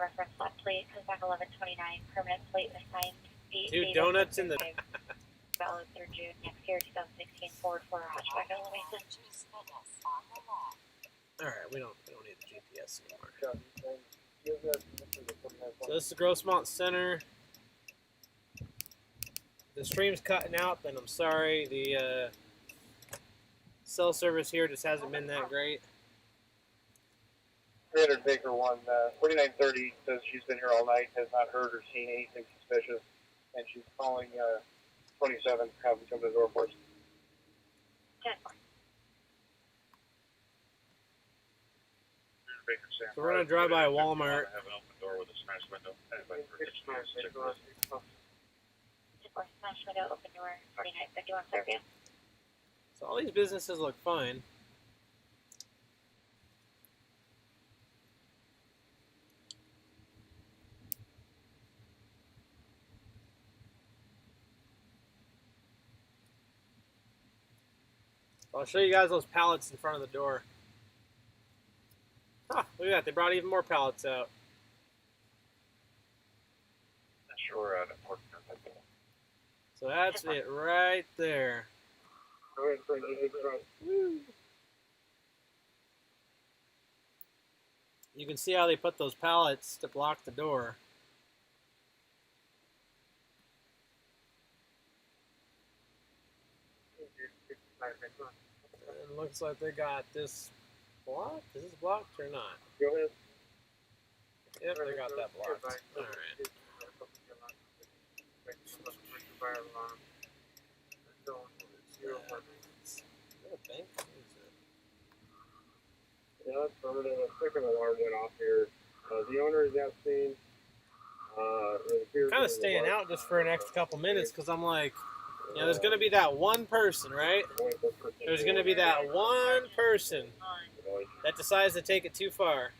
Reference lot plate, comes back 1129, permanent plate assigned. Two donuts in the. Valid 3rd June next year, 2016, forward 4 hatchback on the Mesa. Alright, we don't need the GPS anymore. So this is Grossmont Center. The stream's cutting out, then I'm sorry. The cell service here just hasn't been that great. 300 Baker 1, 4930 says she's been here all night, has not heard or seen anything suspicious, and she's calling 27 to have them come to the door for us. 10. So we're gonna drive by a Walmart. Have an open door with a smash window. Anybody for Smash window, open door, 4951, Fairview. So all these businesses look fine. I'll show you guys those pallets in front of the door. Huh, look at that. They brought even more pallets out. Sure, out of work. So that's it right there. Woo. You can see how they put those pallets to block the door. It looks like they got this blocked. Is this blocked or not? Go ahead. Yep, they got that blocked. All right. Is that a bank? What is it? Yeah, that's permanent. A second alarm went off here. The owner is out seen. Kind of staying out just for an extra couple minutes because I'm like, you know, there's going to be that one person, right? There's going to be that one person that decides to take it too far.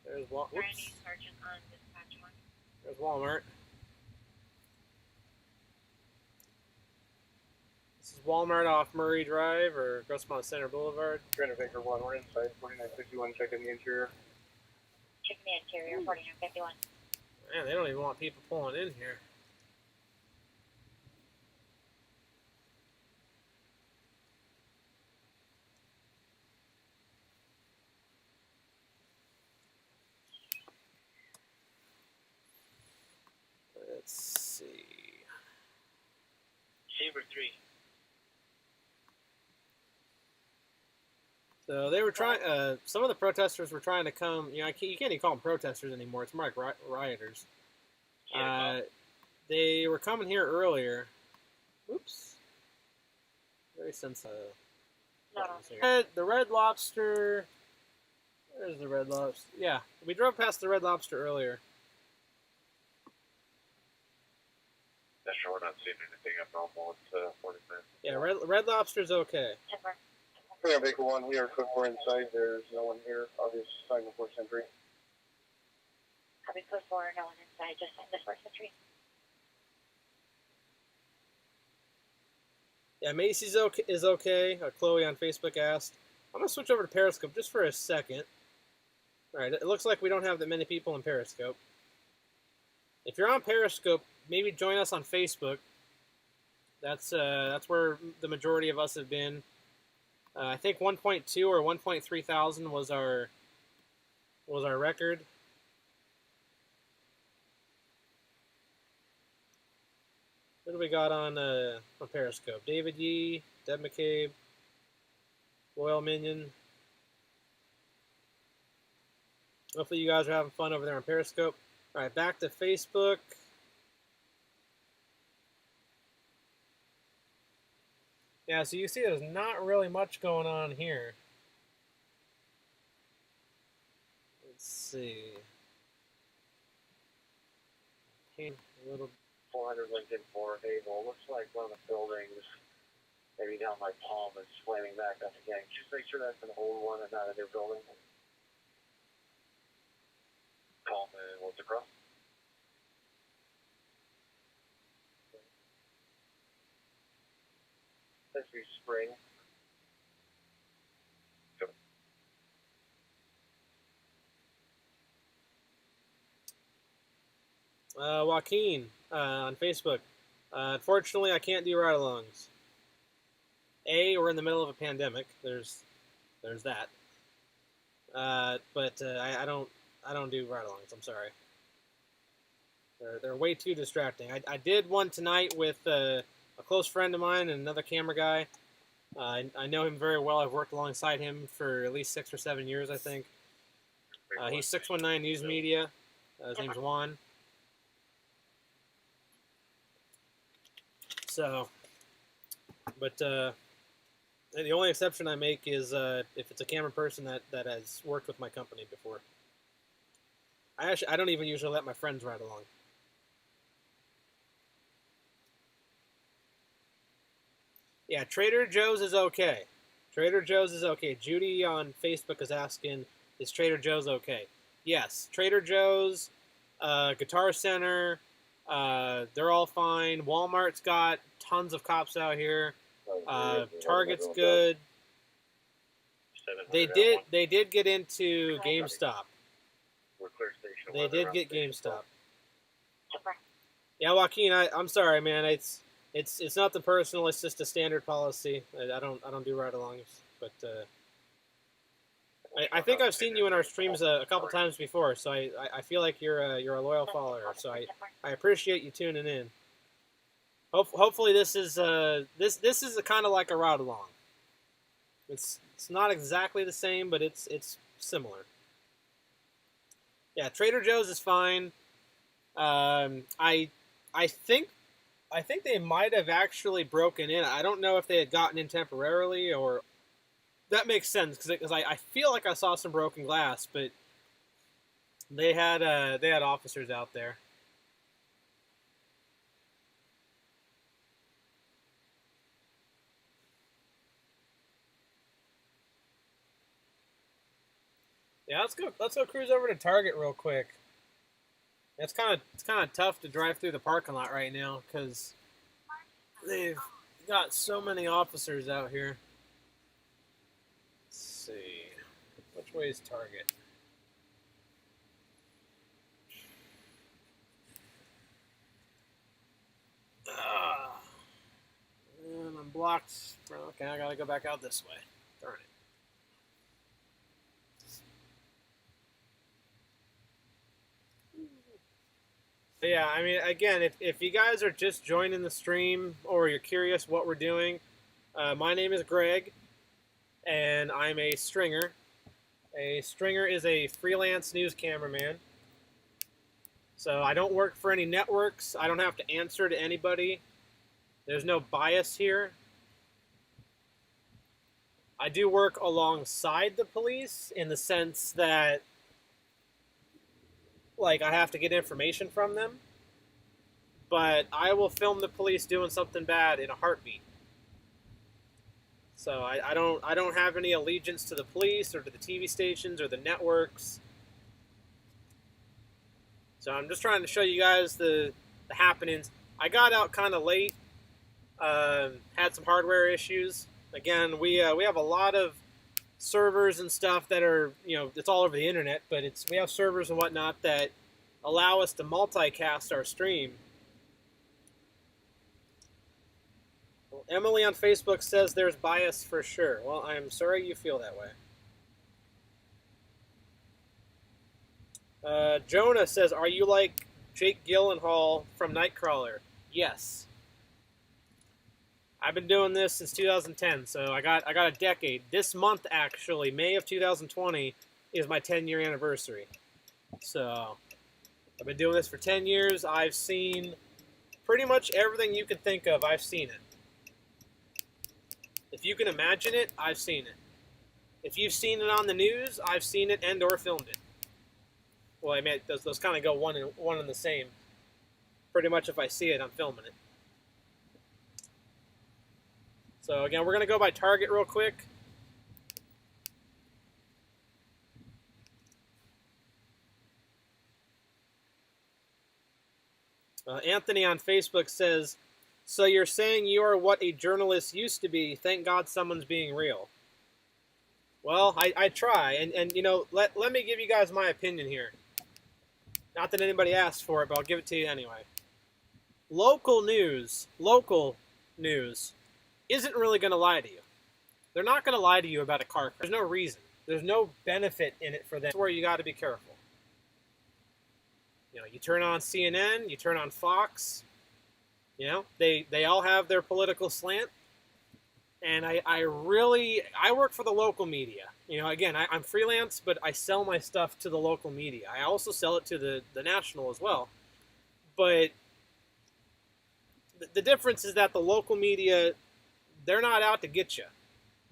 There's Randy, Sergeant on dispatch 1. There's Walmart. This is Walmart off Murray Drive or Grossmont Center Boulevard. 300 Baker 1, we're inside. 4961, checking the interior. Checking the interior, 4951. Man, they don't even want people pulling in here. Chamber 3. So they were trying. Some of the protesters were trying to come. You can't even call them protesters anymore. It's more like rioters. They were coming here earlier. Oops. Very sensitive. The Red Lobster. Where's the Red Lobster? Yeah, we drove past the Red Lobster earlier. That's sure we're not seeing anything abnormal. It's 40 minutes. Yeah, Red Lobster's okay. We have Vehicle 1 here, code 4 inside. There's no one here. Obvious sign the 4th century. Copy code 4, no one inside, just sign the 4th century. Yeah, Macy's is okay. Chloe on Facebook asked. I'm going to switch over to Periscope just for a second. Alright, it looks like we don't have that many people in Periscope. If you're on Periscope, maybe join us on Facebook. That's where the majority of us have been. I think 1.2 or 1.3 thousand was our record. What do we got on Periscope? David Yee, Deb McCabe, Royal Minion. Hopefully you guys are having fun over there on Periscope. All right, back to Facebook. Yeah, so you see there's not really much going on here. Let's see. Paint a little. 400 Lincoln 4 Havel. Looks like one of the buildings, maybe down my palm, is flaming back up again. Just make sure that's an old one and not a new building. Palm and what's across? This is spring. Joaquin on Facebook. Unfortunately, I can't do ride-alongs. We're in the middle of a pandemic. There's that. But I don't do ride-alongs. I'm sorry. They're way too distracting. I did one tonight with a close friend of mine and another camera guy. I know him very well. I've worked alongside him for at least 6 or 7 years, I think. He's 619 News Media. His name's Juan. So, but the only exception I make is if it's a camera person that has worked with my company before. I don't even usually let my friends ride along. Yeah, Trader Joe's is okay. Trader Joe's is okay. Judy on Facebook is asking, is Trader Joe's okay? Yes, Trader Joe's, Guitar Center, they're all fine. Walmart's got tons of cops out here. Target's good. They did get into GameStop. They did get GameStop. Yeah, Joaquin, I'm sorry, man. It's nothing personal. It's just a standard policy. I don't do ride-alongs, but I think I've seen you in our streams a couple times before, so I feel like you're a loyal follower. So I appreciate you tuning in. Hopefully this is this is a kind of like a ride-along. It's not exactly the same, but it's similar. Yeah, Trader Joe's is fine. I think they might have actually broken in. I don't know if they had gotten in temporarily or. That makes sense because I feel like I saw some broken glass, but they had officers out there. Yeah, let's go cruise over to Target real quick. It's kind of tough to drive through the parking lot right now because they've got so many officers out here. Let's see, which way is Target? And I'm blocked. Okay, I gotta go back out this way. Darn it. Yeah, I mean, again, if you guys are just joining the stream or you're curious what we're doing, my name is Greg, and I'm a stringer. A stringer is a freelance news cameraman. So I don't work for any networks. I don't have to answer to anybody. There's no bias here. I do work alongside the police in the sense that, like, I have to get information from them. But I will film the police doing something bad in a heartbeat. So I don't have any allegiance to the police or to the TV stations or the networks. So I'm just trying to show you guys the happenings. I got out kind of late. Had some hardware issues. Again, we have a lot of servers and stuff that are, it's all over the internet, but we have servers and whatnot that allow us to multicast our stream. Well, Emily on Facebook says there's bias for sure. Well, I'm sorry you feel that way. Jonah says, are you like Jake Gyllenhaal from Nightcrawler? Yes. I've been doing this since 2010, so I got a decade. This month, actually, May of 2020, is my 10-year anniversary. So I've been doing this for 10 years. I've seen pretty much everything you can think of. I've seen it. If you can imagine it, I've seen it. If you've seen it on the news, I've seen it and or filmed it. Well, I mean, those kind of go one and the same. Pretty much if I see it, I'm filming it. So again, we're going to go by target real quick. Anthony on Facebook says, so you're saying you are what a journalist used to be. Thank God someone's being real. Well, I try. And let me give you guys my opinion here. Not that anybody asked for it, but I'll give it to you anyway. Local news isn't really going to lie to you. They're not going to lie to you about a car crash. There's no reason. There's no benefit in it for them. That's where you got to be careful. You turn on CNN, you turn on Fox. They all have their political slant. And I work for the local media. Again, I'm freelance, but I sell my stuff to the local media. I also sell it to the national as well. But the difference is that the local media, they're not out to get you.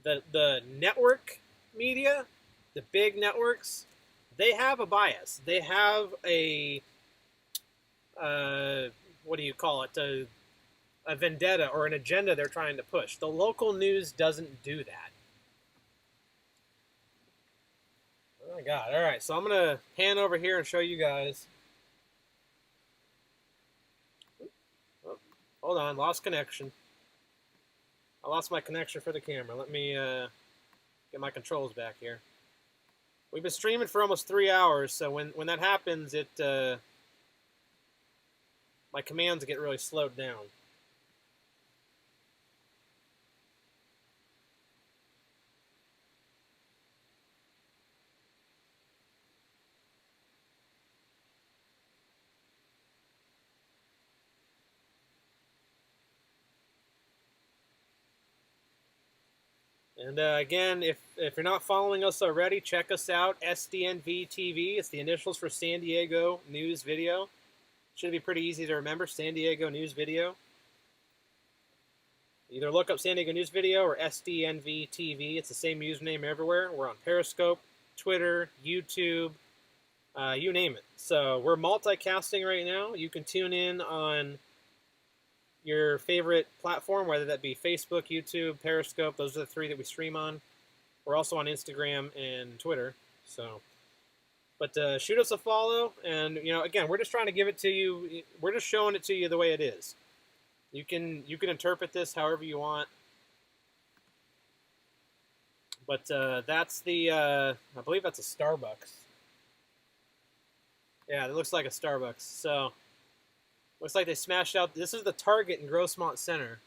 The network media, the big networks, they have a bias. They have a, what do you call it, a vendetta or an agenda they're trying to push. The local news doesn't do that. Oh my God. All right, so I'm going to pan over here and show you guys. Oh, hold on, lost connection. I lost my connection for the camera. Let me get my controls back here. We've been streaming for almost 3 hours, so when that happens, my commands get really slowed down. And again, if you're not following us already, check us out, SDNV TV. It's the initials for San Diego News Video. Should be pretty easy to remember, San Diego News Video. Either look up San Diego News Video or SDNV TV. It's the same username everywhere. We're on Periscope, Twitter, YouTube, you name it. So we're multicasting right now. You can tune in on your favorite platform, whether that be Facebook, YouTube, Periscope. Those are the three that we stream on. We're also on Instagram and Twitter. So, but shoot us a follow, and again, we're just trying to give it to you. We're just showing it to you the way it is. You can interpret this however you want. But that's the I believe that's a Starbucks. Yeah, it looks like a Starbucks. So. Looks like they smashed out. This is the Target in Grossmont Center.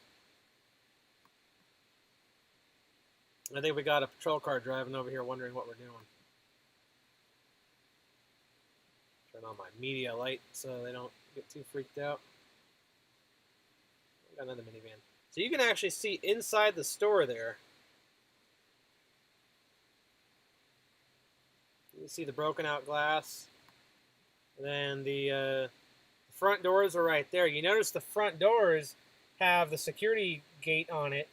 I think we got a patrol car driving over here wondering what we're doing. Turn on my media light so they don't get too freaked out. Got another minivan. So you can actually see inside the store there. You can see the broken out glass. And then the front doors are right there. You notice the front doors have the security gate on it.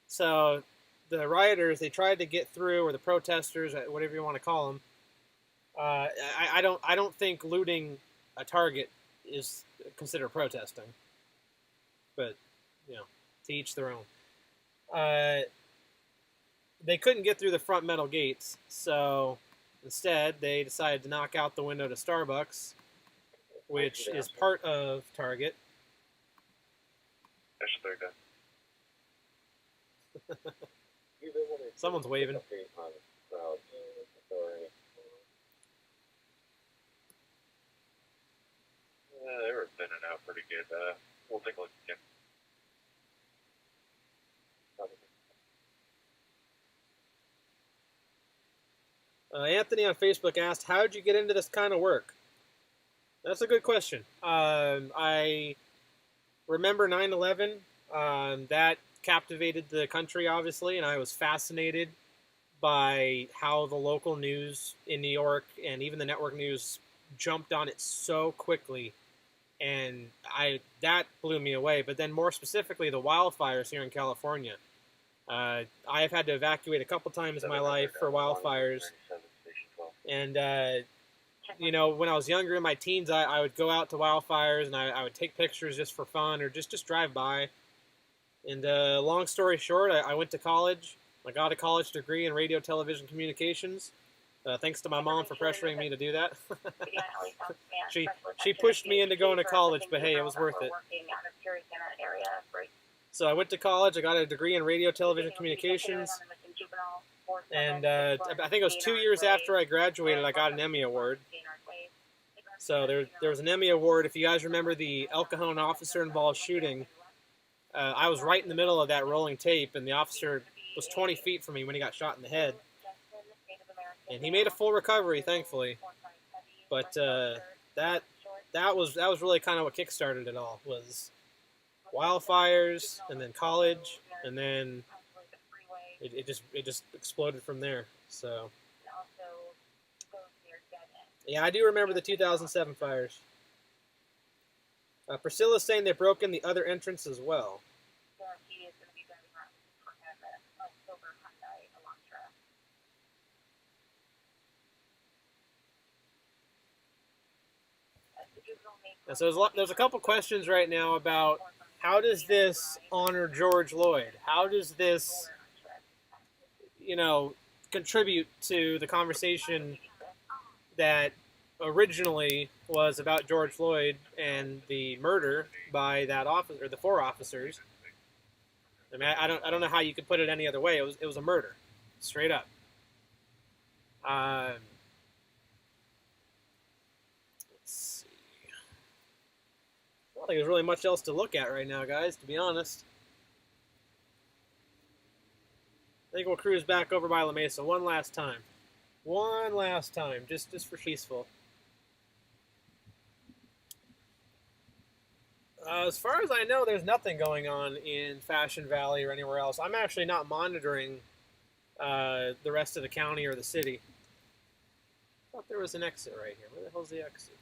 So the rioters, they tried to get through, or the protesters, whatever you want to call them. I don't think looting a Target is considered protesting. But, you know, to each their own. They couldn't get through the front metal gates, so instead they decided to knock out the window to Starbucks, which is part of Target. Someone's waving. They were thinning out pretty good. We'll take a look again. Anthony on Facebook asked, how did you get into this kind of work? That's a good question. I remember 9/11. That captivated the country, obviously, and I was fascinated by how the local news in New York and even the network news jumped on it so quickly. And that blew me away. But then more specifically, the wildfires here in California. I have had to evacuate a couple times in my life for wildfires. And, you know, when I was younger in my teens, I would go out to wildfires and I would take pictures just for fun or just drive by. And long story short, I went to college. I got a college degree in radio, television, communications. Thanks to my mom for pressuring me to do that. She pushed me into going to college, but hey, it was worth it. So I went to college. I got a degree in radio, television, communications. And I think it was 2 years after I graduated, I got an Emmy Award. So there was an Emmy Award. If you guys remember the El Cajon officer-involved shooting, I was right in the middle of that rolling tape, and the officer was 20 feet from me when he got shot in the head. And he made a full recovery, thankfully. But that was really kind of what kickstarted it all, was wildfires, and then college, and then it just exploded from there. So yeah, I do remember the 2007 fires. Priscilla's saying they broke in the other entrance as well. And so there's a couple questions right now about how does this honor George Floyd? How does this, you know, contribute to the conversation that originally was about George Floyd and the murder by that officer, or the 4 officers? I mean, I don't know how you could put it any other way. It was a murder, straight up. Let's see. I don't think there's really much else to look at right now, guys, to be honest. I think we'll cruise back over by La Mesa one last time. One last time, just for peaceful. As far as I know, there's nothing going on in Fashion Valley or anywhere else. I'm actually not monitoring the rest of the county or the city. I thought there was an exit right here. Where the hell's the exit?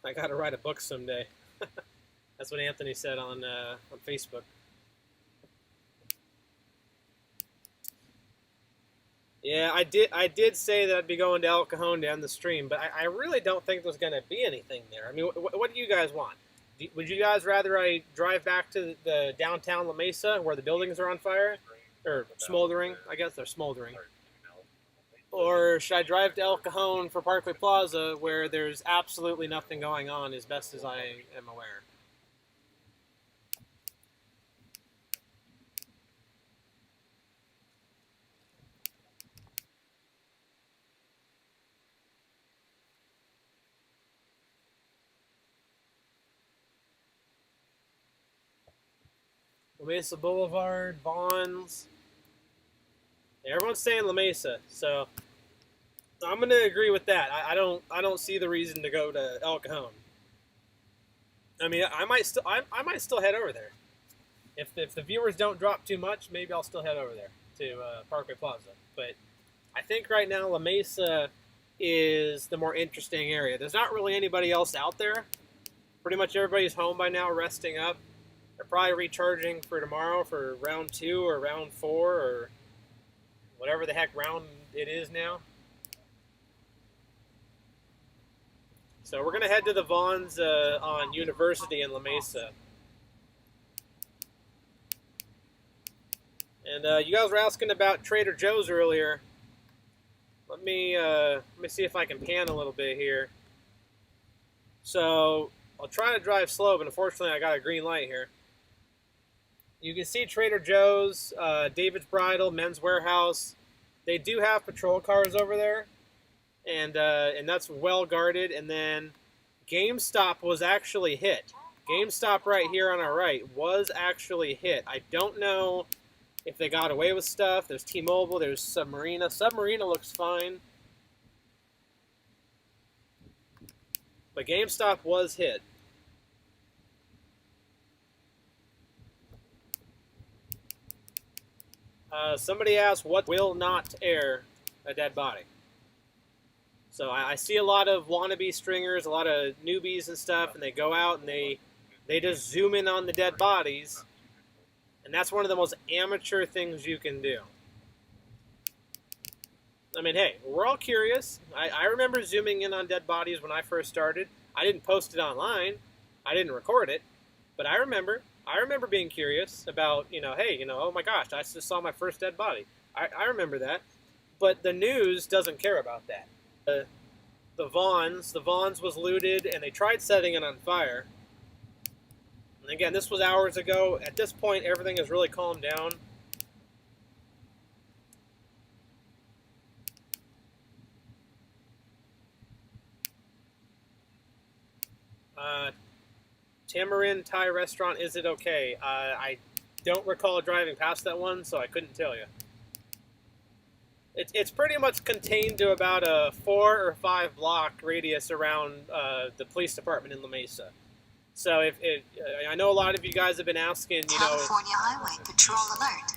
I gotta write a book someday. That's what Anthony said on Facebook. Yeah, I did say that I'd be going to El Cajon to end the stream, but I really don't think there's going to be anything there. I mean, what do you guys want? Would you guys rather I drive back to the downtown La Mesa where the buildings are on fire? Or smoldering? I guess they're smoldering. Or should I drive to El Cajon for Parkway Plaza where there's absolutely nothing going on as best as I am aware? La Mesa Boulevard, Vaughn's. Yeah, everyone's saying La Mesa, so I'm gonna agree with that. I don't see the reason to go to El Cajon. I mean, I might still head over there. If the viewers don't drop too much, maybe I'll still head over there to Parkway Plaza. But I think right now La Mesa is the more interesting area. There's not really anybody else out there. Pretty much everybody's home by now, resting up. They're probably recharging for tomorrow for round 2 or round 4 or whatever the heck round it is now. So we're going to head to the Vaughn's on University in La Mesa. And you guys were asking about Trader Joe's earlier. Let me see if I can pan a little bit here. So I'll try to drive slow, but unfortunately I got a green light here. You can see Trader Joe's, David's Bridal, Men's Warehouse. They do have patrol cars over there, and that's well guarded. And then GameStop was actually hit. GameStop right here on our right was actually hit. I don't know if they got away with stuff. There's T-Mobile, there's Submarina. Submarina looks fine. But GameStop was hit. Somebody asked, what will not air a dead body? So I see a lot of wannabe stringers, a lot of newbies and stuff, and they go out and they just zoom in on the dead bodies. And that's one of the most amateur things you can do. I mean, hey, we're all curious. I remember zooming in on dead bodies when I first started. I didn't post it online. I didn't record it. But I remember being curious about, hey, oh my gosh, I just saw my first dead body. I remember that. But the news doesn't care about that. The Vaughn's was looted, and they tried setting it on fire. And again, this was hours ago. At this point, everything has really calmed down. Tamarind Thai restaurant, is it okay? I don't recall driving past that one, so I couldn't tell you. It's pretty much contained to about a 4 or 5 block radius around the police department in La Mesa. So I know a lot of you guys have been asking, California Highway Patrol alert.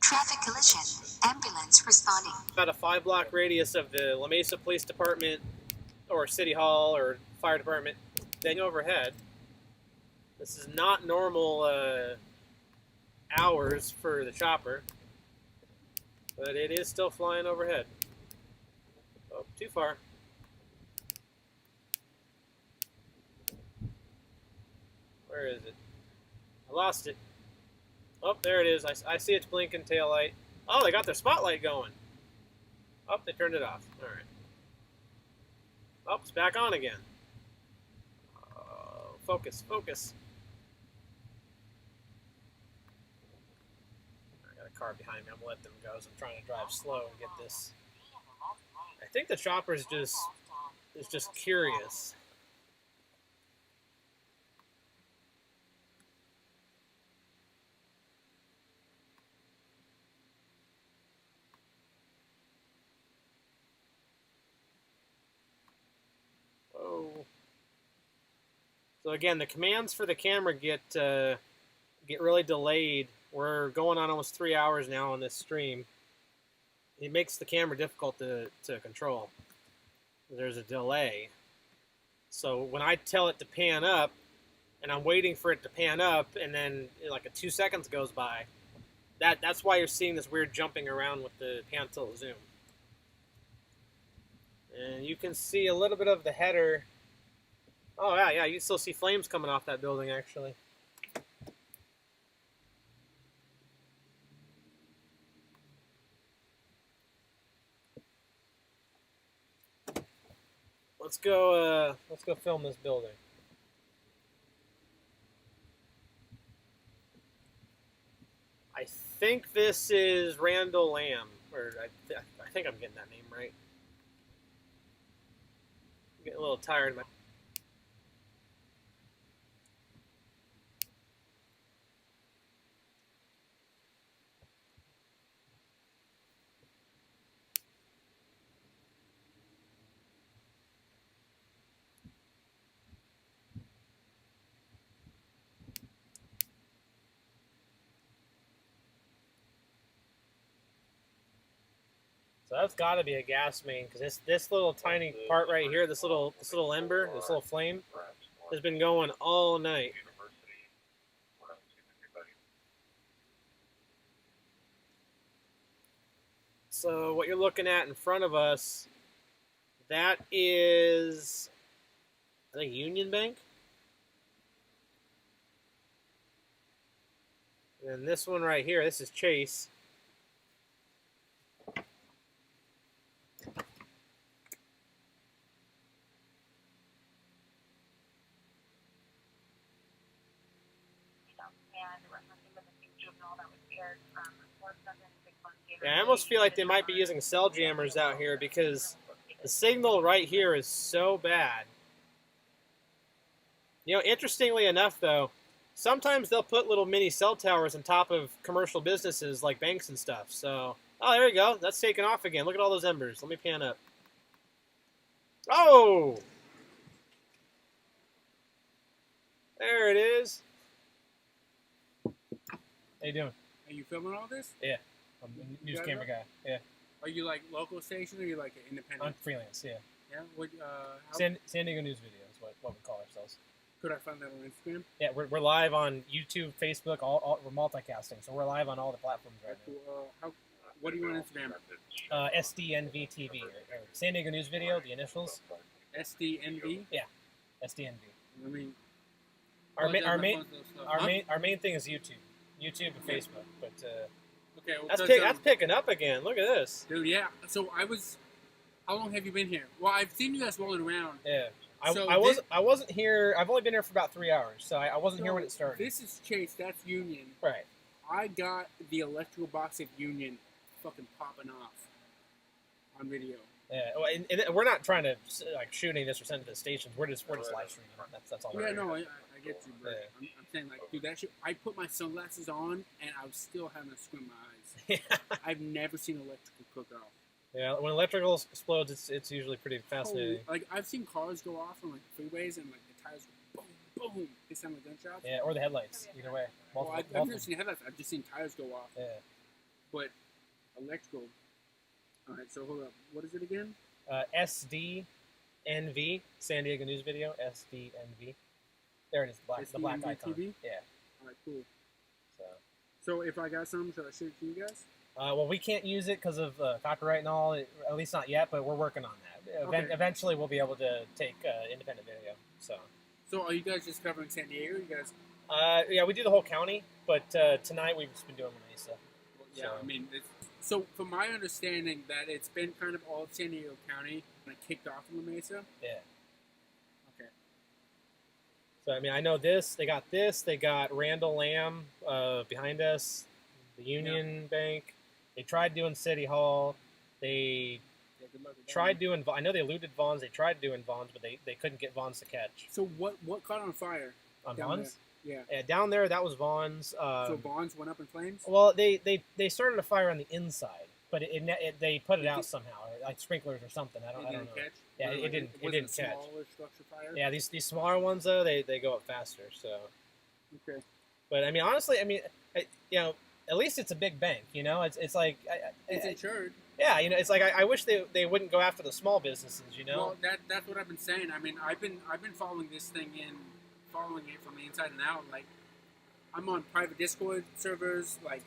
Traffic collision. Ambulance responding. About a 5 block radius of the La Mesa Police Department or City Hall or Fire Department. Then overhead. This is not normal hours for the chopper, but it is still flying overhead. Oh, too far. Where is it? I lost it. Oh, there it is. I see its blinking tail light. Oh, they got their spotlight going. Oh, they turned it off. All right. Oh, it's back on again. Focus, focus. I got a car behind me. I'm gonna let them go. So I'm trying to drive slow and get this. I think the chopper is just curious. So again, the commands for the camera get really delayed. We're going on almost 3 hours now on this stream. It makes the camera difficult to control. There's a delay. So when I tell it to pan up, and I'm waiting for it to pan up, and then like 2 seconds goes by, that's why you're seeing this weird jumping around with the pan tilt zoom. And you can see a little bit of the header. Oh, yeah, you can still see flames coming off that building, actually. Let's go film this building. I think this is Randall Lamb, or I think I'm getting that name right. I'm getting a little tired. So that's got to be a gas main, because this little tiny part right here, this little ember, this little flame, has been going all night. So what you're looking at in front of us, that is, I think, Union Bank. And this one right here, this is Chase. Yeah, I almost feel like they might be using cell jammers out here because the signal right here is so bad. You know, interestingly enough, though, sometimes they'll put little mini cell towers on top of commercial businesses like banks and stuff. So, oh, there you go. That's taking off again. Look at all those embers. Let me pan up. Oh! There it is. How you doing? Are you filming all this? Yeah. I'm a news camera guy. Yeah. Are you like local station or are you like an independent? I'm freelance, yeah. Yeah? What, San Diego News Video is what we call ourselves. could I find that on Instagram? Yeah, we're live on YouTube, Facebook, we're multicasting, so we're live on all the platforms right now. What do you want on Instagram? SDNV TV, or San Diego News Video, the initials. SDNV? Yeah, SDNV. I mean, Our main thing is YouTube and Facebook, but okay, well, that's picking up again. Look at this, dude. Yeah. So how long have you been here? Well, I've seen you guys rolling around. Yeah. I wasn't here. I've only been here for about 3 hours, so I wasn't here when it started. This is Chase. That's Union. Right. I got the electrical box of Union fucking popping off on video. Yeah, well, and we're not trying to like shoot any of this or send it to the stations. We're just live streaming. That's all. Yeah, no, I get you, bro. Yeah. I'm saying, like, dude, that shit. I put my sunglasses on and I was still having to squint my eyes. Yeah. I've never seen electrical cook off. Yeah, when electrical explodes, it's usually pretty fascinating. Like, I've seen cars go off on like freeways and like the tires go boom, boom. They sound like gunshots. Yeah, or the headlights. Either way. Well, I've never seen headlights. I've just seen tires go off. Yeah. But electrical. All right, so hold up. What is it again? SDNV, San Diego News Video. SDNV. There it is. The black icon. TV? Yeah. All right, cool. So if I got some, should I shoot it to you guys? Well, we can't use it because of copyright and all. At least not yet, but we're working on that. Okay. Eventually, we'll be able to take independent video. So are you guys just covering San Diego? You guys? Yeah, we do the whole county, but tonight we've just been doing Mesa. Well, yeah, so. I mean, so from my understanding, that it's been kind of all San Diego County and it kicked off in La Mesa. Yeah. Okay. So I mean, I know this. They got Randall Lamb behind us, the Union Bank. They tried doing City Hall. They tried doing. I know they looted Vaughn's. They tried doing Vaughn's, but they couldn't get Vaughn's to catch. So what caught on fire? On Vaughn's? Yeah. Down there, that was Vaughn's. So Vaughn's went up in flames? Well, they started a fire on the inside, but they put it out somehow, like sprinklers or something. I don't know. Catch? Yeah, it didn't catch. Smaller structure fire? Yeah, these smaller ones though, they go up faster. So. Okay. But I mean, honestly, at least it's a big bank, It's like it's insured. Yeah, it's like I wish they wouldn't go after the small businesses, Well, that's what I've been saying. I mean, I've been following this thing following it from the inside and out. Like, I'm on private Discord servers, like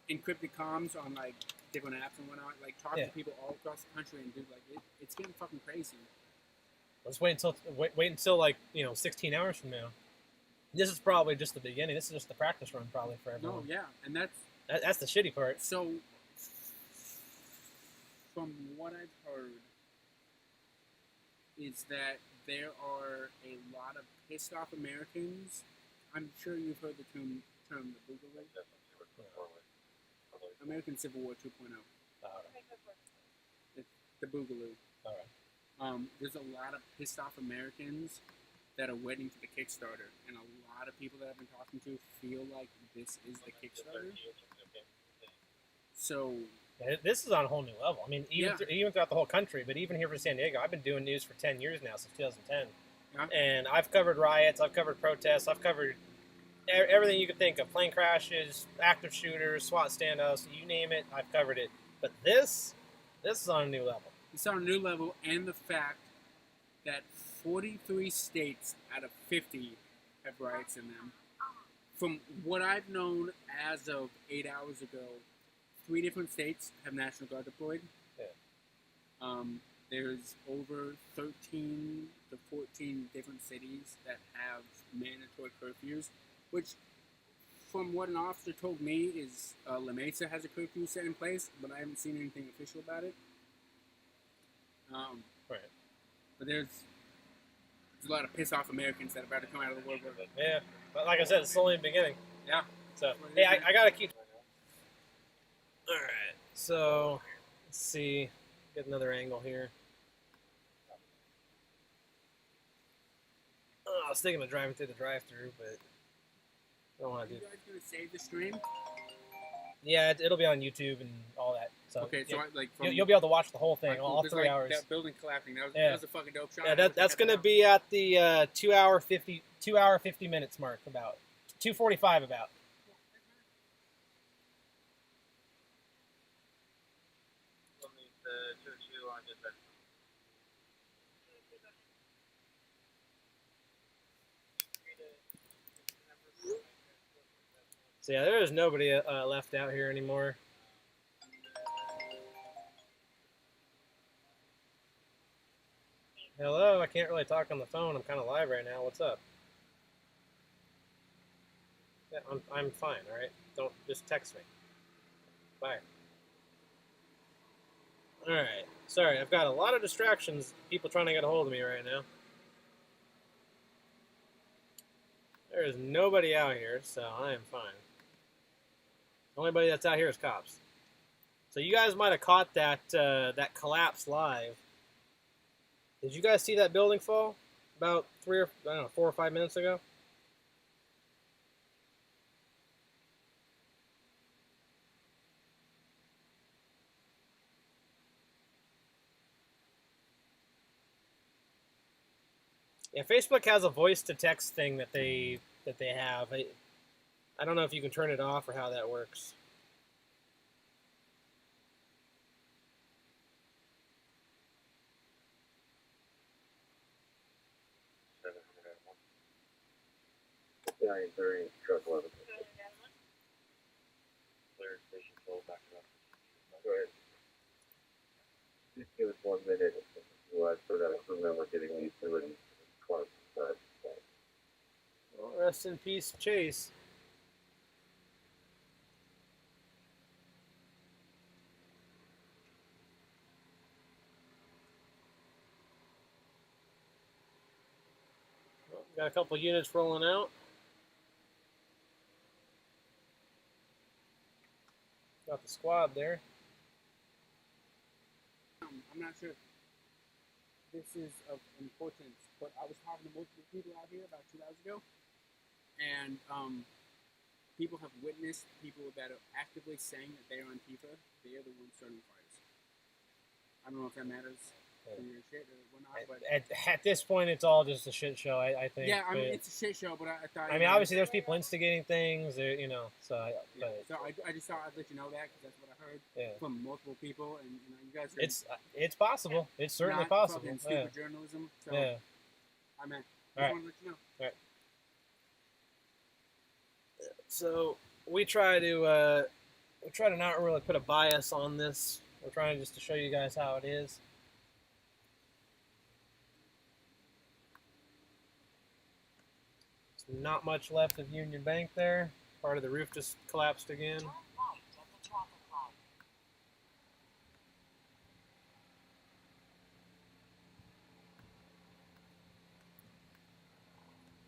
encrypted comms on like different apps and whatnot. Like, talking to people all across the country, and dude, like it's getting fucking crazy. Let's wait until like 16 hours from now. This is probably just the beginning. This is just the practice run, probably, for everyone. No, yeah, and that's the shitty part. So, from what I've heard, is that there are a lot of pissed off Americans. I'm sure you've heard the term the Boogaloo. American Civil War 2.0. The Boogaloo. All right. There's a lot of pissed off Americans that are waiting for the Kickstarter, and a lot of people that I've been talking to feel like this is the Kickstarter. So this is on a whole new level. I mean, even throughout the whole country, but even here for San Diego, I've been doing news for 10 years now, since 2010. Yeah. And I've covered riots, I've covered protests, I've covered everything you could think of: plane crashes, active shooters, SWAT standoffs, you name it, I've covered it. But this is on a new level. It's on a new level, and the fact that 43 states out of 50 have riots in them. From what I've known as of 8 hours ago, 3 different states have National Guard deployed. Yeah. There's over 13 to 14 different cities that have mandatory curfews, which, from what an officer told me, is La Mesa has a curfew set in place, but I haven't seen anything official about it. Right. But there's a lot of piss off Americans that are about to come out of the woodwork. Yeah. But like I said, it's only the beginning. Yeah. So, hey, I gotta keep. All right. So, let's see. Get another angle here. I was thinking of driving through the drive-through, but I don't want Are to you do. guys gonna save the stream? Yeah, it'll be on YouTube and all that. So Okay, so yeah, like from, you'll be able to watch the whole thing, alright, cool, all 'cause, 3 like, hours. That building collapsing. That Yeah. was a fucking dope shot. Yeah, that's going to be at the 2 hour 50 minutes mark, about 2:45 about. So yeah, there is nobody left out here anymore. Hello, I can't really talk on the phone. I'm kind of live right now. What's up? Yeah, I'm fine. All right, don't just text me. Bye. All right. Sorry, I've got a lot of distractions. People trying to get a hold of me right now. There is nobody out here, so I am fine. The only body that's out here is cops. So you guys might have caught that that collapse live. Did you guys see that building fall about 4 or 5 minutes ago? Yeah, Facebook has a voice to text thing that they have. I don't know if you can turn it off or how that works. Yeah, 30, truck 11. Clear station full, back it up. Go ahead. Just give us 1 minute so that a crew member getting the utilities close. Well, rest in peace, Chase. Well, got a couple units rolling out. Got the squad there. I'm not sure if this is of importance, but I was talking to multiple people out here about 2 hours ago, and people have witnessed people that are actively saying that they are Antifa. They are the ones starting fires. I don't know if that matters for your shit or whatnot, but At this point, it's all just a shit show, I think. yeah, I mean it's a shit show. But I thought. I mean, obviously, there's people instigating things, you know. So, Yeah. So I just thought I'd let you know that because that's what I heard yeah, from multiple people, and you guys are it's possible. It's certainly not possible. fucking Yeah. stupid journalism. So Yeah. I meant All I right. want to let you know. So we try to not really put a bias on this. We're trying just to show you guys how it is. There's not much left of Union Bank there. Part of the roof just collapsed again. Turn right at the traffic light.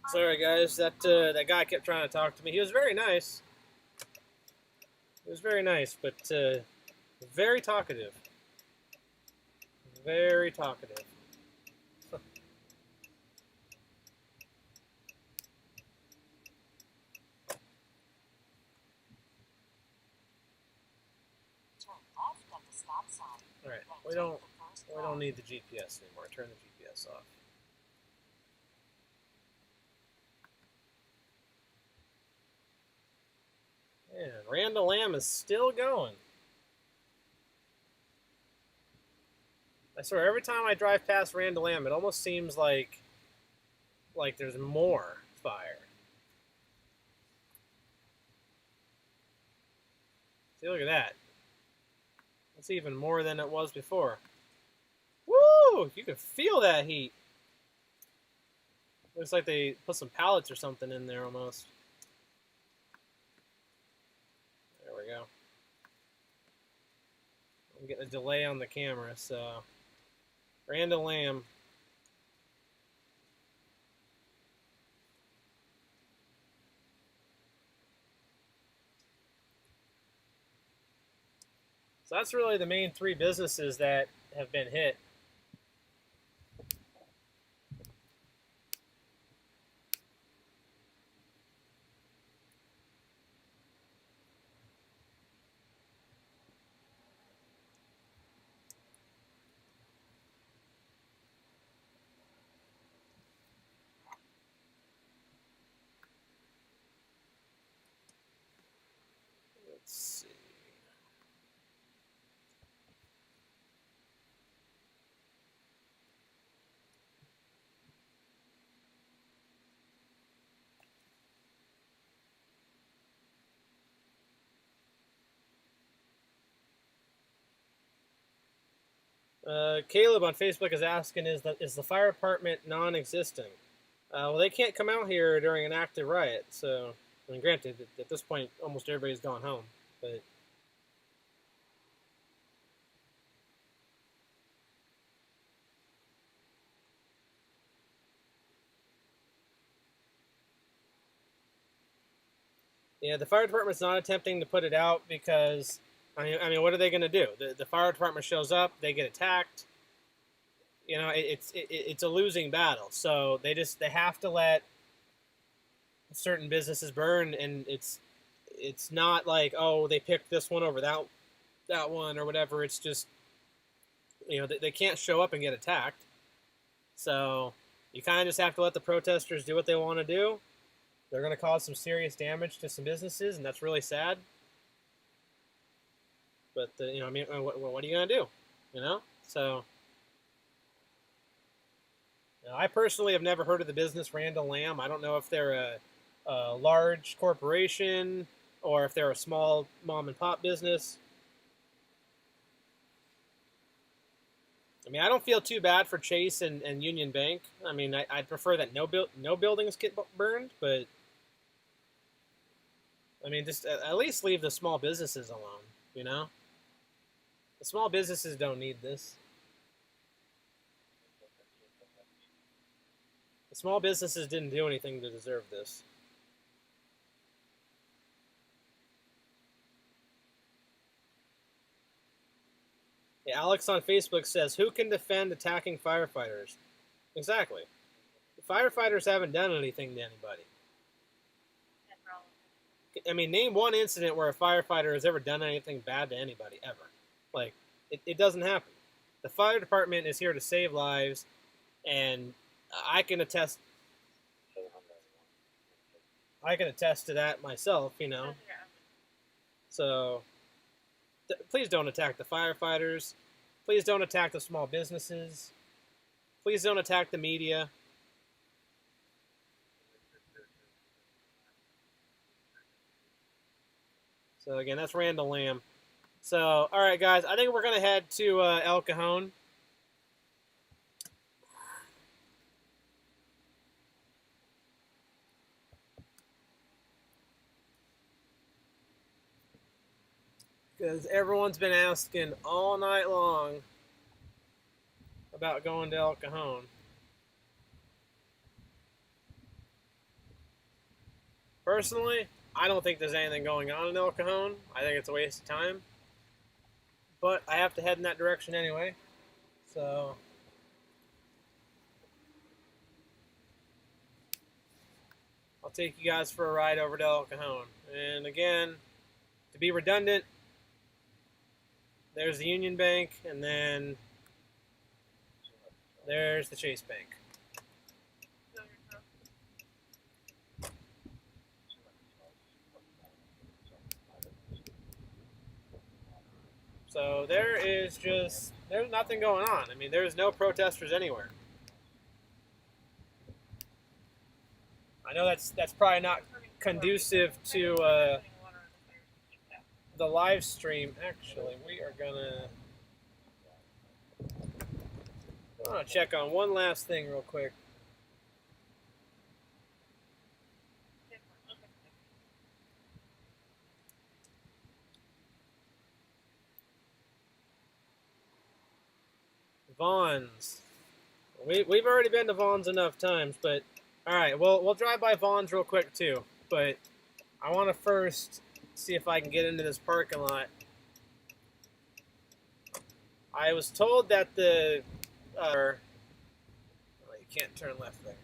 Sorry guys, that guy kept trying to talk to me. He was very nice. He was very nice, but very talkative. Very talkative. Turn left at the stop sign. All right, Then we take don't the first we right. don't need the GPS anymore. Turn the GPS off. Man, Randall Lamb is still going. I swear, every time I drive past Randall Lamb, it almost seems like there's more fire. See, look at that. That's even more than it was before. Woo! You can feel that heat. Looks like they put some pallets or something in there almost. There we go. I'm getting a delay on the camera, so Randall Lamb. So that's really the main three businesses that have been hit. Let's see. Caleb on Facebook is asking, is the fire department non-existent? Well, they can't come out here during an active riot, so, I mean, granted, at this point, almost everybody's gone home, but... Yeah, the fire department's not attempting to put it out because, I mean, what are they going to do? The fire department shows up, they get attacked. You know, it's a losing battle. So they have to let certain businesses burn, and it's not like, oh, they picked this one over that one or whatever. It's just, you know, they can't show up and get attacked. So you kind of just have to let the protesters do what they want to do. They're going to cause some serious damage to some businesses, and that's really sad. But, you know, I mean, what are you going to do? You know? So, you know, I personally have never heard of the business Randall Lamb. I don't know if they're a large corporation or if they're a small mom-and-pop business. I mean, I don't feel too bad for Chase and Union Bank. I mean, I'd prefer that no buildings get burned, but... I mean, just at least leave the small businesses alone, you know? The small businesses don't need this. The small businesses didn't do anything to deserve this. Yeah, Alex on Facebook says, who can defend attacking firefighters? Exactly. The firefighters haven't done anything to anybody. I mean, name one incident where a firefighter has ever done anything bad to anybody, ever. Like, it doesn't happen. The fire department is here to save lives, and I can attest to that myself, you know. So, please don't attack the firefighters. Please don't attack the small businesses. Please don't attack the media. So again, that's Randall Lamb. So, all right, guys, I think we're going to head to El Cajon. Because everyone's been asking all night long about going to El Cajon. Personally, I don't think there's anything going on in El Cajon. I think it's a waste of time. But I have to head in that direction anyway. So, I'll take you guys for a ride over to El Cajon. And again, to be redundant, there's the Union Bank, and then there's the Chase Bank. So there's nothing going on. I mean, there's no protesters anywhere. I know that's probably not conducive to the live stream. Actually, we are gonna check on one last thing real quick. Vaughn's. We've already been to Vaughn's enough times, but all right. Well, we'll drive by Vaughn's real quick too. But I want to first see if I can get into this parking lot. I was told that the you can't turn left there.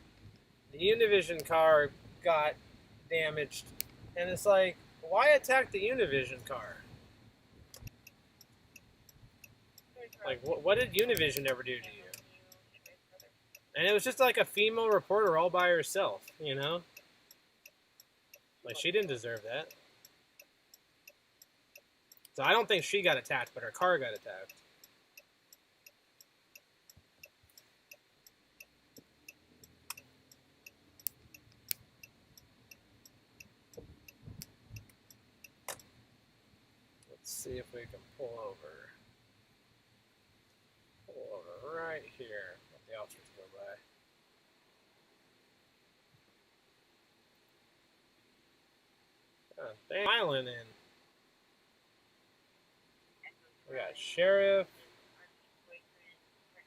The Univision car got damaged, and it's like, why attack the Univision car? Like, what did Univision ever do to you? And it was just like a female reporter all by herself, you know? Like, she didn't deserve that. So I don't think she got attacked, but her car got attacked. Let's see if we can pull over. Pull over right here. Let the officers go by. They're piling in. We got sheriff.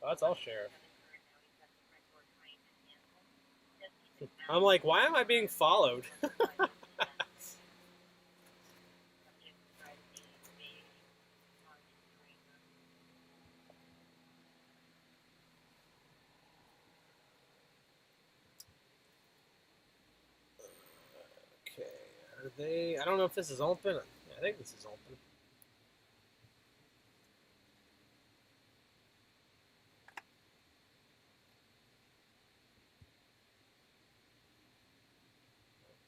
Oh, that's all sheriff. I'm like, why am I being followed? Okay, are they? I don't know if this is open. I think this is open.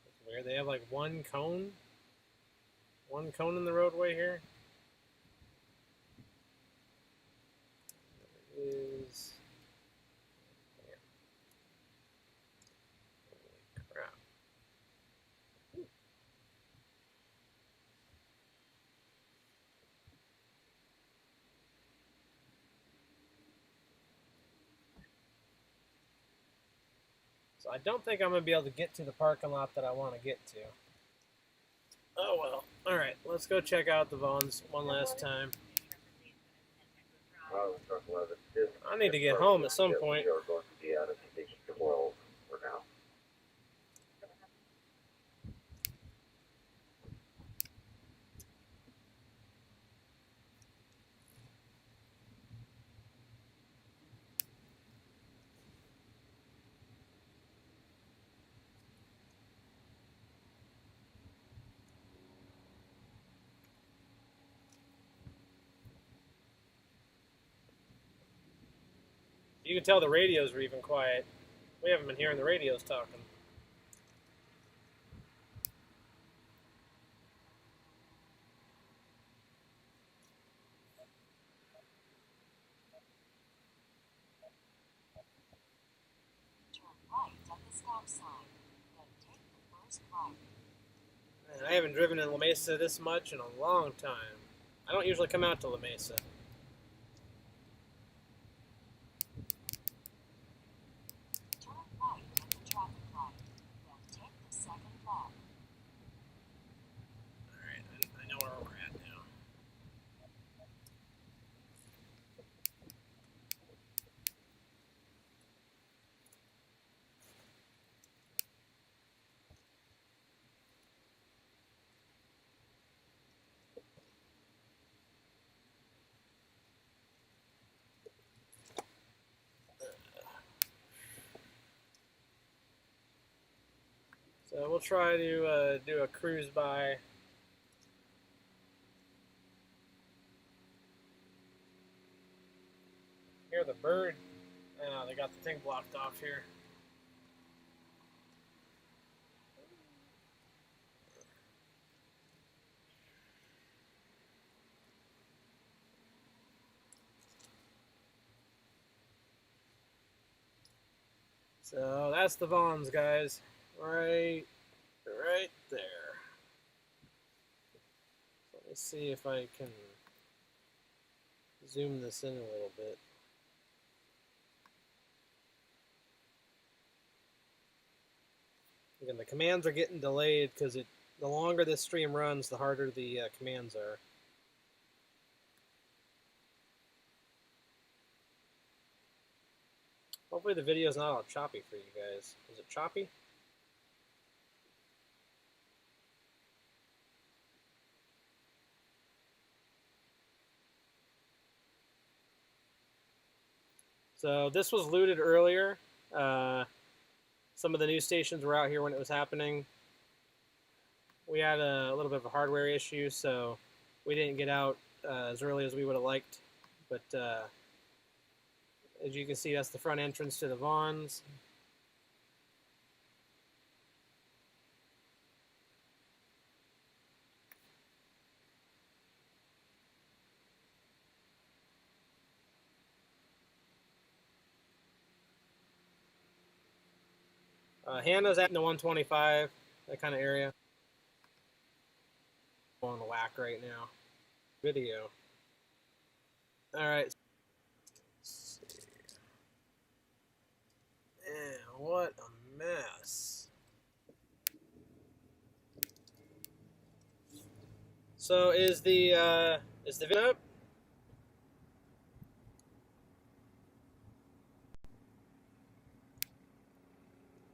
It's weird. They have like one cone in the roadway here. There is. Holy crap. So I don't think I'm going to be able to get to the parking lot that I want to get to. Oh well. Alright, let's go check out the Vaughn's one last time. I need to get home at some point. You can tell the radios were even quiet. We haven't been hearing the radios talking. Turn right at the stop sign, then take the first right. Man, I haven't driven in La Mesa this much in a long time. I don't usually come out to La Mesa. Turn right at the traffic light, then take the second left. Alright, I know where we're at now. So we'll try to do a cruise by. Hear the bird. Oh, they got the thing blocked off here. So that's the Vons, guys. Right there. So let me see if I can zoom this in a little bit. Again, the commands are getting delayed because the longer this stream runs, the harder the commands are. Hopefully the video is not all choppy for you guys. Is it choppy? So this was looted earlier. Some of the news stations were out here when it was happening. We had a little bit of a hardware issue, so we didn't get out as early as we would have liked. But as you can see, that's the front entrance to the Vons. Hannah's at the 125, that kind of area. On the whack right now. Video. All right. Man, what a mess. So is the video up?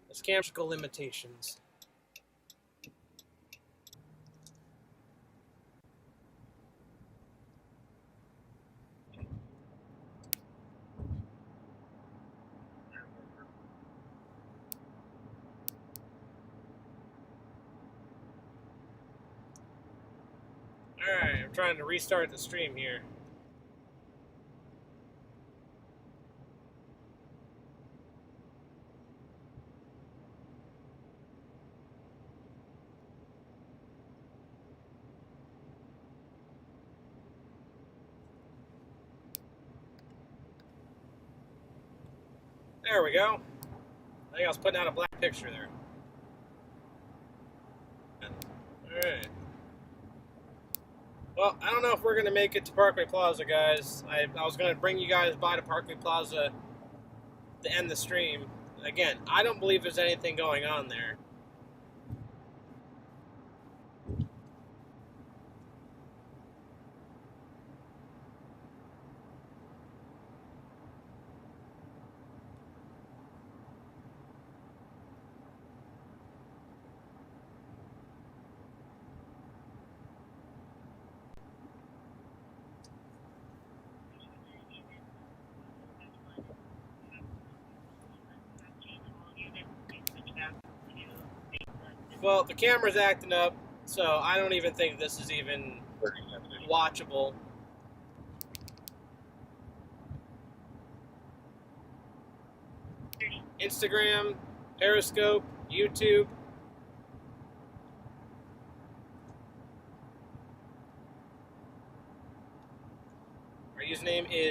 There's camera limitations. Alright, I'm trying to restart the stream here. There we go. I think I was putting out a black picture there. Alright. Well, I don't know if we're going to make it to Parkway Plaza, guys. I was going to bring you guys by to Parkway Plaza to end the stream. Again, I don't believe there's anything going on there. Well, the camera's acting up, so I don't even think this is even watchable. Instagram, Periscope, YouTube. Our username is